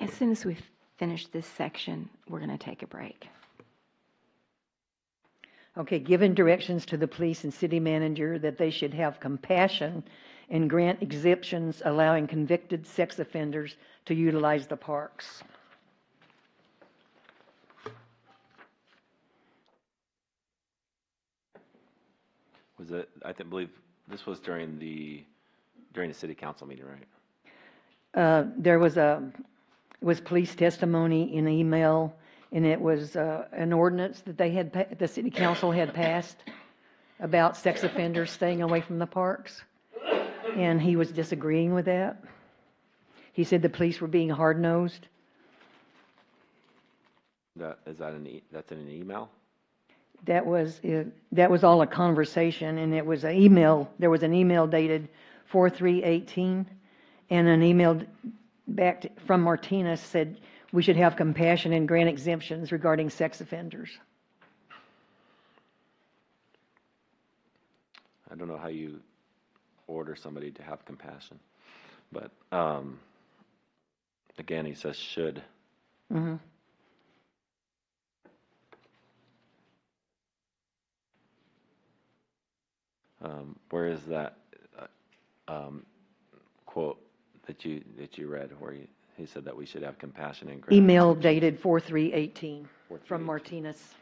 As soon as we finish this section, we're going to take a break. Okay, given directions to the police and city manager that they should have compassion and grant exemptions allowing convicted sex offenders to utilize the parks. Was it? Believe this was during the city council meeting, right? There was police testimony in email, and it was an ordinance that the city council had passed about sex offenders staying away from the parks, and he was disagreeing with that. He said the police were being hard-nosed. That's in an email? That was all a conversation, and it was an email. There was an email dated 4/3/18, and an email back from Martinez said we should have compassion and grant exemptions regarding sex offenders. I don't know how you order somebody to have compassion, but again, he says should. Mm-hmm. Where is that quote that you read where he said that we should have compassion and grant Email exemptions? dated 4/3/18 from 4/3/18. Martinez.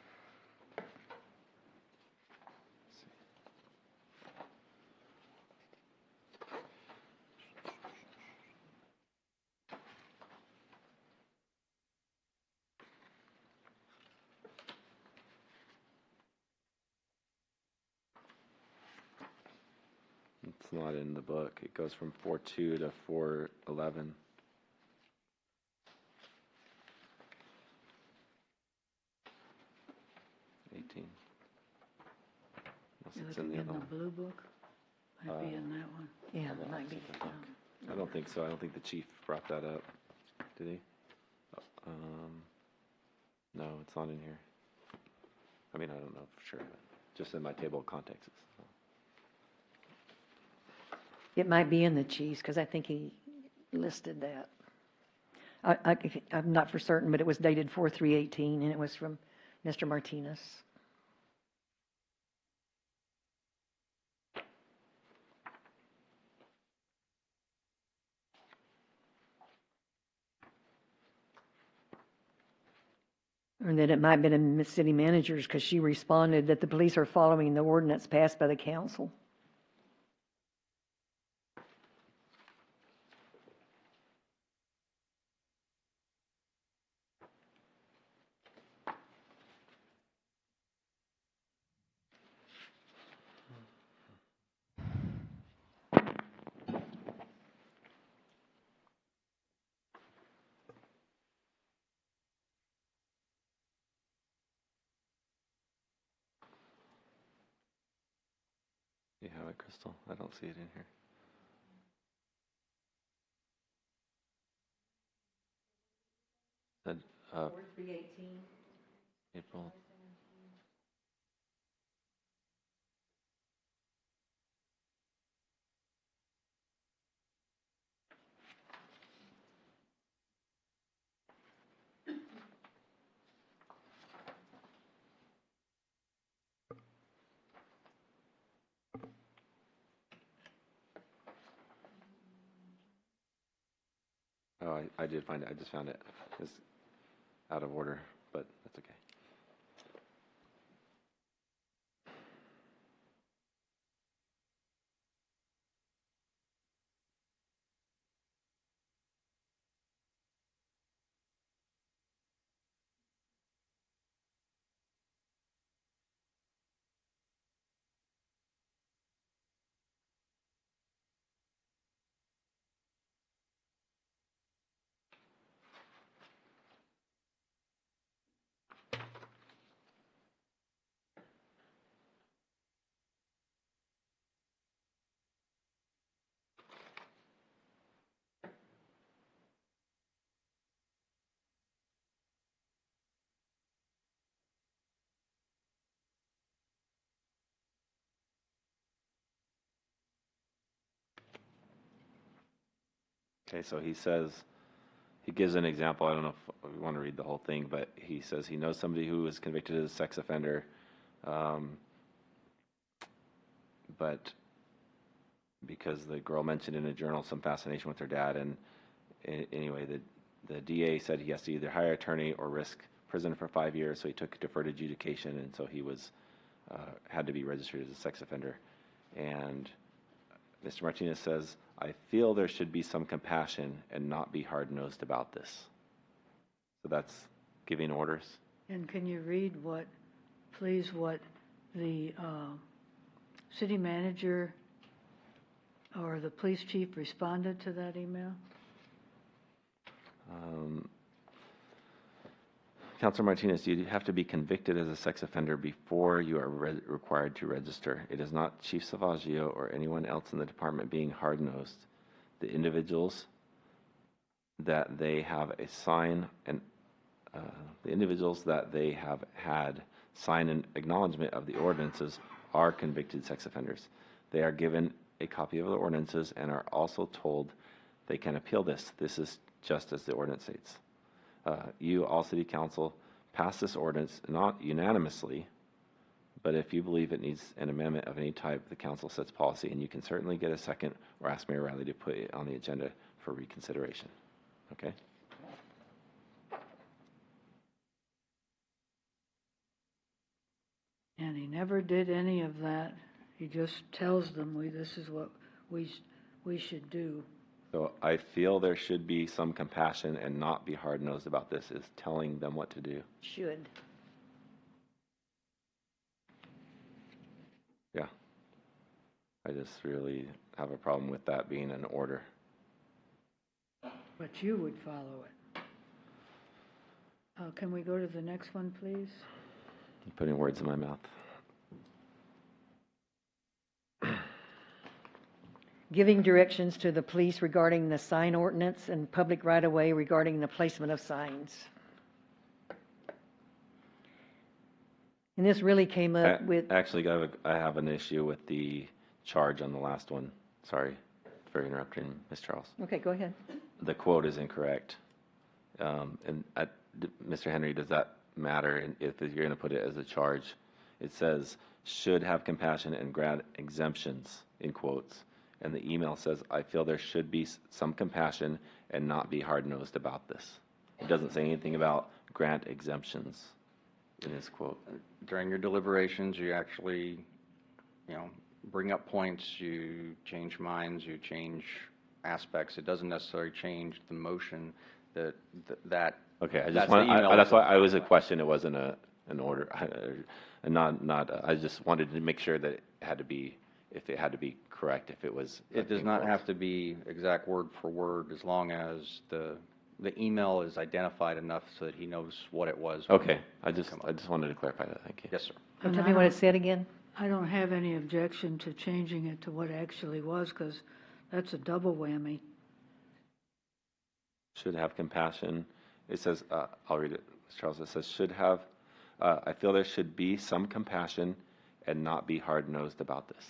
It's not in the book. It goes from 4:2 to 4:11. It's Look in the in other the one. blue book. Might be in that one. Yeah, it might be. I don't think so. I don't think the chief brought that up. Did he? No, it's not in here. I mean, I don't know for sure, but just in my table of contents. It might be in the Chiefs, because I think he listed that. I'm not for certain, but it was dated 4/3/18, and it was from Mr. Martinez. Or that it might have been a Miss City Manager's, because she responded that the police are following the ordinance passed by the council. You have it, Crystal? I don't see it in here. Said, 4/3/18. April. Oh, I did find it. I just found it. It's out of order, but that's okay. Okay, so he says, he gives an example. I don't know if we want to read the whole thing, but he says he knows somebody who was convicted as a sex offender, but because the girl mentioned in a journal some fascination with her dad, and anyway, the DA said he has to either hire an attorney or risk prison for 5 years, so he took deferred adjudication, and so he was had to be registered as a sex offender. And Mr. Martinez says, I feel there should be some compassion and not be hard-nosed about this. So that's giving orders. And can you read please, what the city manager or the police chief responded to that email? Councilor Martinez, you have to be convicted as a sex offender before you are required to register. It is not Chief Savaggio or anyone else in the department being hard-nosed. The individuals that they have had sign an acknowledgement of the ordinances are convicted sex offenders. They are given a copy of the ordinances and are also told they can appeal this. This is just as the ordinance states. You, all city council, pass this ordinance not unanimously, but if you believe it needs an amendment of any type, the council sets policy, and you can certainly get a second or ask Mayor Riley to put it on the agenda for reconsideration. Okay? And he never did any of that. He just tells them, this is what we should do. So I feel there should be some compassion and not be hard-nosed about this, is telling them what to do. Should. Yeah. I just really have a problem with that being an order. But you would follow it. Can we go to the next one, please? You're putting words in my mouth. giving directions to the police regarding the sign ordinance and public right-of-way regarding the placement of signs. And this really came up with, Actually, I have an issue with the charge on the last one. Sorry for interrupting, Ms. Charles. okay, go ahead. The quote is incorrect. Mr. Henry, does that matter if you're going to put it as a charge? It says, should have compassion and grant exemptions, in quotes. And the email says, I feel there should be some compassion and not be hard-nosed about this. It doesn't say anything about grant exemptions in his quote. During your deliberations, you actually, bring up points, you change minds, you change aspects. It doesn't necessarily change the motion that. Okay, I that's just the want, email. that's why I was a question, it wasn't an order. And I just wanted to make sure that it had to be, if it had to be correct, if it was. It does not have to be exact word for word, as long as the email is identified enough so that he knows what it was. Okay, I just wanted to clarify that, thank you. Yes, sir. And Tell me what it said again. I don't have any objection to changing it to what it actually was, because that's a double whammy. Should have compassion. It says, I'll read it, Ms. Charles. It says, should have, I feel there should be some compassion and not be hard-nosed about this.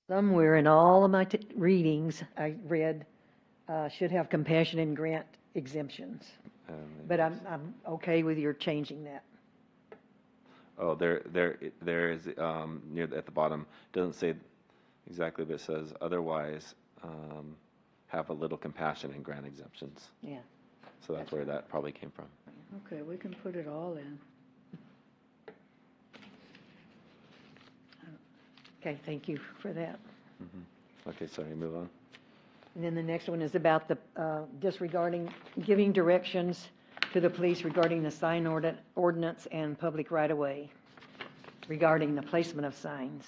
Somewhere in all of my readings, I read, should have compassion and grant exemptions. But I'm okay with your changing that. Oh, there is, near, at the bottom, doesn't say exactly, but it says, otherwise, have a little compassion and grant exemptions. Yeah. So that's where that probably came from. Okay, we can put it all in. Okay, thank you for that. Okay, sorry, move on. And then the next one is about the, disregarding, giving directions to the police regarding the sign ordinance and public right-of-way regarding the placement of signs.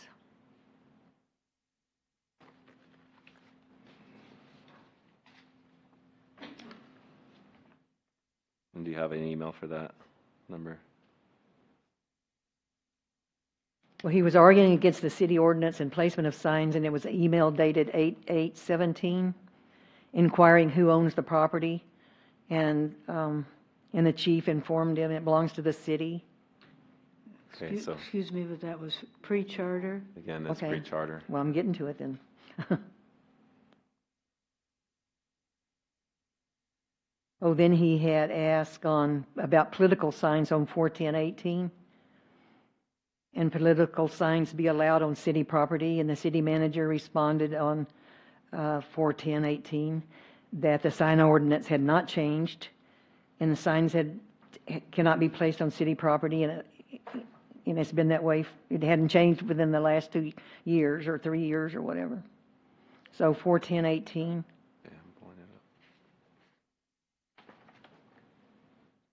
And do you have an email for that number? Well, he was arguing against the city ordinance and placement of signs, and it was an email dated 8/8/17, inquiring who owns the property, and the chief informed him it belongs to the city. Okay, so Excuse me, but that was pre-charter? again, it's Okay. pre-charter. Well, I'm getting to it then. Oh, then he had asked about political signs on 41018. And political signs be allowed on city property, and the city manager responded on 41018 that the sign ordinance had not changed, and the signs cannot be placed on city property, and it's been that way. It hadn't changed within the last 2 years or 3 years or whatever. So 41018. Yeah, I'm pulling it up.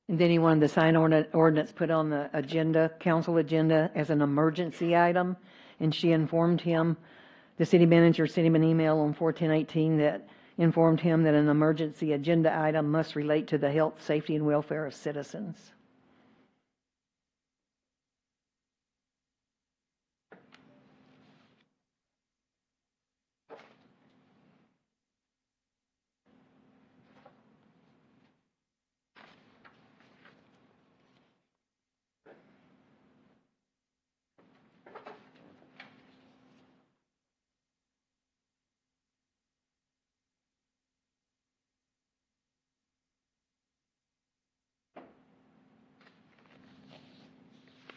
And then he wanted the sign ordinance put on the agenda, council agenda, as an emergency item. And she informed him, the city manager sent him an email on 41018 that informed him that an emergency agenda item must relate to the health, safety, and welfare of citizens.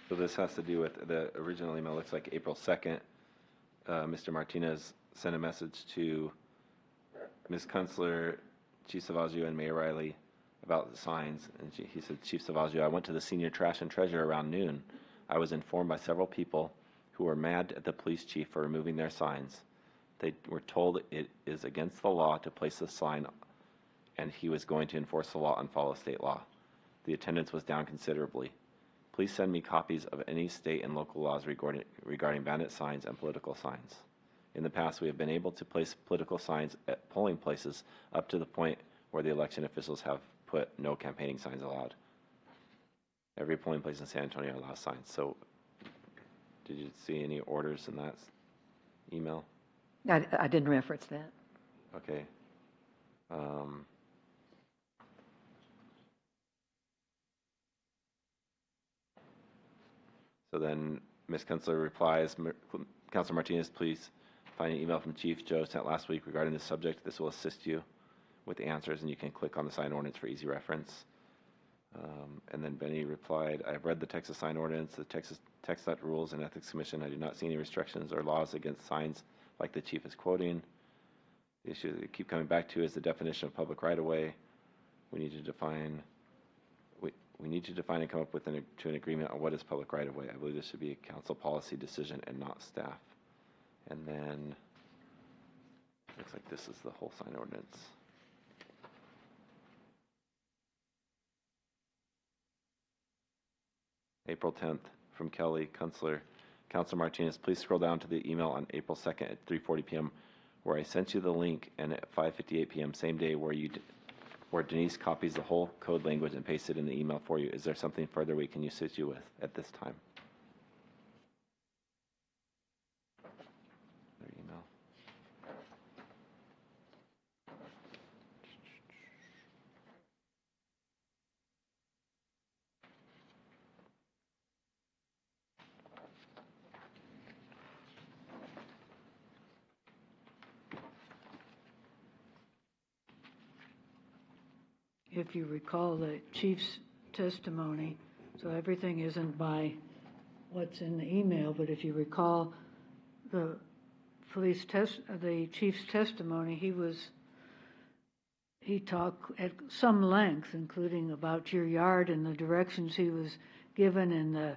So this has to do with the original email, looks like April 2nd. Mr. Martinez sent a message to Ms. Kunstler, Chief Savaggio, and Mayor Riley about the signs. And he said, Chief Savaggio, I went to the senior trash and treasure around noon. I was informed by several people who were mad at the police chief for removing their signs. They were told it is against the law to place the sign, and he was going to enforce the law and follow state law. The attendance was down considerably. Please send me copies of any state and local laws regarding bandit signs and political signs. In the past, we have been able to place political signs at polling places up to the point where the election officials have put no campaigning signs allowed. Every polling place in San Antonio allows signs. So did you see any orders in that email? I didn't reference that. Okay. So then Ms. Kunstler replies, Councilor Martinez, please find an email from Chief Joe sent last week regarding this subject. This will assist you with the answers, and you can click on the sign ordinance for easy reference. And then Benny replied, I have read the Texas sign ordinance, the Texas TxDOT Rules and Ethics Commission. I do not see any restrictions or laws against signs like the chief is quoting. The issue that we keep coming back to is the definition of public right-of-way. We need to define and come up with to an agreement on what is public right-of-way. I believe this should be a council policy decision and not staff. And then looks like this is the whole sign ordinance. April 10th from Kelly Kunstler. Councilor Martinez, please scroll down to the email on April 2nd at 3:40 p.m. where I sent you the link, and at 5:58 p.m. same day where Denise copies the whole code language and pastes it in the email for you. Is there something further we can assist you with at this time? Their email. If you recall the chief's testimony, so everything isn't by what's in the email, but if you recall the chief's testimony, he talked at some length, including about your yard and the directions he was given, and the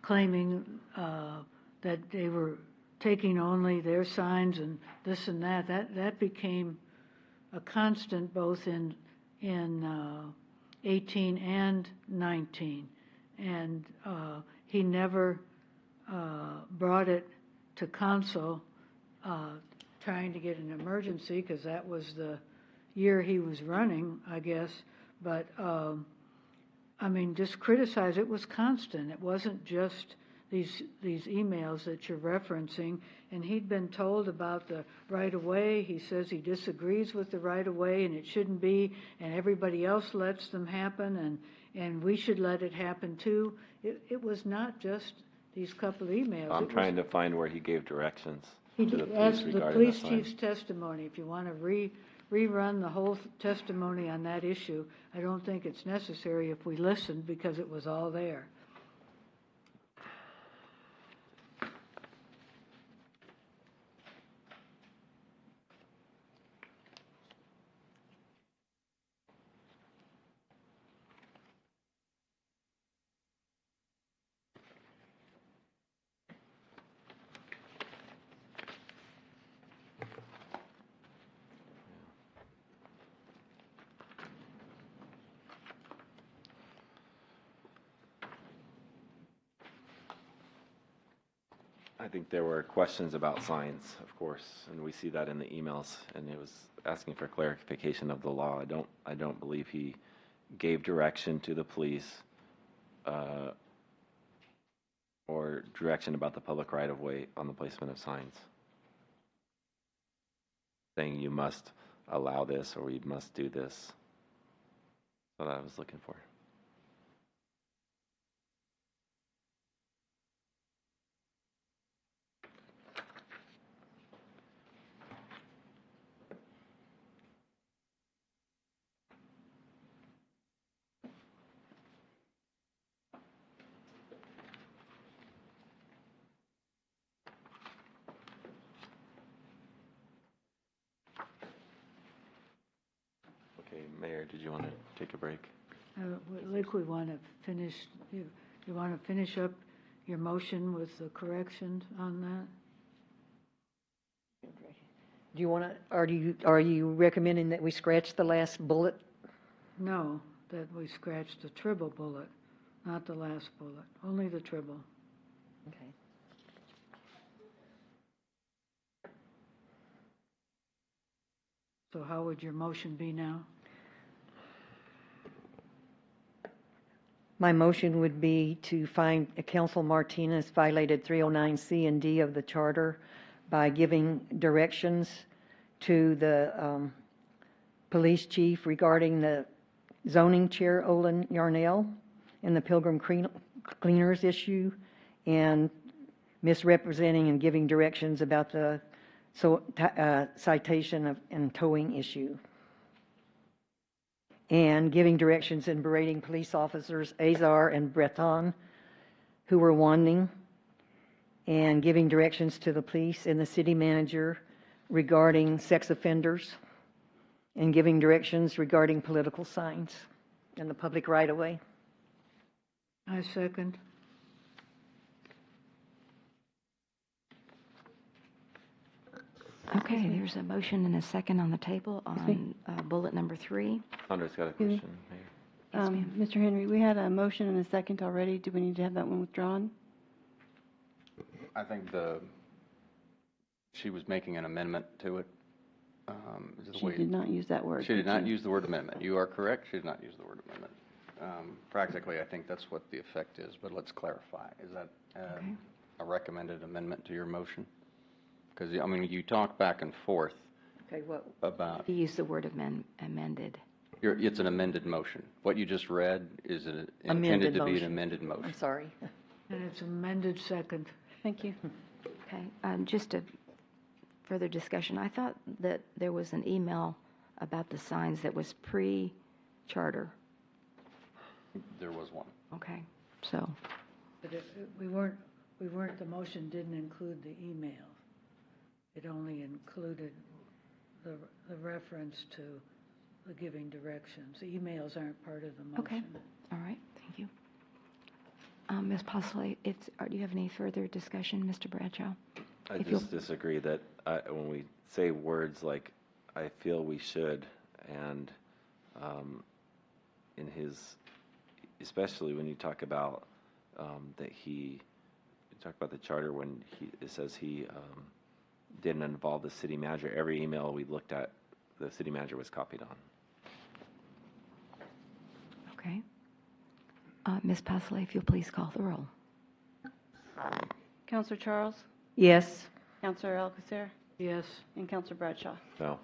claiming that they were taking only their signs and this and that. That became a constant both in 18 and 19, and he never brought it to council trying to get an emergency, because that was the year he was running, I guess. But I mean, just criticize. It was constant. It wasn't just these emails that you're referencing. And he'd been told about the right-of-way. He says he disagrees with the right-of-way, and it shouldn't be, and everybody else lets them happen, and we should let it happen too. It was not just these couple of emails. I'm trying to find where he gave directions He to the police asked the regarding police the sign. chief's testimony. If you want to rerun the whole testimony on that issue, I don't think it's necessary if we listened, because it was all there. I think there were questions about signs, of course, and we see that in the emails, and it was asking for clarification of the law. I don't believe he gave direction to the police or direction about the public right-of-way on the placement of signs, saying you must allow this or we must do this. That's what I was looking for. Okay, Mayor, did you want to take a break? Like we want to finish, you want to finish up your motion with the corrections on that? Do you want to, are you recommending that we scratch the last bullet? No, that we scratch the triple bullet, not the last bullet, only the triple. Okay. So how would your motion be now? My motion would be to find Council Martinez violated 309C and D of the charter by giving directions to the police chief regarding the zoning chair, Olin Yarnell, and the Pilgrim Cleaners issue, and misrepresenting and giving directions about the citation and towing issue, and giving directions and berating police officers Azar and Breton who were wanting, and giving directions to the police and the city manager regarding sex offenders, and giving directions regarding political signs and the public right-of-way. I second. Okay, there's a motion and a second on the table on bullet number 3. Sandra's got a question, Mayor. Yes, ma'am. Mr. Henry, we had a motion and a second already. Do we need to have that one withdrawn? I think she was making an amendment to it. Is the She way- did not use that word. She did not use the word amendment. You are correct. She did not use the word amendment. Practically, I think that's what the effect is, but let's clarify. Is that Okay. a recommended amendment to your motion? Because, I mean, you talk back and forth Okay, what? about, He used the word amended. it's an amended motion. What you just read is intended Amended to be an motion. amended I'm motion. sorry. And it's amended second. Thank you. Okay, just a further discussion. I thought that there was an email about the signs that was pre-charter. There was one. Okay, so, But we weren't, the motion didn't include the email. It only included the reference to the giving directions. The emails aren't part of the motion. okay, all right, thank you. Ms. Postley, do you have any further discussion, Mr. Bradshaw? I If you'll- just disagree that when we say words like, I feel we should, and in his, especially when you talk about that you talk about the charter when it says he didn't involve the city manager, every email we looked at, the city manager was copied on. Okay. Ms. Postley, if you'll please call the roll. Counselor Charles, Yes. Counselor Alcacer, Yes. and Counselor Bradshaw. No.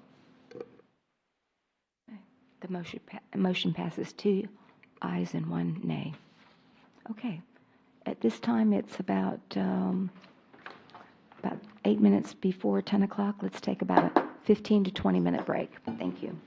The motion passes 2 ayes and 1 nay. Okay. At this time, it's about 8 minutes before 10 o'clock. Let's take about a 15 to 20-minute break. Thank you.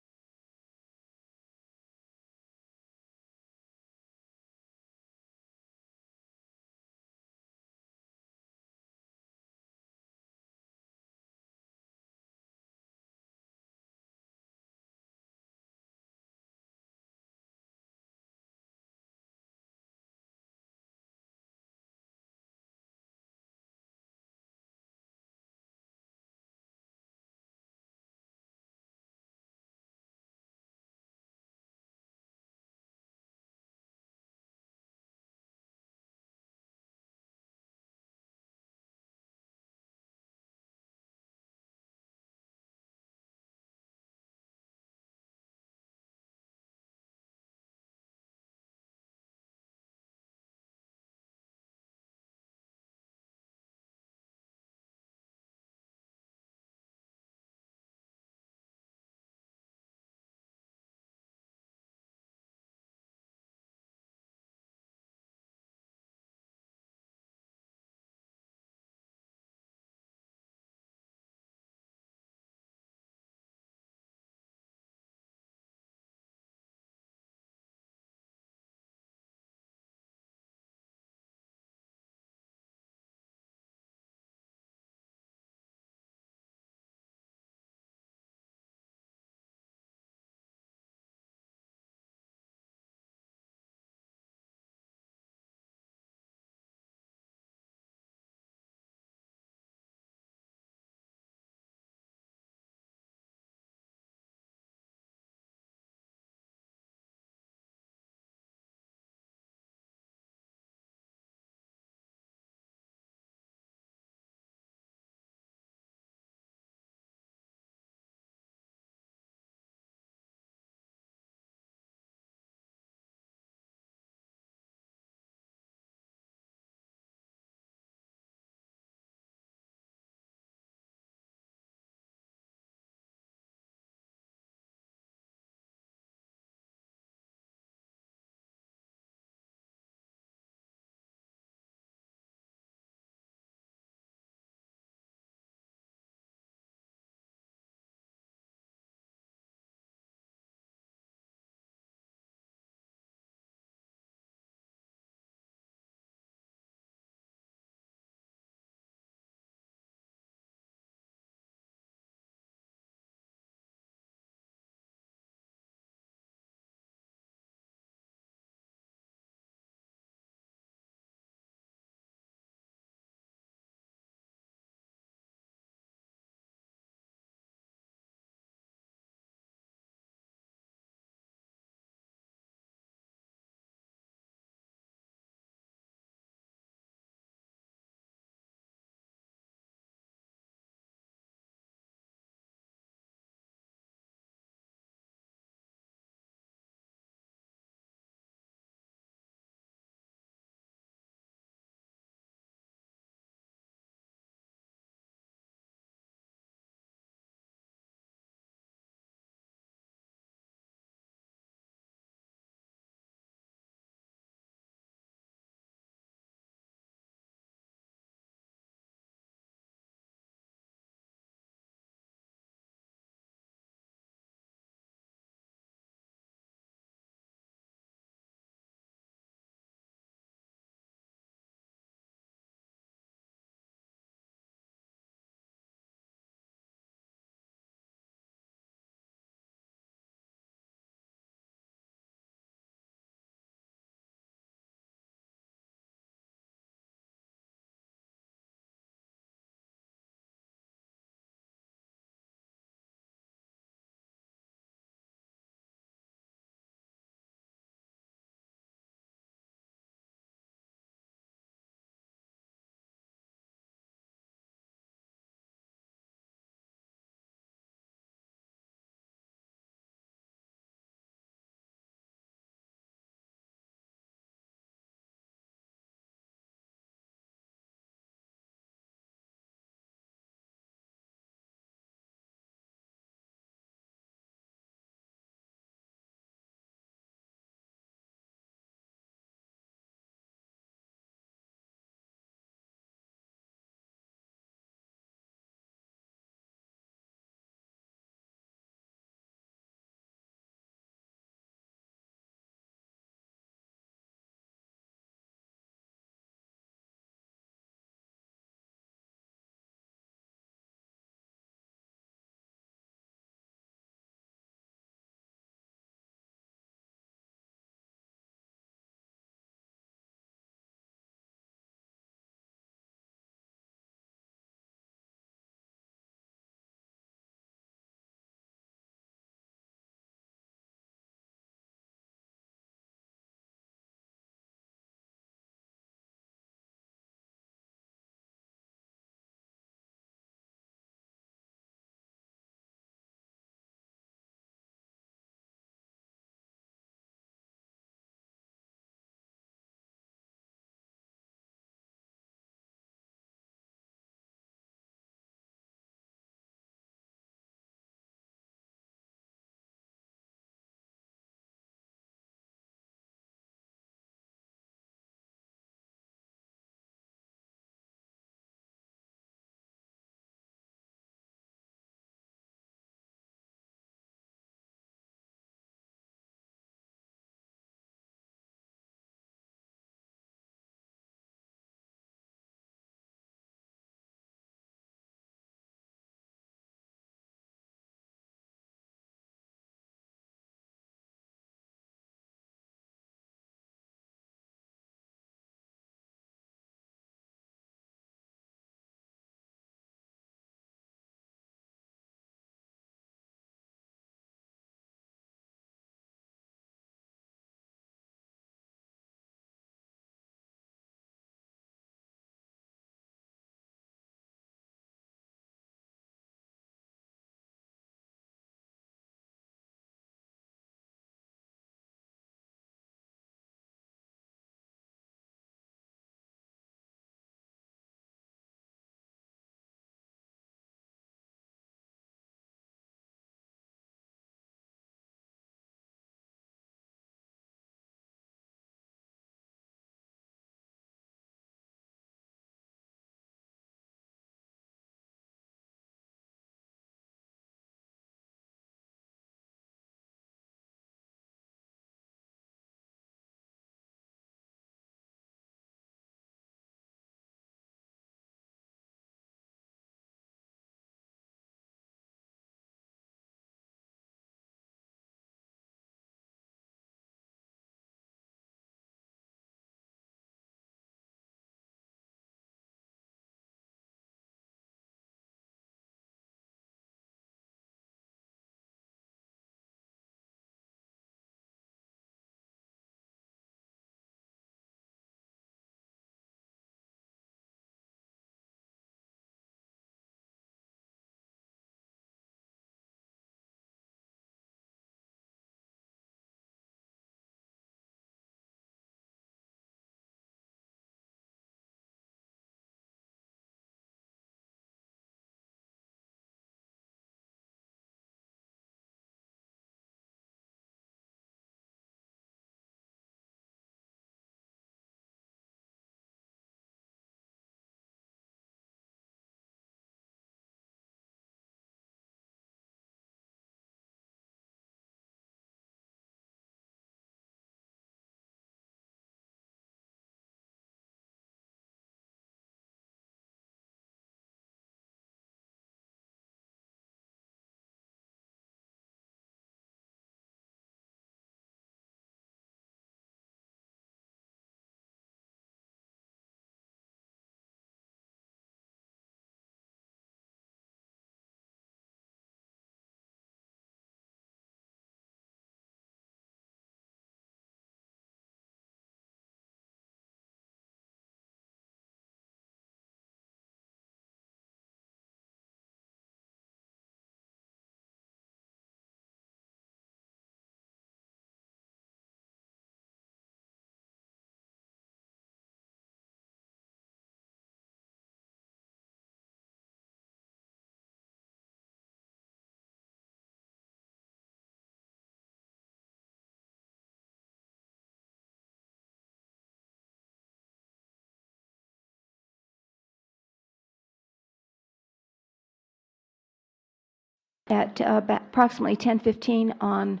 at approximately 10:15 on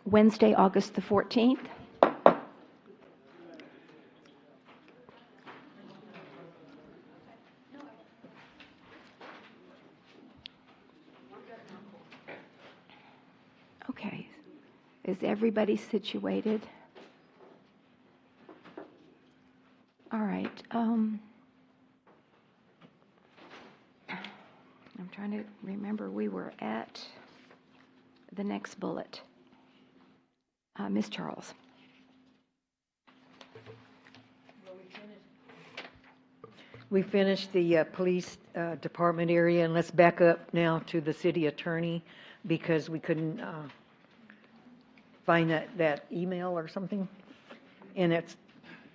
Wednesday, August the 14th. Okay. Is everybody situated? All right. I'm trying to remember, we were at the next bullet. Ms. Charles. We finished the police department area, and let's back up now to the city attorney, because we couldn't find that email or something. And it's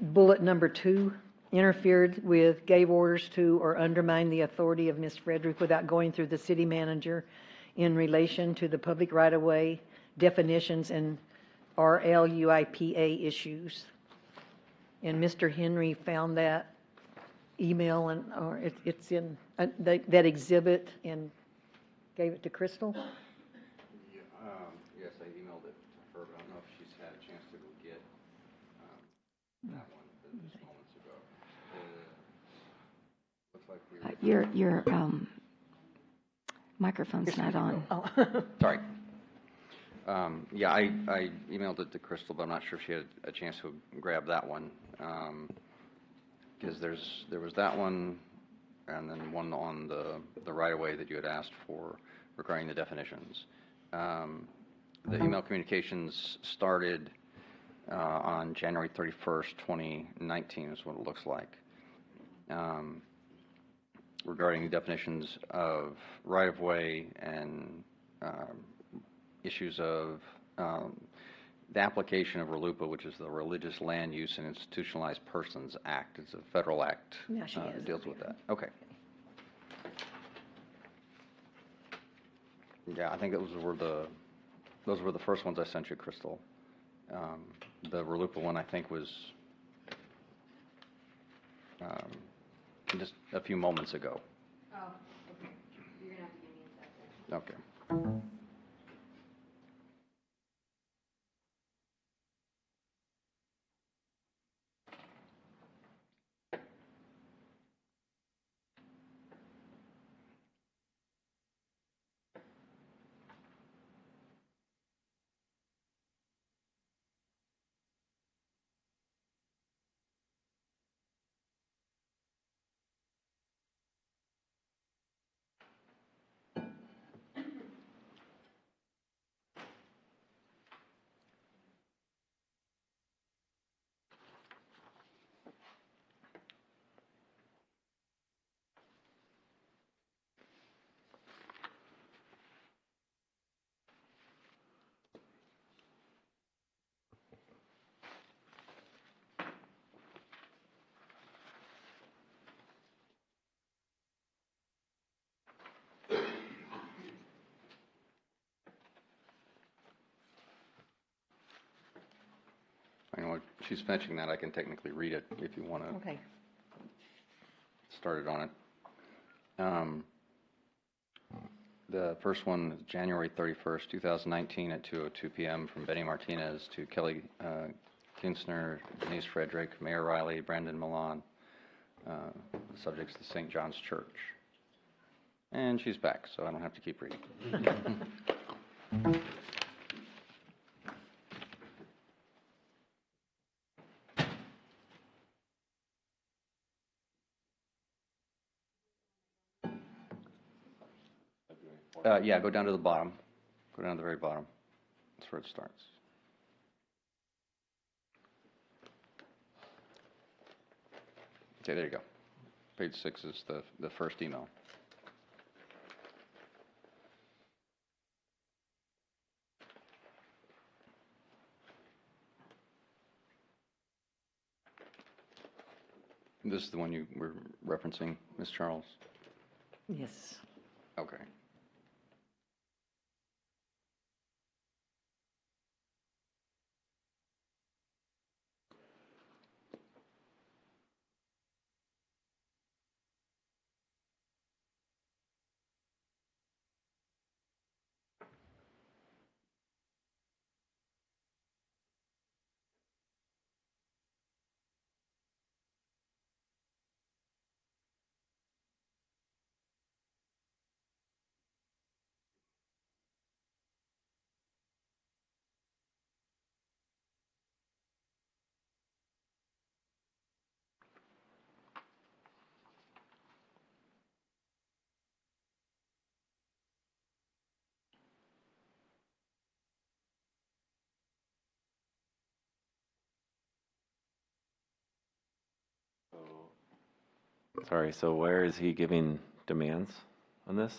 bullet number 2, interfered with, gave orders to, or undermined the authority of Ms. Frederick without going through the city manager in relation to the public right-of-way definitions and RLUIPA issues. And Mr. Henry found that email, and or it's in that exhibit, and gave it to Crystal. Yes, I emailed it to her, but I don't know if she's had a chance to go get that one just moments ago. Looks like Your microphone's not on. Oh. Sorry. Yeah, I emailed it to Crystal, but I'm not sure if she had a chance to grab that one. Because there was that one, and then one on the right-of-way that you had asked for regarding the definitions. The email communications started on January 31st, 2019 is what it looks like. Regarding the definitions of right-of-way and issues of the application of RLUIPA, which is the Religious Land Use and Institutionalized Persons Act. It's a federal act that deals with that. Okay. Yeah, I think those were the first ones I sent you, Crystal. The RLUIPA one, I think, was just a few moments ago. Oh, okay. You're going to have to give me a second. Okay. I know she's fetching that. I can technically read it if you want to. Okay. Started on it. The first one is January 31st, 2019 at 2:02 p.m. from Benny Martinez to Kelly Kinsner, Denise Frederick, Mayor Riley, Brandon Milan. The subject's the St. John's Church. And she's back, so I don't have to keep reading. Yeah, go down to the bottom. Go down to the very bottom. That's where it starts. Okay, there you go. Page 6 is the first email. This is the one you were referencing, Ms. Charles? Yes. Okay. Sorry, so where is he giving demands on this?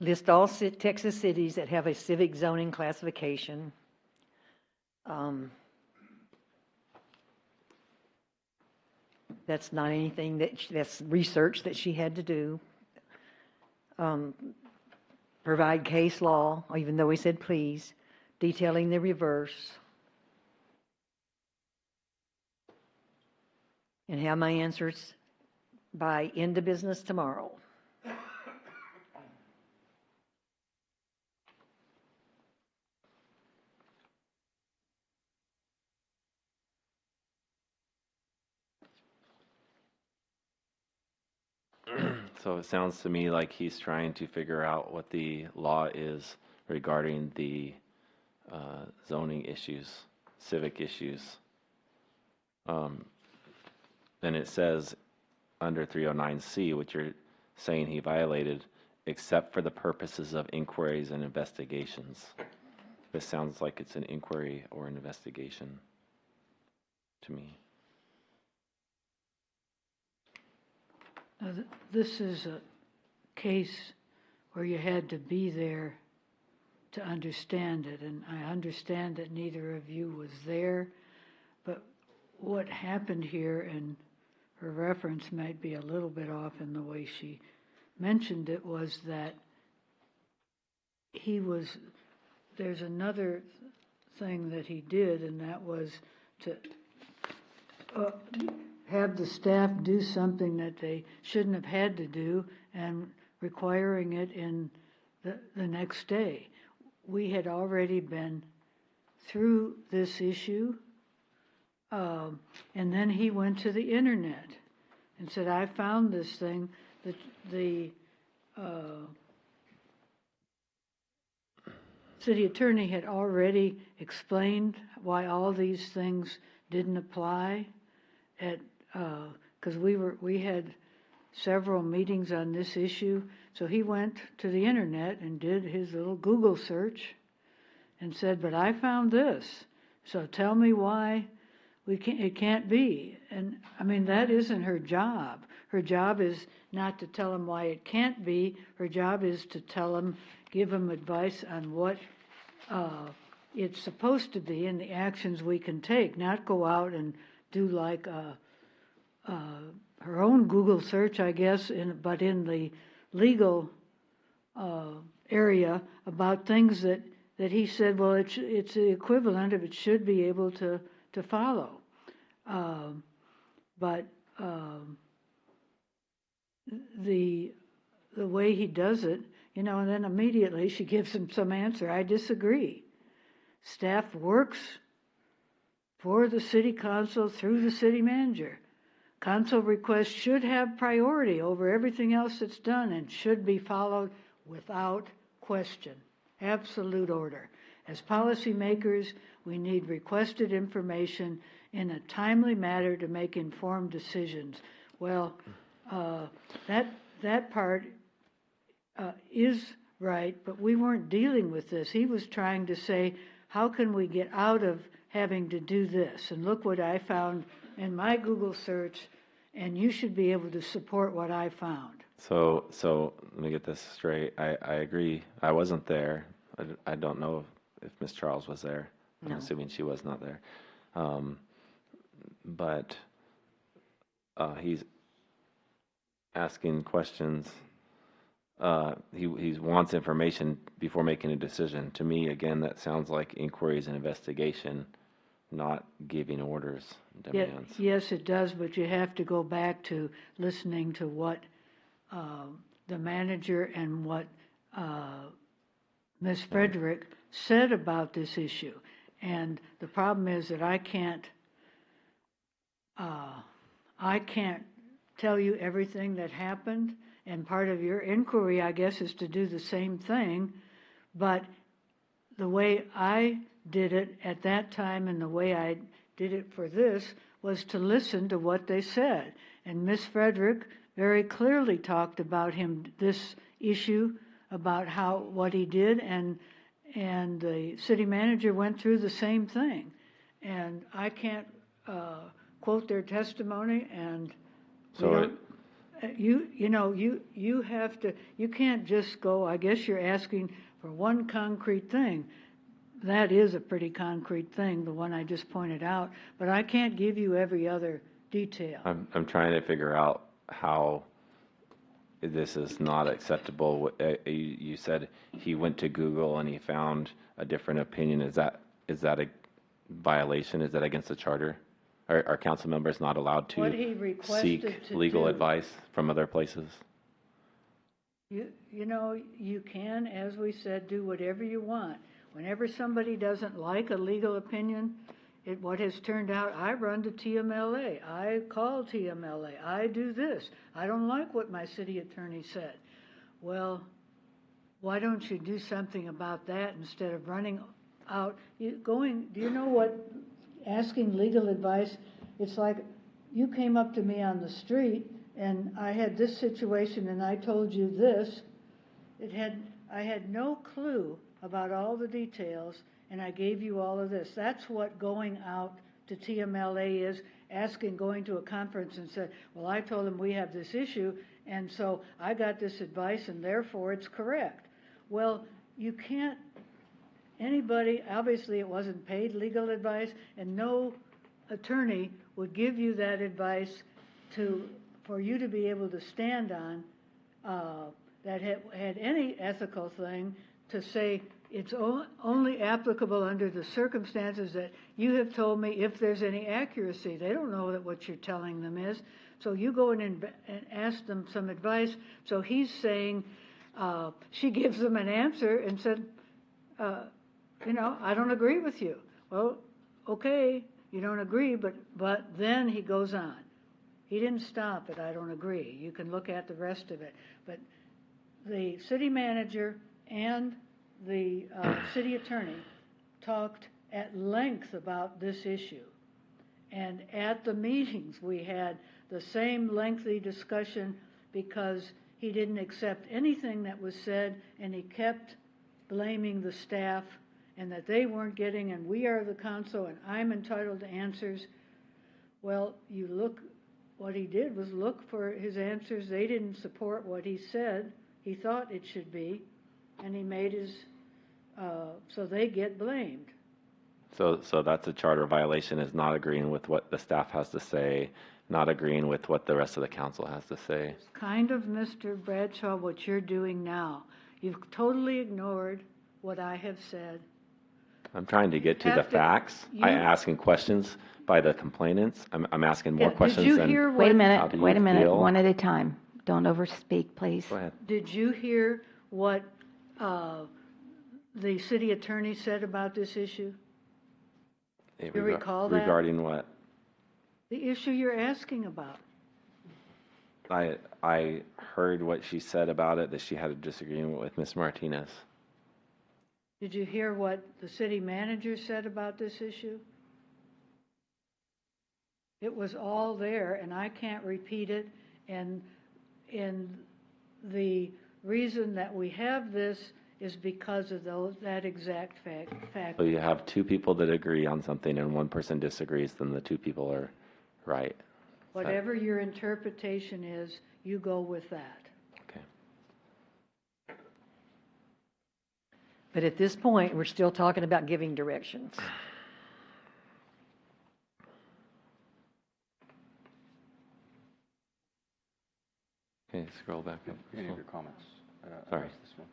List all Texas cities that have a civic zoning classification. That's not anything that's research that she had to do. Provide case law, even though we said please, detailing the reverse. And have my answers by end of business tomorrow. So it sounds to me like he's trying to figure out what the law is regarding the zoning issues, civic issues. Then it says under 309C, which you're saying he violated, except for the purposes of inquiries and investigations. This sounds like it's an inquiry or an investigation to me. Now, this is a case where you had to be there to understand it, and I understand that neither of you was there, but what happened here, and her reference might be a little bit off in the way she mentioned it, was that there's another thing that he did, and that was to have the staff do something that they shouldn't have had to do and requiring it in the next day. We had already been through this issue, and then he went to the internet and said, I found this thing that the city attorney had already explained why all these things didn't apply because we had several meetings on this issue. So he went to the internet and did his little Google search and said, but I found this, so tell me why it can't be. And I mean, that isn't her job. Her job is not to tell him why it can't be. Her job is to give him advice on what it's supposed to be and the actions we can take, not go out and do like her own Google search, I guess, but in the legal area about things that he said, well, it's the equivalent of it should be able to follow. But the way he does it, and then immediately she gives him some answer. I disagree. Staff works for the city council through the city manager. Council requests should have priority over everything else that's done and should be followed without question. Absolute order. As policymakers, we need requested information in a timely manner to make informed decisions. Well, that part is right, but we weren't dealing with this. He was trying to say, how can we get out of having to do this? And look what I found in my Google search, and you should be able to support what I found. So let me get this straight. I agree. I wasn't there. I don't know if Ms. Charles was there. No. I'm assuming she was not there. But he's asking questions. He wants information before making a decision. To me, again, that sounds like inquiries and investigation, not giving orders, demands. Yes, it does, but you have to go back to listening to what the manager and what Ms. Frederick said about this issue. And the problem is that I can't tell you everything that happened, and part of your inquiry, I guess, is to do the same thing, but the way I did it at that time and the way I did it for this was to listen to what they said. And Ms. Frederick very clearly talked about this issue, about what he did, and and the city manager went through the same thing. And I can't quote their testimony, and we So don't, you have to, you can't just go, I guess you're asking for one concrete thing. That is a pretty concrete thing, the one I just pointed out, but I can't give you every other detail. I'm trying to figure out how this is not acceptable. You said he went to Google and he found a different opinion. Is that a violation? Is that against the charter? Are council members not allowed What he to requested seek to legal do. advice from other places? You know, you can, as we said, do whatever you want. Whenever somebody doesn't like a legal opinion, what has turned out, I run to TMLA, I call TMLA, I do this. I don't like what my city attorney said. Well, why don't you do something about that instead of running out, do you know what asking legal advice, it's like you came up to me on the street and I had this situation and I told you this. I had no clue about all the details, and I gave you all of this. That's what going out to TMLA is, going to a conference and said, well, I told them we have this issue, and so I got this advice, and therefore it's correct. Well, you can't, anybody, obviously it wasn't paid legal advice, and no attorney would give you that advice for you to be able to stand on that had any ethical thing to say it's only applicable under the circumstances that you have told me if there's any accuracy. They don't know that what you're telling them is. So you go in and ask them some advice. So he's saying, she gives them an answer and said, I don't agree with you. Well, okay, you don't agree, but then he goes on. He didn't stop at I don't agree. You can look at the rest of it. But the city manager and the city attorney talked at length about this issue. And at the meetings, we had the same lengthy discussion because he didn't accept anything that was said, and he kept blaming the staff and that they weren't getting, and we are the council, and I'm entitled to answers. Well, what he did was look for his answers. They didn't support what he said. He thought it should be, and he made his, so they get blamed. So that's a charter violation, is not agreeing with what the staff has to say, not agreeing with what the rest of the council has to say. It's kind of, Mr. Bradshaw, what you're doing now. You've totally ignored what I have said. I'm trying to get to the Have to- facts by asking questions by the complainants. I'm asking more Yeah, questions Did you than. hear Wait a what, How minute, do you wait a minute, feel? one at a time. Don't overspeak, please. Go ahead. did you hear what the city attorney said about this issue? You recall that? Regarding what? The issue you're asking about. I heard what she said about it, that she had a disagreement with Ms. Martinez. Did you hear what the city manager said about this issue? It was all there, and I can't repeat it. And the reason that we have this is because of that exact fact. So you have two people that agree on something and one person disagrees, then the two people are right. Whatever your interpretation is, you go with that. Okay. But at this point, we're still talking about giving directions. Okay, scroll back up. Any of your comments? Sorry. about this one?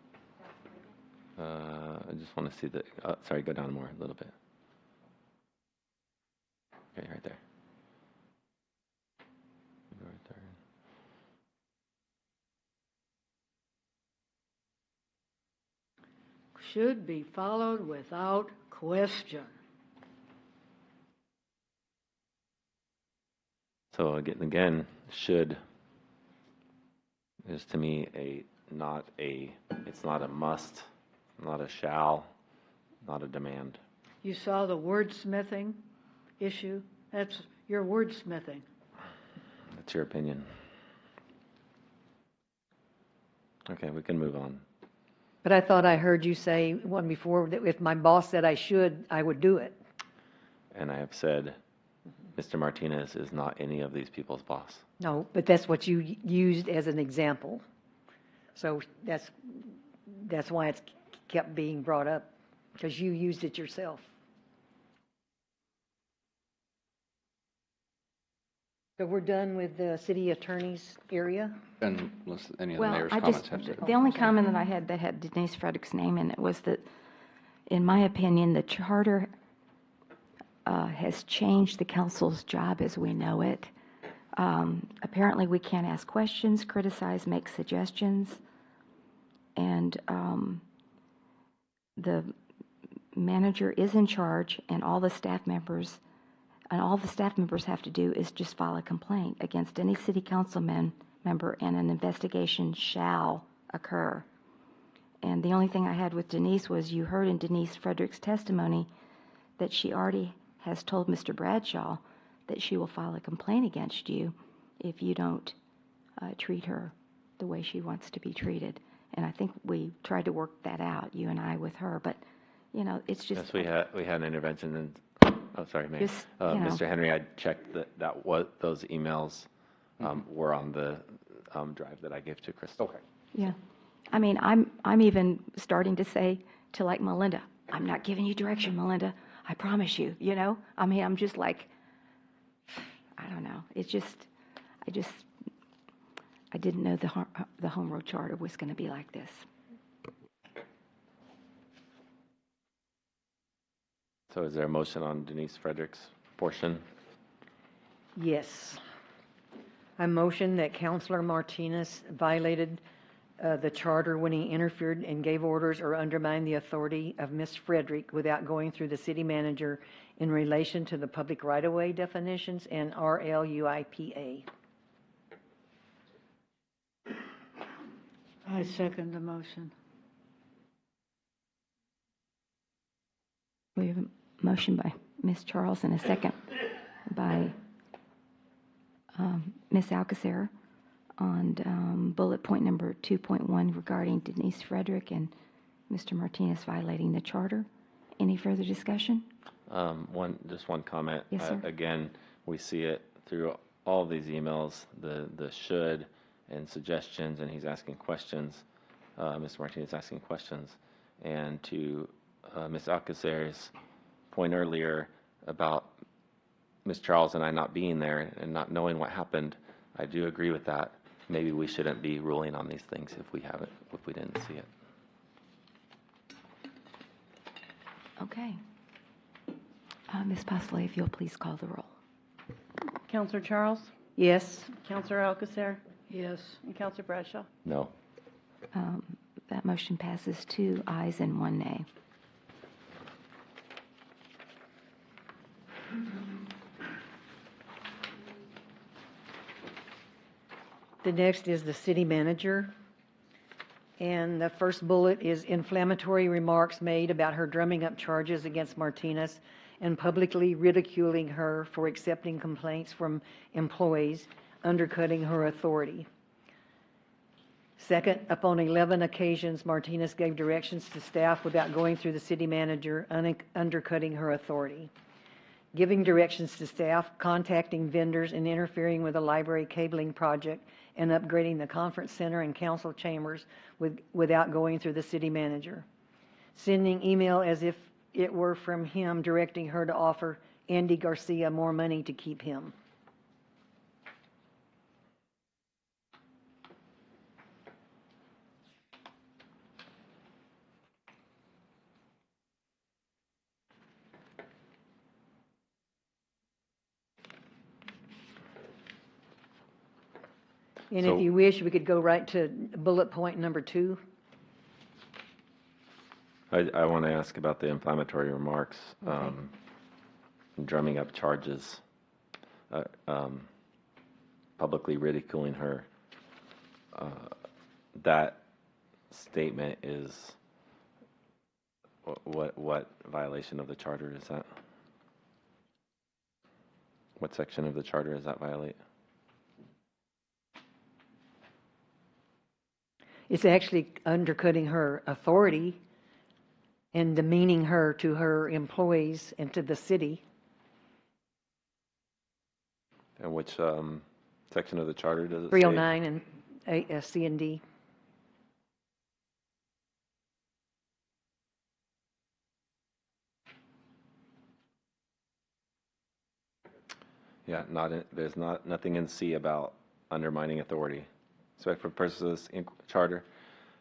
I just want to see the, sorry, go down more, a little bit. Okay, right there. Right there. Should be followed without question. So again, should is to me it's not a must, not a shall, not a demand. You saw the wordsmithing issue? That's your wordsmithing. That's your opinion. Okay, we can move on. But I thought I heard you say one before that if my boss said I should, I would do it. And I have said, Mr. Martinez is not any of these people's boss. No, but that's what you used as an example. So that's why it's kept being brought up, because you used it yourself. So we're done with the city attorney's area? Unless any of the Well, mayor's I comments just, have to. the only comment that I had that had Denise Frederick's name in it was that, in my opinion, the charter has changed the council's job as we know it. Apparently, we can't ask questions, criticize, make suggestions, and the manager is in charge, and all the staff members have to do is just file a complaint against any city council member, and an investigation shall occur. And the only thing I had with Denise was, you heard in Denise Frederick's testimony that she already has told Mr. Bradshaw that she will file a complaint against you if you don't treat her the way she wants to be treated. And I think we tried to work that out, you and I, with her. But, you know, it's just... Yes, we had an intervention, and, oh, sorry, Mayor. Just, you know. Mr. Henry, I checked that what those emails were on the drive that I gave to Crystal. Okay. Yeah. I mean, I'm even starting to say to, like, Melinda, I'm not giving you direction, Melinda. I promise you, you know? I mean, I'm just like, I don't know. It's just, I didn't know the Home Rule Charter was going to be like this. So is there a motion on Denise Frederick's portion? Yes. I motion that Councilor Martinez violated the charter when he interfered and gave orders or undermined the authority of Ms. Frederick without going through the city manager in relation to the public right-of-way definitions and RLUIPA. I second the motion. We have a motion by Ms. Charles and a second by Ms. Alcacer on bullet point number 2.1 regarding Denise Frederick and Mr. Martinez violating the charter. Any further discussion? Just one comment. Yes, sir. Again, we see it through all of these emails, the should and suggestions, and he's asking questions. Mr. Martinez asking questions. And to Ms. Alcacer's point earlier about Ms. Charles and I not being there and not knowing what happened, I do agree with that. Maybe we shouldn't be ruling on these things if we didn't see it. Okay. Ms. Posley, if you'll please call the roll. Counselor Charles, Yes. Counselor Alcacer, Yes. and Counselor Bradshaw. No. That motion passes 2 ayes and 1 nay. The next is the city manager. And the first bullet is inflammatory remarks made about her drumming up charges against Martinez and publicly ridiculing her for accepting complaints from employees, undercutting her authority. Second, upon 11 occasions, Martinez gave directions to staff without going through the city manager, undercutting her authority. Giving directions to staff, contacting vendors, and interfering with the library cabling project and upgrading the conference center and council chambers without going through the city manager. Sending email as if it were from him, directing her to offer Andy Garcia more money to keep him. And So- if you wish, we could go right to bullet point number 2. I want to ask about the inflammatory remarks, Okay. drumming up charges, publicly ridiculing her. That statement is, what violation of the charter is that? What section of the charter does that violate? It's actually undercutting her authority and demeaning her to her employees and to the city. And which section of the charter does it say? 309 and C and D. Yeah, there's nothing in C about undermining authority. So for purposes of charter,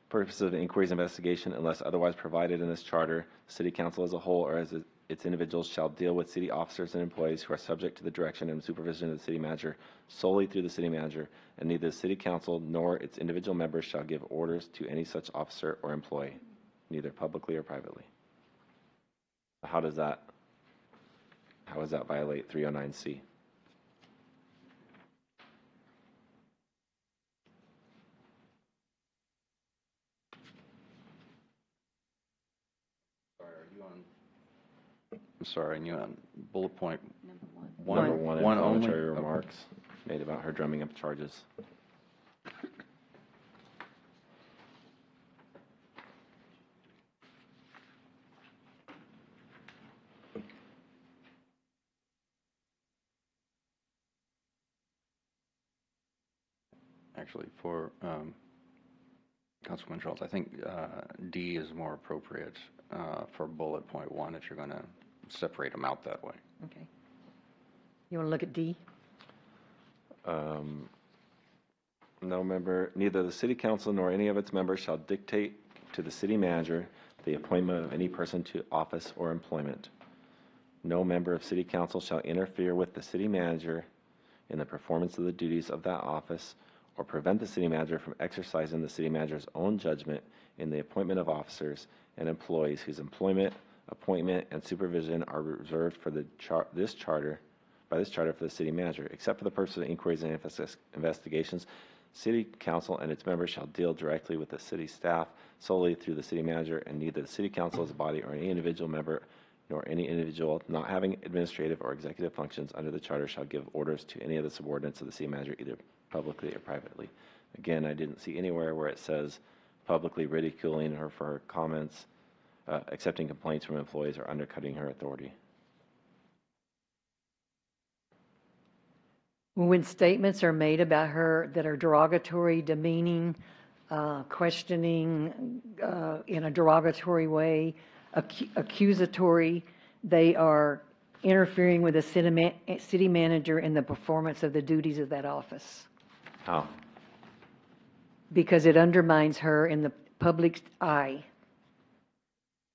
purposes of inquiries investigation, unless otherwise provided in this charter, the city council as a whole or as its individuals shall deal with city officers and employees who are subject to the direction and supervision of the city manager solely through the city manager, and neither the city council nor its individual members shall give orders to any such officer or employee, neither publicly or privately. How does that violate 309C? I'm sorry, and you on bullet point Number one, one only? inflammatory Okay. remarks made about her drumming up charges. Actually, for Councilman Schultz, I think D is more appropriate for bullet point 1 if you're going to separate them out that way. Okay. You want to look at D? No member, neither the city council nor any of its members shall dictate to the city manager the appointment of any person to office or employment. No member of city council shall interfere with the city manager in the performance of the duties of that office or prevent the city manager from exercising the city manager's own judgment in the appointment of officers and employees whose employment, appointment, and supervision are reserved for this charter for the city manager, except for the purpose of inquiries and investigations. City council and its members shall deal directly with the city staff solely through the city manager, and neither the city council as a body or any individual member nor any individual not having administrative or executive functions under the charter shall give orders to any of the subordinates of the city manager, either publicly or privately. Again, I didn't see anywhere where it says publicly ridiculing her for her comments, accepting complaints from employees, or undercutting her authority. When statements are made about her that are derogatory, demeaning, questioning in a derogatory way, accusatory, they are interfering with the city manager in the performance of the duties of that office. How? Because it undermines her in the public's eye.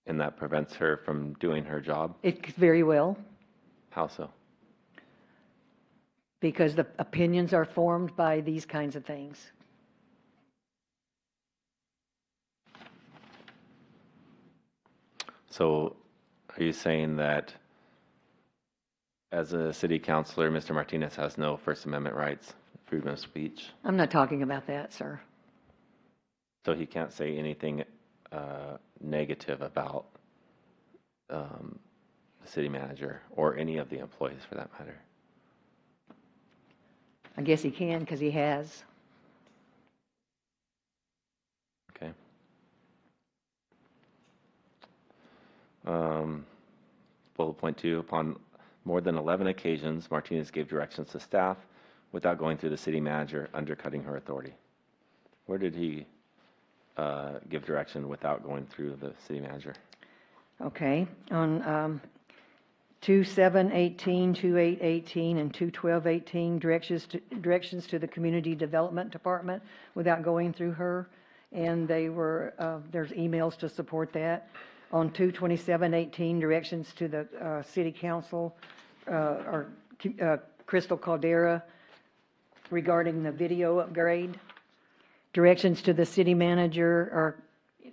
And that prevents her from doing her job? It could very well, How so? because the opinions are formed by these kinds of things. So are you saying that as a city councilor, Mr. Martinez has no First Amendment rights, freedom of speech? I'm not talking about that, sir. So he can't say anything negative about the city manager or any of the employees for that matter? I guess he can because he has. Okay. Bullet point 2, upon more than 11 occasions, Martinez gave directions to staff without going through the city manager, undercutting her authority. Where did he give direction without going through the city manager? Okay, on 2718, 2818, and 21218, directions to the Community Development Department without going through her, and there's emails to support that. On 22718, directions to the City Council, or Crystal Caldera regarding the video upgrade. Directions to the City Manager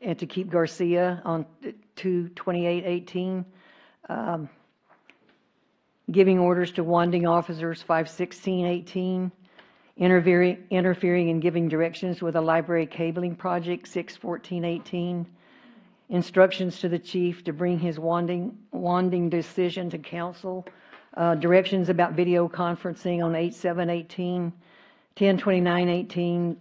and to keep Garcia on 22818. Giving orders to wanding officers, 51618. Interfering and giving directions with a library cabling project, 61418. Instructions to the chief to bring his wanding decision to council. Directions about video conferencing on 8718. 102918.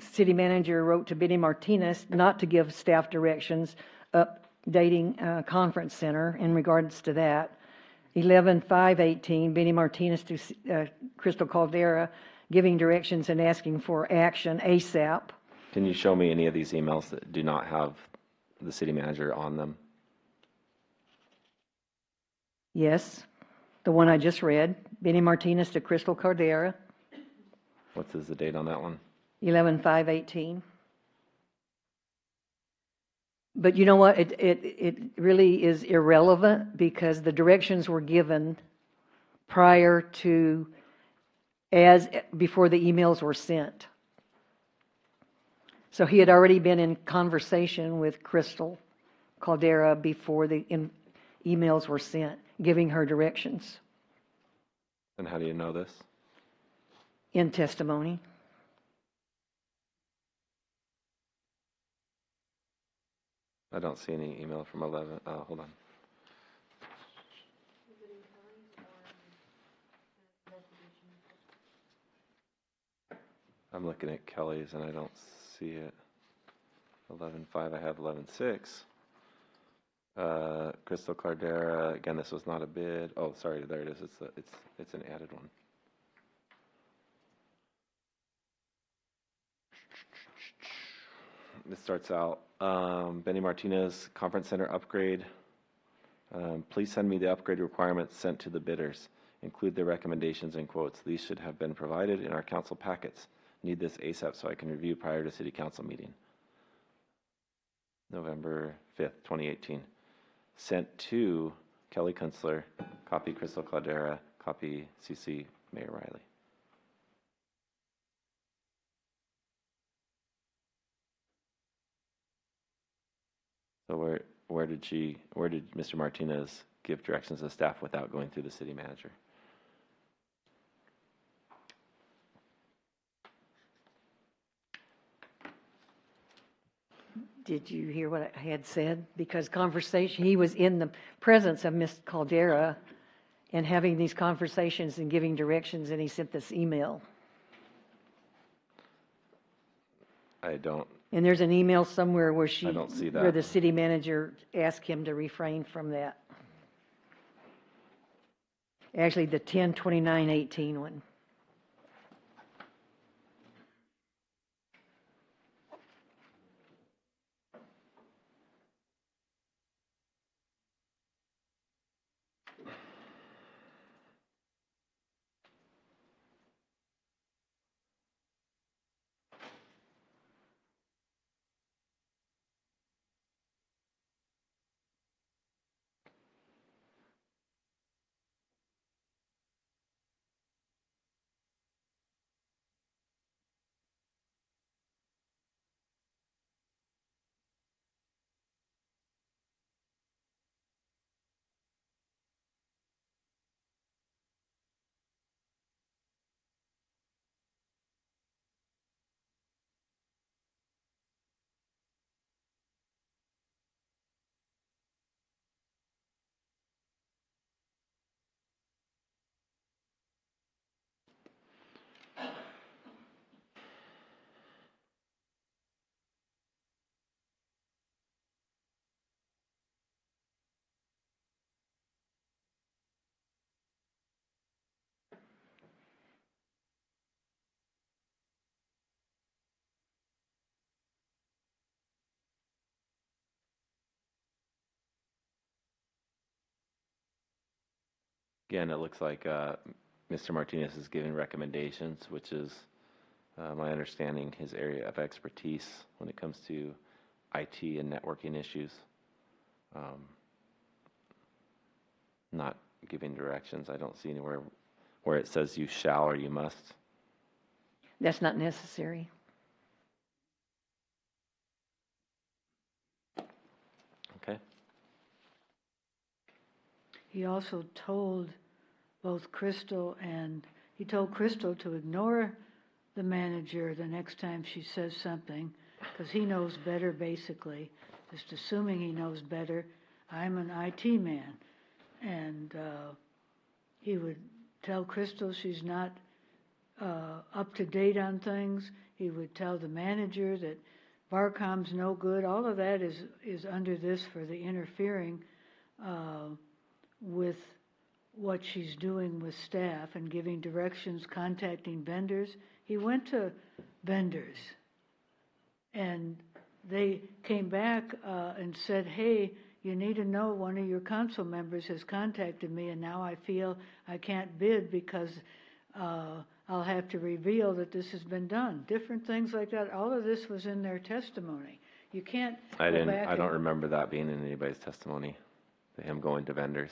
city manager wrote to Benny Martinez not to give staff directions updating conference center in regards to that. 11/5/18, Benny Martinez to Crystal Caldera, giving directions and asking for action ASAP. Can you show me any of these emails that do not have the city manager on them? Yes, the one I just read, Benny Martinez to Crystal Caldera, What's the date on that one? 11/5/18. But you know what? It really is irrelevant because the directions were given prior to, before the emails were sent. So he had already been in conversation with Crystal Caldera before the emails were sent, giving her directions And how do you know this? in testimony. I don't see any email from 11. Hold on. I'm looking at Kelly's and I don't see it. 11/5, I have 11/6. Crystal Caldera, again, this was not a bid. Oh, sorry, there it is. It's an added one. This starts out, Benny Martinez, Conference Center upgrade. Please send me the upgrade requirements sent to the bidders. Include the recommendations and quotes. These should have been provided in our council packets. Need this ASAP so I can review prior to city council meeting. November 5th, 2018. Sent to Kelly Kunstler, copy Crystal Caldera, copy CC Mayor Riley. So where did Mr. Martinez give directions to staff without going through the city manager? Did you hear what I had said? Because he was in the presence of Ms. Caldera and having these conversations and giving directions, and he sent this email. I don't. And there's an email somewhere where I don't see that. where the city manager asked him to refrain from that. Actually, the 10/29/18 one. Again, it looks like Mr. Martinez is giving recommendations, which is my understanding his area of expertise when it comes to IT and networking issues. Not giving directions. I don't see anywhere where it says you shall or you must. That's not necessary. Okay. He also told both Crystal he told Crystal to ignore the manager the next time she says something, because he knows better, basically. Just assuming he knows better. I'm an IT man. And he would tell Crystal she's not up to date on things. He would tell the manager that Barcom's no good. All of that is under this for the interfering with what she's doing with staff and giving directions, contacting vendors. He went to vendors, and they came back and said, hey, you need to know one of your council members has contacted me, and now I feel I can't bid because I'll have to reveal that this has been done. Different things like that. All of this was in their testimony. You can't I go back don't and- remember that being in anybody's testimony, him going to vendors.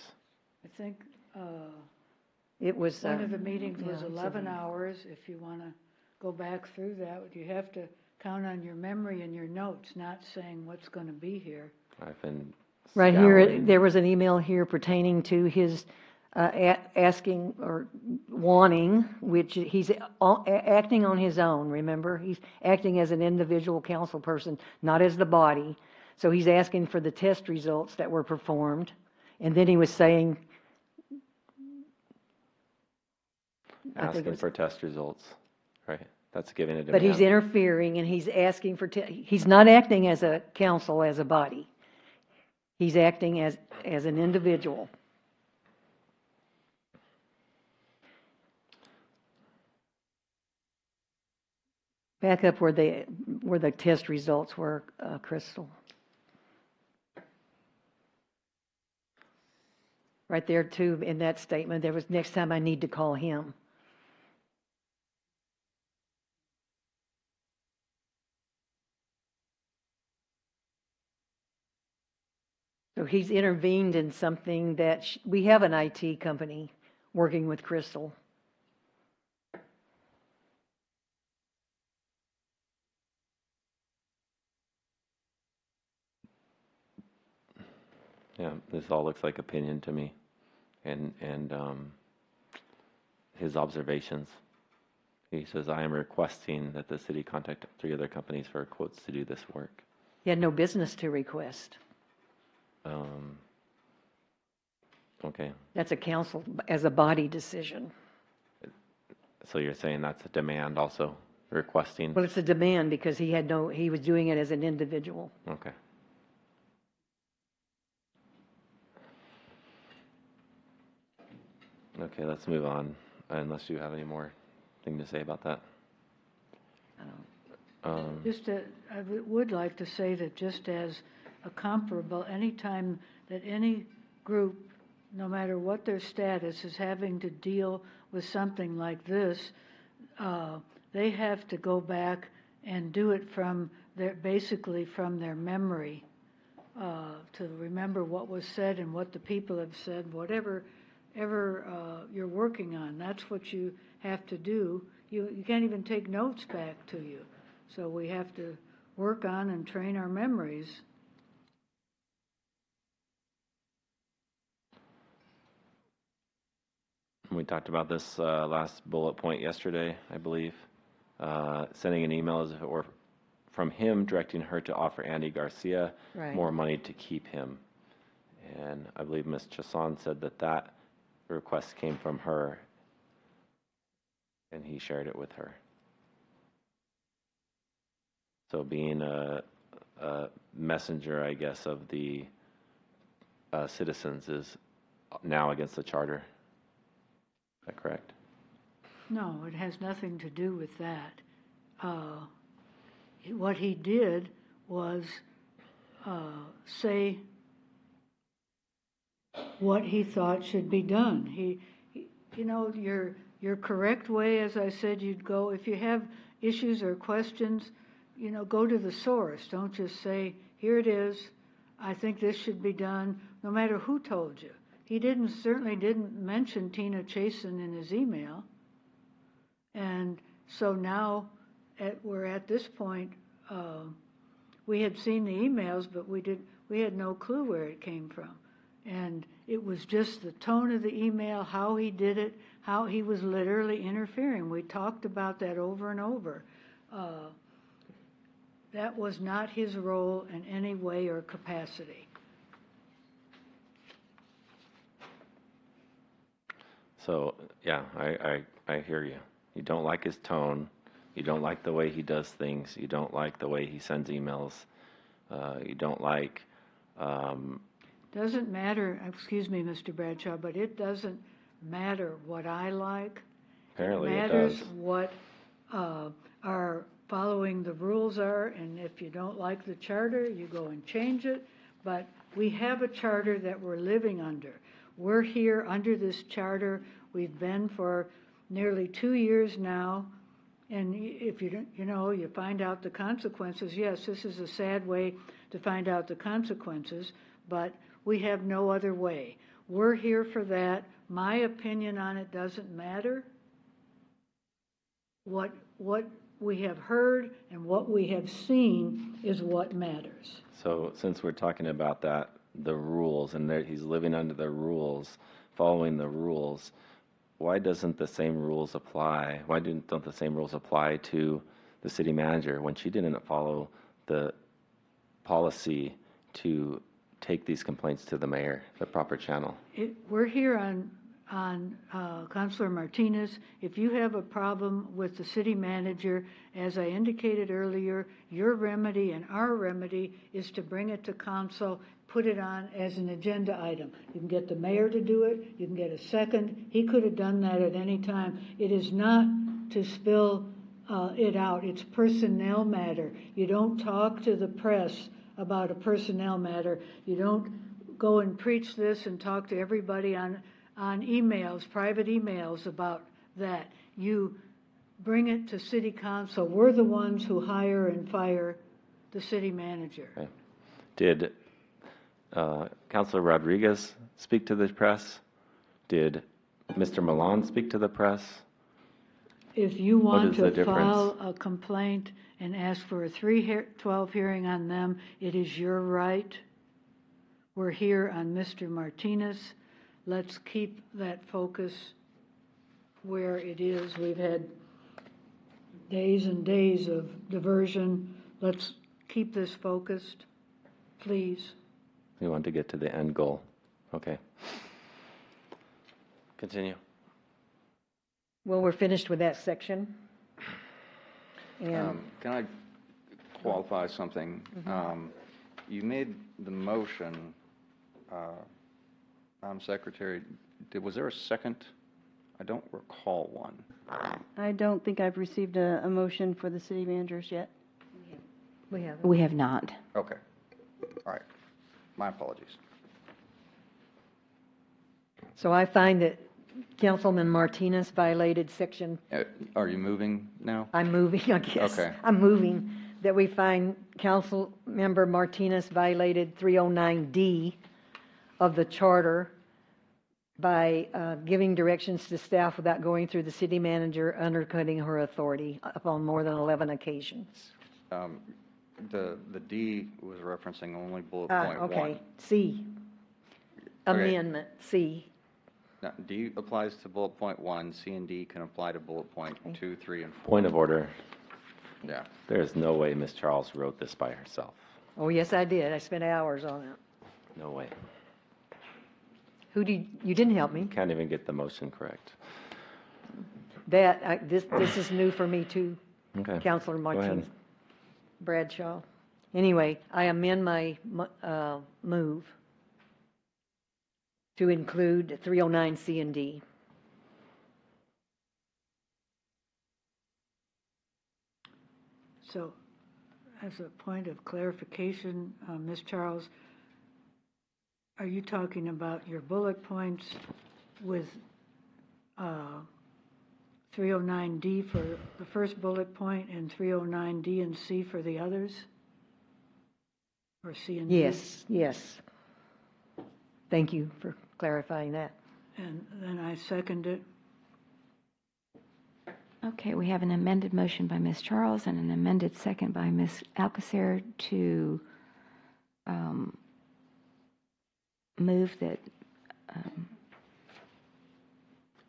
I think It was. one of the meetings was yeah, it's 11 hours. If you want to go back through that, you have to count on your memory and your notes, not saying what's going to be here. I've been Right here, scouring. there was an email here pertaining to his asking or wanting, which he's acting on his own, remember? He's acting as an individual council person, not as the body. So he's asking for the test results that were performed. And then he was saying, Asking for test results, right? That's giving a demand. but he's interfering and he's asking for, he's not acting as a council, as a body. He's acting as an individual. Back up where the test results were, Crystal. Right there too, in that statement, there was next time I need to call him. So he's intervened in something that we have an IT company working with Crystal. Yeah, this all looks like opinion to me, and his observations. He says, I am requesting that the city contact 3 other companies for quotes to do this work. He had no business to request. Okay, That's a council, as a body decision. so you're saying that's a demand also, requesting? Well, it's a demand because he was doing it as an individual. Okay. Okay, let's move on, unless you have any more thing to say about that. I would like to say that just as a comparable, anytime that any group, no matter what their status, is having to deal with something like this, they have to go back and do it basically from their memory, to remember what was said and what the people have said, whatever you're working on. That's what you have to do. You can't even take notes back to you. So we have to work on and train our memories. We talked about this last bullet point yesterday, I believe. Sending an email or from him directing her to offer Andy Garcia Right. more money to keep him. And I believe Ms. Chason said that request came from her, and he shared it with her. So being a messenger, I guess, of the citizens is now against the charter. Is that correct? No, it has nothing to do with that. What he did was say what he thought should be done. He your correct way, as I said, you'd go, if you have issues or questions, go to the source. Don't just say, here it is, I think this should be done, no matter who told you. He certainly didn't mention Tina Chason in his email. And so now we're at this point, we had seen the emails, but we had no clue where it came from. And it was just the tone of the email, how he did it, how he was literally interfering. We talked about that over and over. That was not his role in any way or capacity. So, yeah, I hear you. You don't like his tone. You don't like the way he does things. You don't like the way he sends emails. You don't like, Doesn't matter, excuse me, Mr. Bradshaw, but it doesn't matter what I like. apparently it Matters does. what our following the rules are, and if you don't like the charter, you go and change it. But we have a charter that we're living under. We're here under this charter. We've been for nearly 2 years now. And if you don't, you find out the consequences. Yes, this is a sad way to find out the consequences, but we have no other way. We're here for that. My opinion on it doesn't matter. What we have heard and what we have seen is what matters. So since we're talking about that, the rules, and he's living under the rules, following the rules, why doesn't the same rules apply? Why don't the same rules apply to the city manager when she didn't follow the policy to take these complaints to the mayor, the proper channel? We're here on Councilor Martinez. If you have a problem with the city manager, as I indicated earlier, your remedy and our remedy is to bring it to council, put it on as an agenda item. You can get the mayor to do it. You can get a second. He could have done that at any time. It is not to spill it out. It's personnel matter. You don't talk to the press about a personnel matter. You don't go and preach this and talk to everybody on emails, private emails about that. You bring it to city council. We're the ones who hire and fire the city manager. Okay. Did Councilor Rodriguez speak to the press? Did Mr. Milan speak to the press? If you want is the to file difference? a complaint and ask for a 312 hearing on them, it is your right. We're here on Mr. Martinez. Let's keep that focus where it is. We've had days and days of diversion. Let's keep this focused, please. We want to get to the end goal. Okay. Continue. Well, we're finished with that section. And Can I qualify something? You made the motion, Madam Secretary. Was there a second? I don't recall one. I don't think I've received a motion for the city managers yet. We have not. Okay. All right. My apologies. so I find that Councilman Martinez violated section, Are you moving now? I'm moving, I guess. Okay. I'm moving, that we find Council Member Martinez violated 309D of the charter by giving directions to staff without going through the city manager, undercutting her authority upon more than 11 occasions. The D was referencing only bullet Ah, point okay. one. C. Okay. Amendment, C. Now, D applies to bullet point 1. C and D can apply to bullet point 2, 3, and 4. Point of order. Yeah. There is no way Ms. Charles wrote this by herself. Oh, yes, I did. I spent hours on it. No way. You didn't help me. Can't even get the motion correct. This is new for me too, Okay. Councilor Go ahead. Martinez. Bradshaw. Anyway, I amend my move to include 309 C and D. So, as a point of clarification, Ms. Charles, are you talking about your bullet points with 309D for the first bullet point and 309D and C for the others? Or C and D? Yes, yes. Thank you for clarifying that. And then I second it. Okay, we have an amended motion by Ms. Charles and an amended second by Ms. Alcacer to move that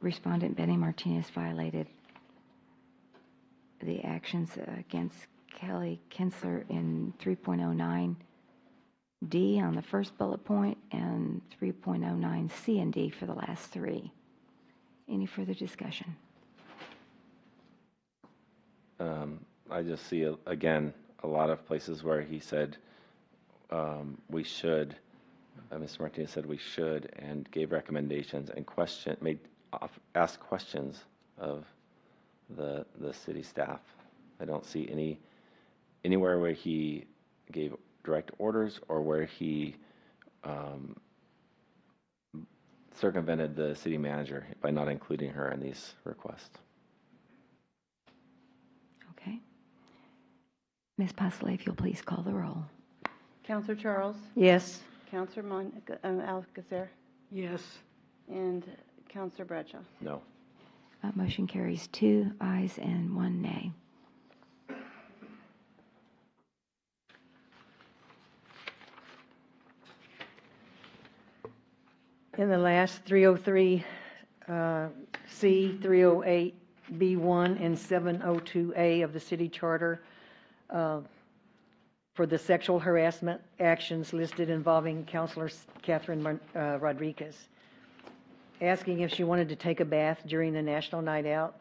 Respondent Benny Martinez violated the actions against Kelly Kinsler in 3.09D on the first bullet point and 3.09C and D for the last three. Any further discussion? I just see, again, a lot of places where he said we should, Mr. Martinez said we should, and gave recommendations and asked questions of the city staff. I don't see anywhere where he gave direct orders or where he circumvented the city manager by not including her in these requests. Okay. Ms. Pasley, if you'll please call the roll. Counselor Charles, Yes. Counselor Alcacer, Yes. and Counselor Bradshaw. No. Motion carries 2 ayes and 1 nay. In the last 303C, 308B1, and 702A of the city charter for the sexual harassment actions listed involving Councilor Catherine Rodriguez, asking if she wanted to take a bath during the National Night Out,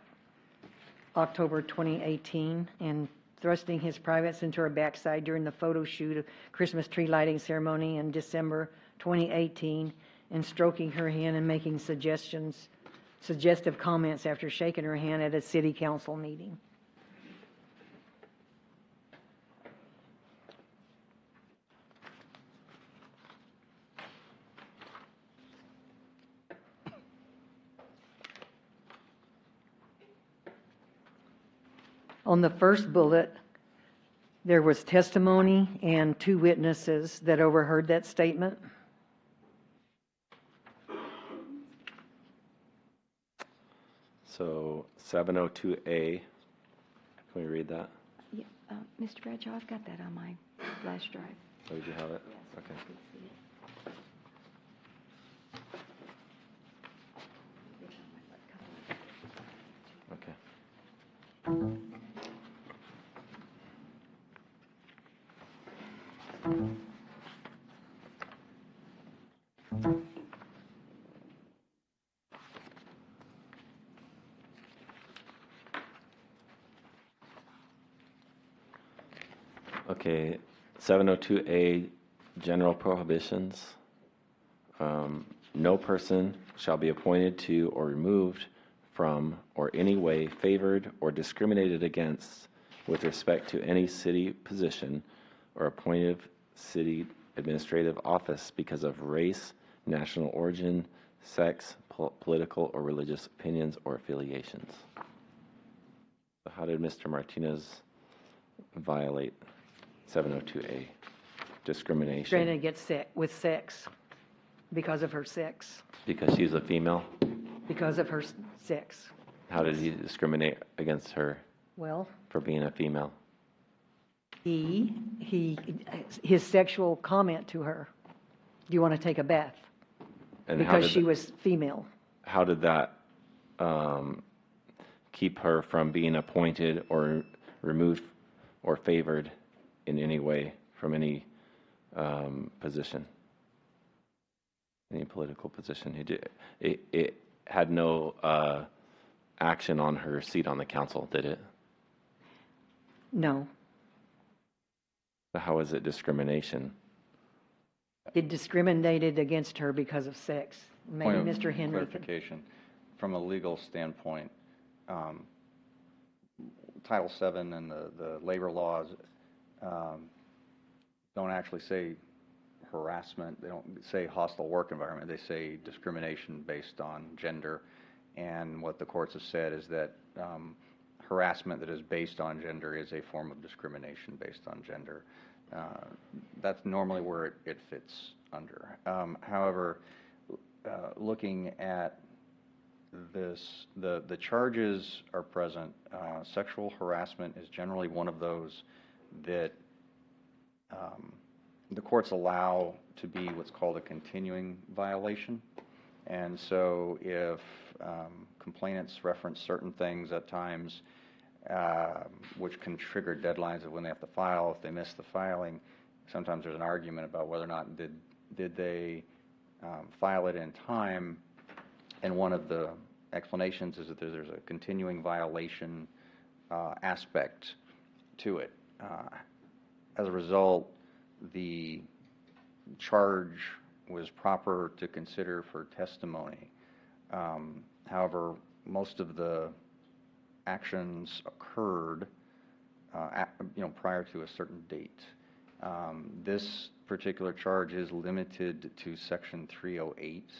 October 2018, and thrusting his privates into her backside during the photo shoot of Christmas tree lighting ceremony in December 2018, and stroking her hand and making suggestive comments after shaking her hand at a city council meeting. On the first bullet, there was testimony and 2 witnesses that overheard that statement. So 702A, can we read that? Yeah, Mr. Bradshaw, I've got that on my flash drive. Oh, did you have it? Yes, Okay. I could see it. Okay. Okay, 702A, general prohibitions. No person shall be appointed to or removed from or any way favored or discriminated against with respect to any city position or appointed city administrative office because of race, national origin, sex, political or religious opinions or affiliations. So how did Mr. Martinez violate 702A? Discrimination. Discriminated against with sex, because of her sex, Because she's a female? because of her sex. How did he discriminate against her Well, for being a female? his sexual comment to her, do you want to take a bath? And Because she was female. how did that keep her from being appointed or removed or favored in any way from any position, any political position? It had no action on her seat on the council, did it? No. So how is it discrimination? It discriminated against her because of sex. Maybe Point of Mr. Henry could. clarification. From a legal standpoint, Title VII and the labor laws don't actually say harassment. They don't say hostile work environment. They say discrimination based on gender. And what the courts have said is that harassment that is based on gender is a form of discrimination based on gender. That's normally where it fits under. However, looking at this, the charges are present. Sexual harassment is generally one of those that the courts allow to be what's called a continuing violation. And so if complainants reference certain things at times, which can trigger deadlines of when they have to file, if they miss the filing, sometimes there's an argument about whether or not did they file it in time. And one of the explanations is that there's a continuing violation aspect to it. As a result, the charge was proper to consider for testimony. However, most of the actions occurred prior to a certain date. This particular charge is limited to Section 308,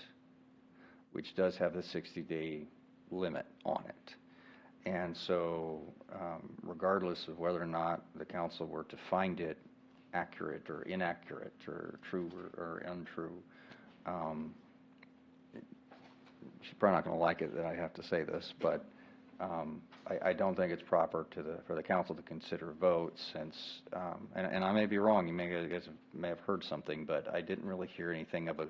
which does have the 60-day limit on it. And so, regardless of whether or not the council were to find it accurate or inaccurate or true or untrue, she's probably not going to like it that I have to say this, but I don't think it's proper for the council to consider votes, since, and I may be wrong, you guys may have heard something, but I didn't really hear anything of a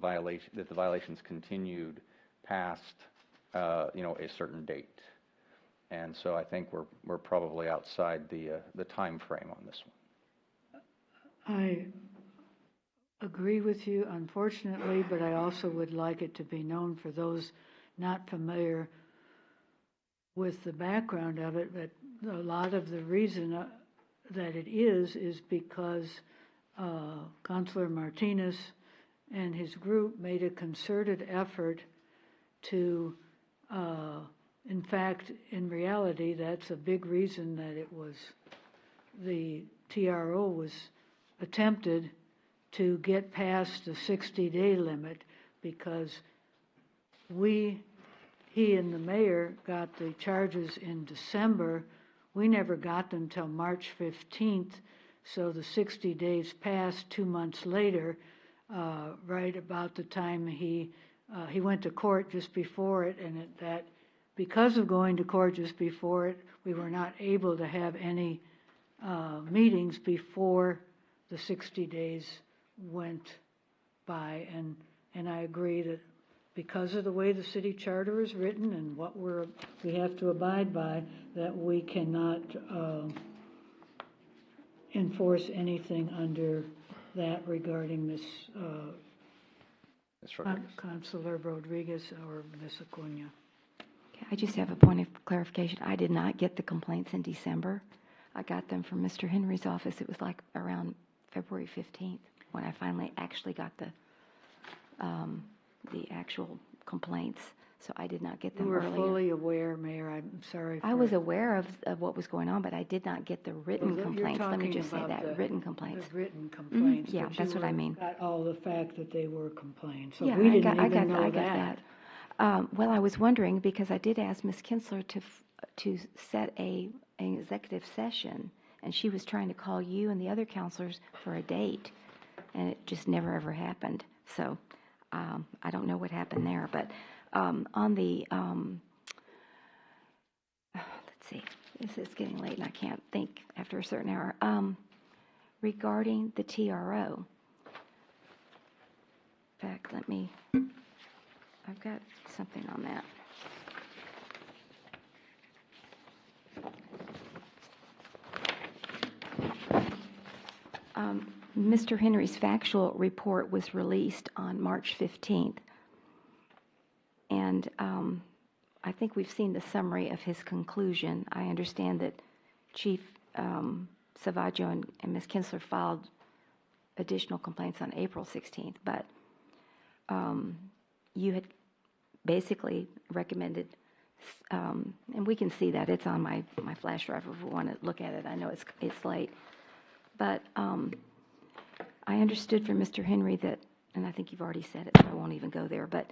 violation, that the violations continued past, a certain date. And so I think we're probably outside the time frame on this one. I agree with you, unfortunately, but I also would like it to be known for those not familiar with the background of it, that a lot of the reason that it is because Councilor Martinez and his group made a concerted effort to, in fact, in reality, that's a big reason that it was, the TRO was attempted to get past the 60-day limit, because he and the mayor got the charges in December. We never got them till March 15th, so the 60 days passed 2 months later, right about the time he went to court just before it, and because of going to court just before it, we were not able to have any meetings before the 60 days went by, and I agree that because of the way the city charter is written and what we have to abide by, that we cannot enforce anything under that regarding Ms. Councilor Rodriguez or Ms. Acuna. Okay, I just have a point of clarification. I did not get the complaints in December. I got them from Mr. Henry's office. It was like around February 15th when I finally actually got the actual complaints. So I did not get them You were earlier. fully aware, Mayor. I'm sorry. I was aware of what was going on, but I did not get the written complaints. Let me just say that, written complaints. The written complaints. Yeah, but that's what I mean. Got all the fact that they were complaints. So Yeah, we didn't I even got know that. Well, I was wondering, because I did ask Ms. Kinsler to set an executive session, and she was trying to call you and the other counselors for a date, and it just never ever happened. So I don't know what happened there, but on the let's see, it's getting late and I can't think after a certain hour. Regarding the TRO, in fact, I've got something on that. Mr. Henry's factual report was released on March 15th. And I think we've seen the summary of his conclusion. I understand that Chief Savaggio and Ms. Kinsler filed additional complaints on April 16th, but you had basically recommended, and we can see that. It's on my flash drive if we want to look at it. I know it's late. But I understood from Mr. Henry that, and I think you've already said it, so I won't even go there, but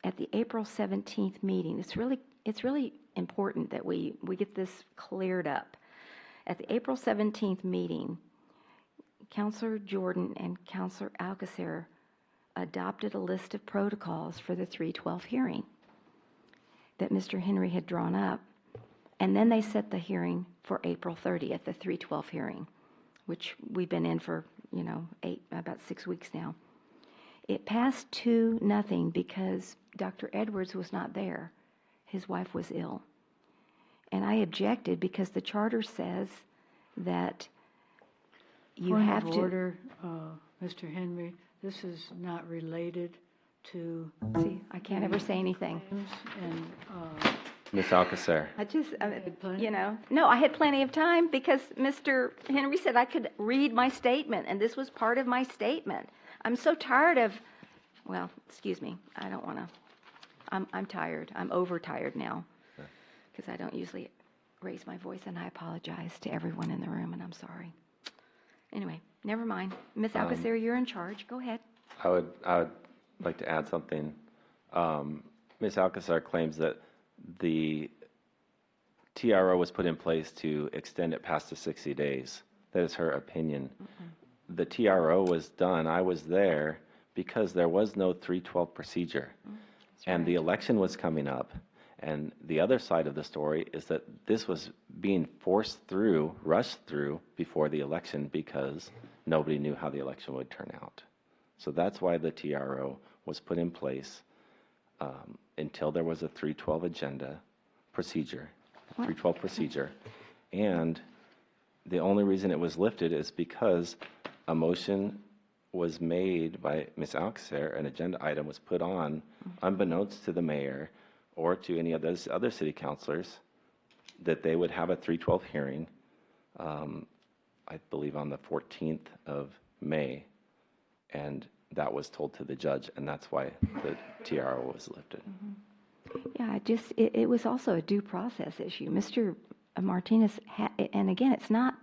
at the April 17th meeting, it's really important that we get this cleared up. At the April 17th meeting, Councilor Jordan and Councilor Alcacer adopted a list of protocols for the 312 hearing that Mr. Henry had drawn up, and then they set the hearing for April 30th, the 312 hearing, which we've been in for, about 6 weeks now. It passed 2-0 because Dr. Edwards was not there. His wife was ill. And I objected because the charter says that you Point have of to... order, Mr. Henry, this is not related to... See, I can't ever say anything. And Ms. Alcacer. I just, plenty? you know, no, I had plenty of time because Mr. Henry said I could read my statement, and this was part of my statement. I'm so tired of, well, excuse me, I don't want to, I'm tired. I'm overtired now because I don't usually raise my voice, and I apologize to everyone in the room, and I'm sorry. Anyway, never mind. Ms. Alcacer, you're in charge. Go ahead. I would like to add something. Ms. Alcacer claims that the TRO was put in place to extend it past the 60 days. That is her opinion. The TRO was done, I was there, because there was no 312 procedure. And the election was coming up. And the other side of the story is that this was being forced through, rushed through before the election because nobody knew how the election would turn out. So that's why the TRO was put in place until there was a 312 agenda procedure, 312 procedure. And the only reason it was lifted is because a motion was made by Ms. Alcacer, an agenda item was put on unbeknownst to the mayor or to any of those other city councilors that they would have a 312 hearing, I believe on the 14th of May. And that was told to the judge, and that's why the TRO was lifted. Yeah, it was also a due process issue. Mr. Martinez, and again, it's not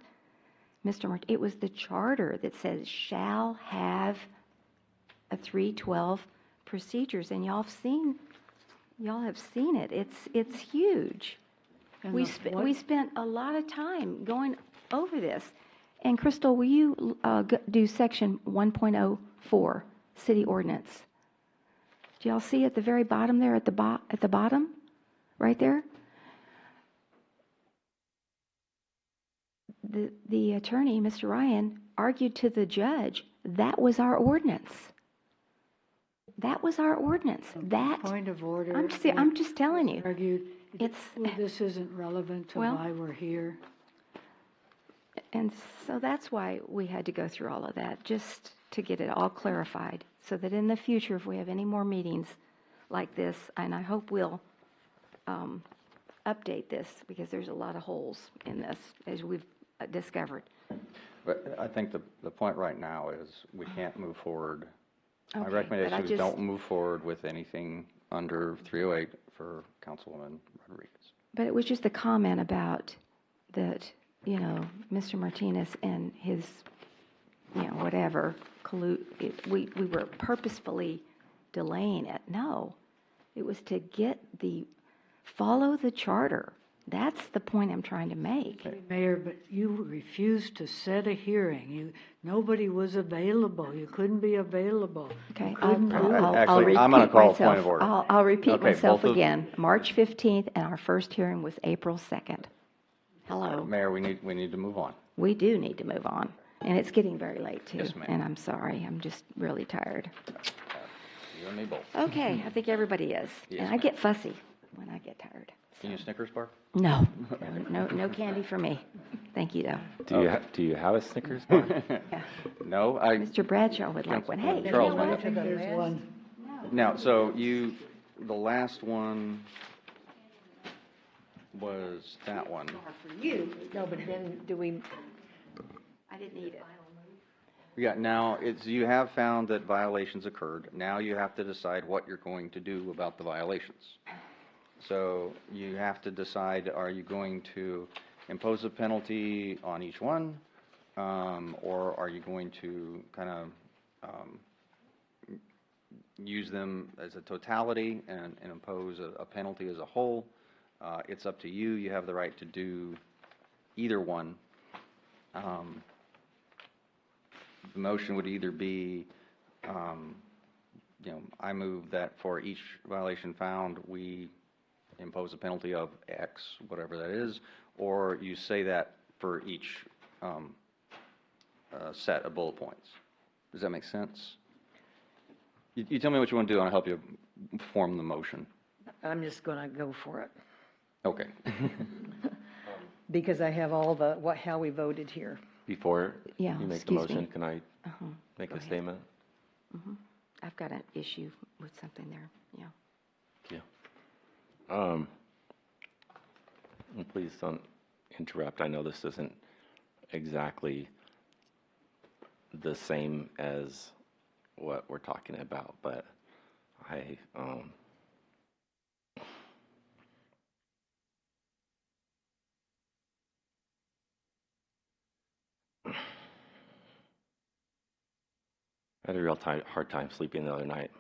Mr. Martinez, it was the charter that says shall have a 312 procedures, and y'all have seen it. It's huge. And We spent a lot of time going over this. And Crystal, will you do section 1.04, city ordinance? Do y'all see at the very bottom there, at the bottom, right there? The attorney, Mr. Ryan, argued to the judge, that was our ordinance. That was our ordinance. That, Point of order. I'm just telling you. Argued, It's- this isn't relevant to Well- why we're here. And so that's why we had to go through all of that, just to get it all clarified, so that in the future, if we have any more meetings like this, and I hope we'll update this, because there's a lot of holes in this, as we've discovered. But I think the point right now is we can't move forward. My Okay, recommendation but I is just- don't move forward with anything under 308 for Councilwoman Rodriguez. But it was just a comment about that, you know, Mr. Martinez and his, you know, whatever, we were purposefully delaying it. No, it was to follow the charter. That's the point I'm trying to make. Mayor, but you refused to set a hearing. Nobody was available. You couldn't be available. Okay, You I'll couldn't do it. Actually, repeat I'm gonna call a point myself. of order. I'll repeat Okay, myself both of- again. March 15th, and our first hearing was April 2nd. Hello. Mayor, we need to move on. We do need to move on, and it's getting very late, too. Yes, ma'am. And I'm sorry, I'm just really tired. You and me both. Okay, I think everybody is. Yes, And I ma'am. get fussy when I get tired. Can you Snickers bar? No, no candy for me. Thank you, though. Do you have a Snickers bar? No, Mr. Bradshaw would like one. Hey, you Charles, know might what? have- There's one. Now, so the last one was that one. For you, no, but then do we, I didn't eat it. Yeah, now, you have found that violations occurred. Now you have to decide what you're going to do about the violations. So you have to decide, are you going to impose a penalty on each one? Or are you going to kind of use them as a totality and impose a penalty as a whole? It's up to you. You have the right to do either one. The motion would either be, I move that for each violation found, we impose a penalty of X, whatever that is, or you say that for each set of bullet points. Does that make sense? You tell me what you want to do, and I'll help you form the motion. I'm just going to go for it, Okay. because I have all how we voted here. Before Yeah, you make the excuse motion, me. can I make Go a ahead. statement? I've got an issue with something there, yeah. Yeah. please don't interrupt. I know this isn't exactly the same as what we're talking about, but I had a real hard time sleeping the other night,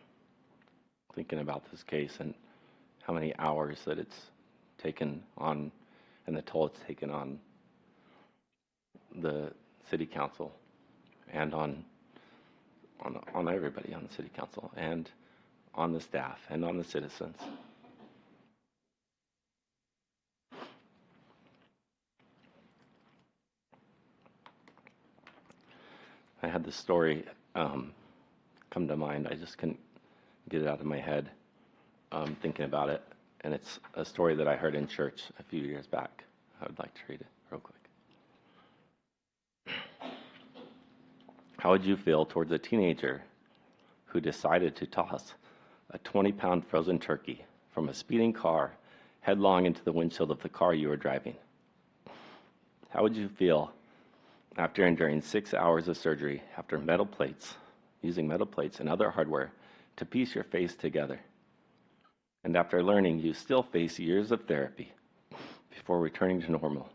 thinking about this case and how many hours that it's taken on, and the toll it's taken on the city council and on everybody on the city council and on the staff and on the citizens. I had this story come to mind. I just couldn't get it out of my head thinking about it. And it's a story that I heard in church a few years back. I would like to read it real quick. How would you feel towards a teenager who decided to toss a 20-pound frozen turkey from a speeding car headlong into the windshield of the car you were driving? How would you feel after enduring 6 hours of surgery after using metal plates and other hardware to piece your face together? And after learning you still face years of therapy before returning to normal,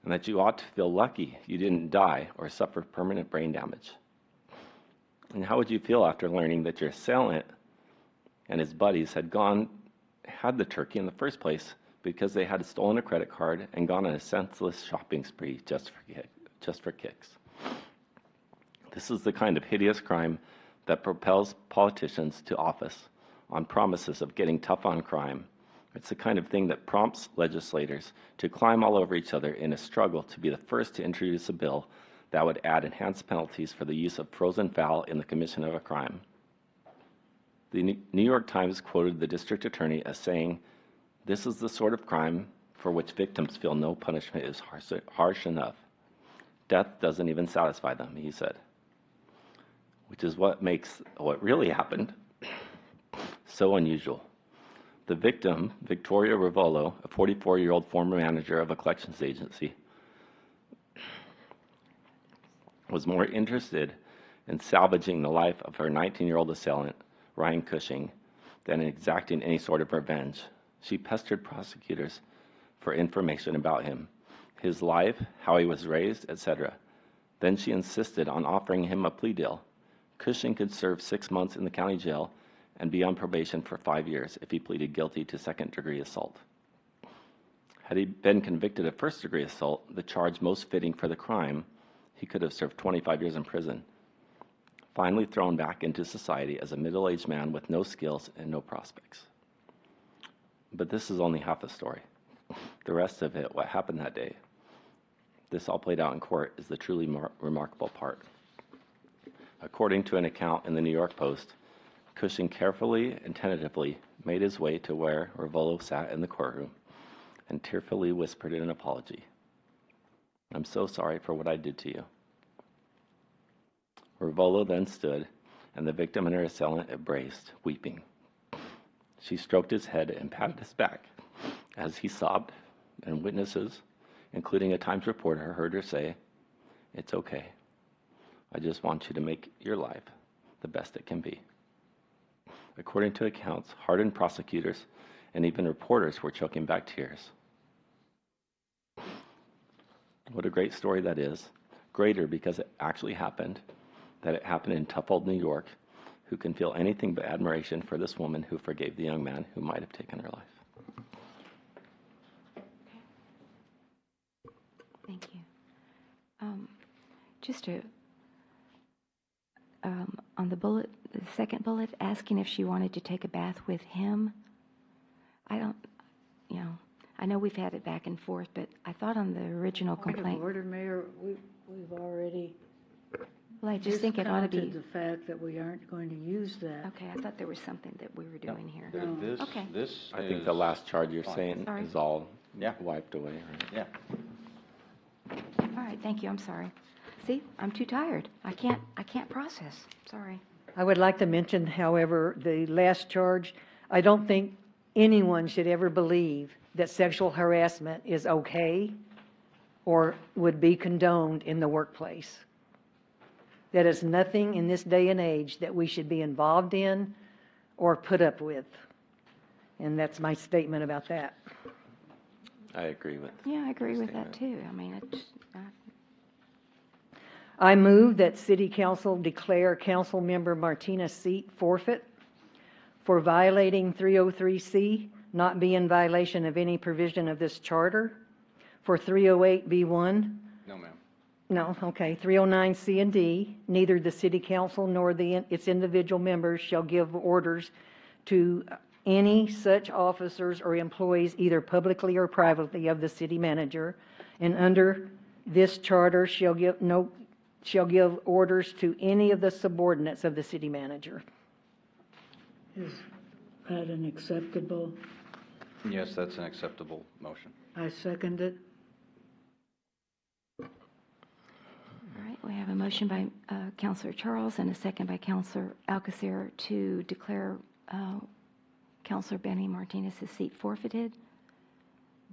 and that you ought to feel lucky you didn't die or suffer permanent brain damage? And how would you feel after learning that your assailant and his buddies had the turkey in the first place because they had stolen a credit card and gone on a senseless shopping spree just for kicks? This is the kind of hideous crime that propels politicians to office on promises of getting tough on crime. It's the kind of thing that prompts legislators to climb all over each other in a struggle to be the first to introduce a bill that would add enhanced penalties for the use of frozen fowl in the commission of a crime. The New York Times quoted the district attorney as saying, "This is the sort of crime for which victims feel no punishment is harsh enough. Death doesn't even satisfy them," he said. Which is what makes what really happened so unusual. The victim, Victoria Rivolo, a 44-year-old former manager of a collections agency, was more interested in salvaging the life of her 19-year-old assailant, Ryan Cushing, than in exacting any sort of revenge. She pestered prosecutors for information about him, his life, how he was raised, etc. Then she insisted on offering him a plea deal. Cushing could serve 6 months in the county jail and be on probation for 5 years if he pleaded guilty to second-degree assault. Had he been convicted of first-degree assault, the charge most fitting for the crime, he could have served 25 years in prison, finally thrown back into society as a middle-aged man with no skills and no prospects. But this is only half the story. The rest of it, what happened that day, this all played out in court, is the truly remarkable part. According to an account in the New York Post, Cushing carefully and tentatively made his way to where Rivolo sat in the courtroom and tearfully whispered an apology. "I'm so sorry for what I did to you." Rivolo then stood, and the victim and her assailant embraced, weeping. She stroked his head and patted his back as he sobbed, and witnesses, including a Times reporter, heard her say, "It's okay. I just want you to make your life the best it can be." According to accounts, hardened prosecutors and even reporters were choking back tears. What a great story that is. Greater because it actually happened, that it happened in tough old New York, who can feel anything but admiration for this woman who forgave the young man who might have taken her life. Thank you. Just on the second bullet, asking if she wanted to take a bath with him. I know we've had it back and forth, but I thought on the original Point of complaint. order, Mayor, we've already Well, I just think it ought to be. discounted the fact that we aren't going to use that. Okay, I thought there was something that we were doing here. Okay. This I think the last charge you're saying Sorry. is all Yeah. wiped away, right? Yeah. All right, thank you. I'm sorry. See, I'm too tired. I can't process. Sorry. I would like to mention, however, the last charge, I don't think anyone should ever believe that sexual harassment is okay or would be condoned in the workplace. That is nothing in this day and age that we should be involved in or put up with. And that's my statement about that. I agree with. Yeah, I agree with statement. that too. I mean, it's, I move that City Council declare Councilmember Martinez's seat forfeit for violating 303C, not be in violation of any provision of this charter, for 308B1, No, ma'am. no, okay, 309C and D, neither the City Council nor its individual members shall give orders to any such officers or employees, either publicly or privately, of the city manager, and under this charter shall give orders to any of the subordinates of the city manager. Is that an acceptable? Yes, that's an acceptable motion. I second it. all right, we have a motion by Counselor Charles and a second by Counselor Alcacer to declare Counselor Benny Martinez's seat forfeited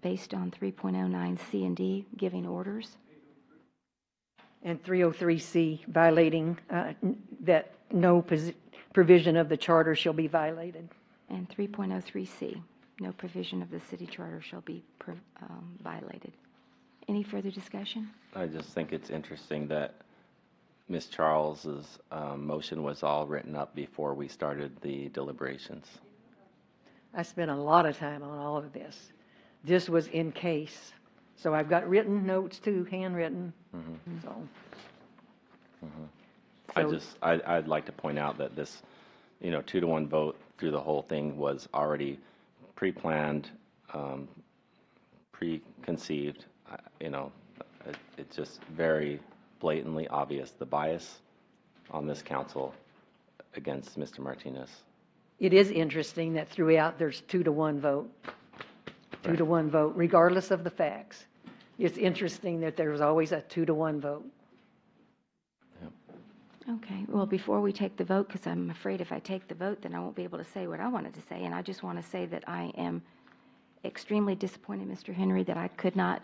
based on 3.09C and D, giving orders. And 303C, violating that no provision of the charter shall be violated. And 3.03C, no provision of the city charter shall be violated. Any further discussion? I just think it's interesting that Ms. Charles's motion was all written up before we started the deliberations. I spent a lot of time on all of this. This was in case. So I've got written notes too, handwritten. So. I'd like to point out that this, 2-to-1 vote through the whole thing was already pre-planned, preconceived. It's just very blatantly obvious, the bias on this council against Mr. Martinez. It is interesting that throughout there's 2-to-1 vote. 2-to-1 vote, regardless of the facts. It's interesting that there's always a 2-to-1 vote. Okay, well, before we take the vote, because I'm afraid if I take the vote, then I won't be able to say what I wanted to say, and I just want to say that I am extremely disappointed, Mr. Henry, that I could not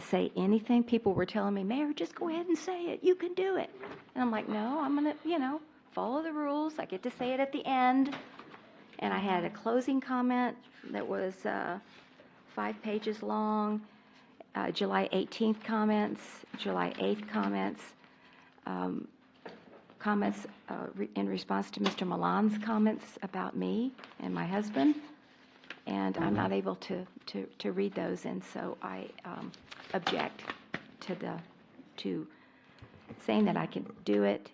say anything. People were telling me, Mayor, just go ahead and say it. You can do it. And I'm like, no, I'm going to, follow the rules. I get to say it at the end. And I had a closing comment that was 5 pages long, July 18th comments, July 8th comments, comments in response to Mr. Milan's comments about me and my husband, and I'm not able to read those, and so I object to saying that I can do it.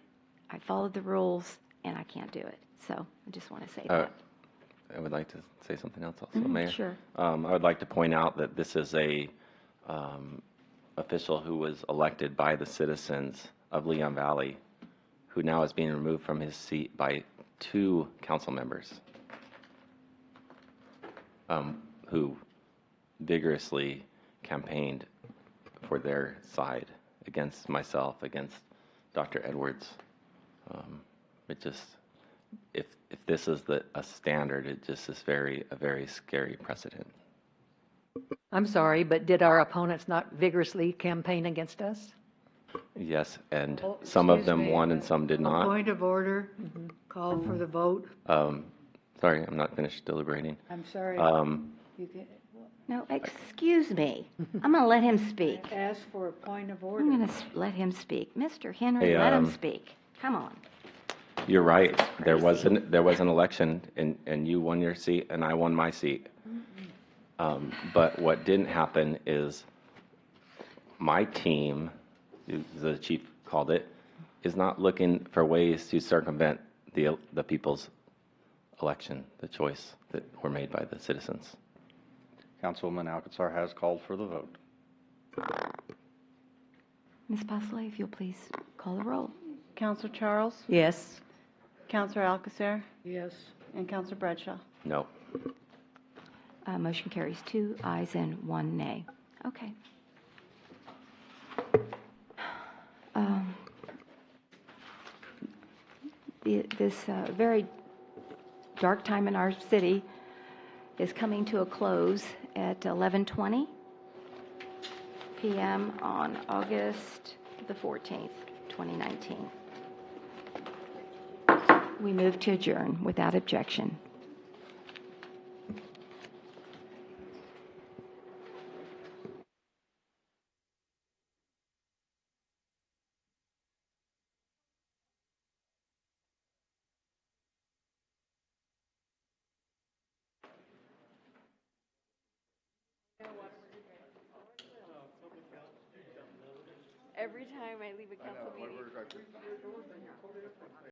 I followed the rules, and I can't do it. So I just want to say that. I would like to say something else also, Mayor. Sure. I would like to point out that this is a official who was elected by the citizens of Leon Valley, who now is being removed from his seat by 2 council members who vigorously campaigned for their side against myself, against Dr. Edwards. It just, if this is a standard, it just is a very scary precedent. I'm sorry, but did our opponents not vigorously campaign against us? Yes, and Oh, some of excuse them me, won and some did a not. Point of order, call for the vote. Sorry, I'm not finished deliberating. I'm sorry. You can No, excuse me. I'm going to let him speak. ask for a point of I'm order. going to let him speak. Mr. Henry, Hey, let him speak. Come on. You're right. There was an election, and you won your seat, and I won my seat. But what didn't happen is my team, as the chief called it, is not looking for ways to circumvent the people's election, the choice that were made by the citizens. Councilwoman Alcazar has called for the vote. Ms. Bosley, if you'll please call the roll. Counselor Charles, Yes. Counselor Alcacer, Yes. and Counselor Bradshaw. No. Motion carries 2 ayes and 1 nay. Okay. This very dark time in our city is coming to a close at 11:20 p.m. on August the 14th, 2019. We move to adjourn without objection. Every time I leave a council meeting.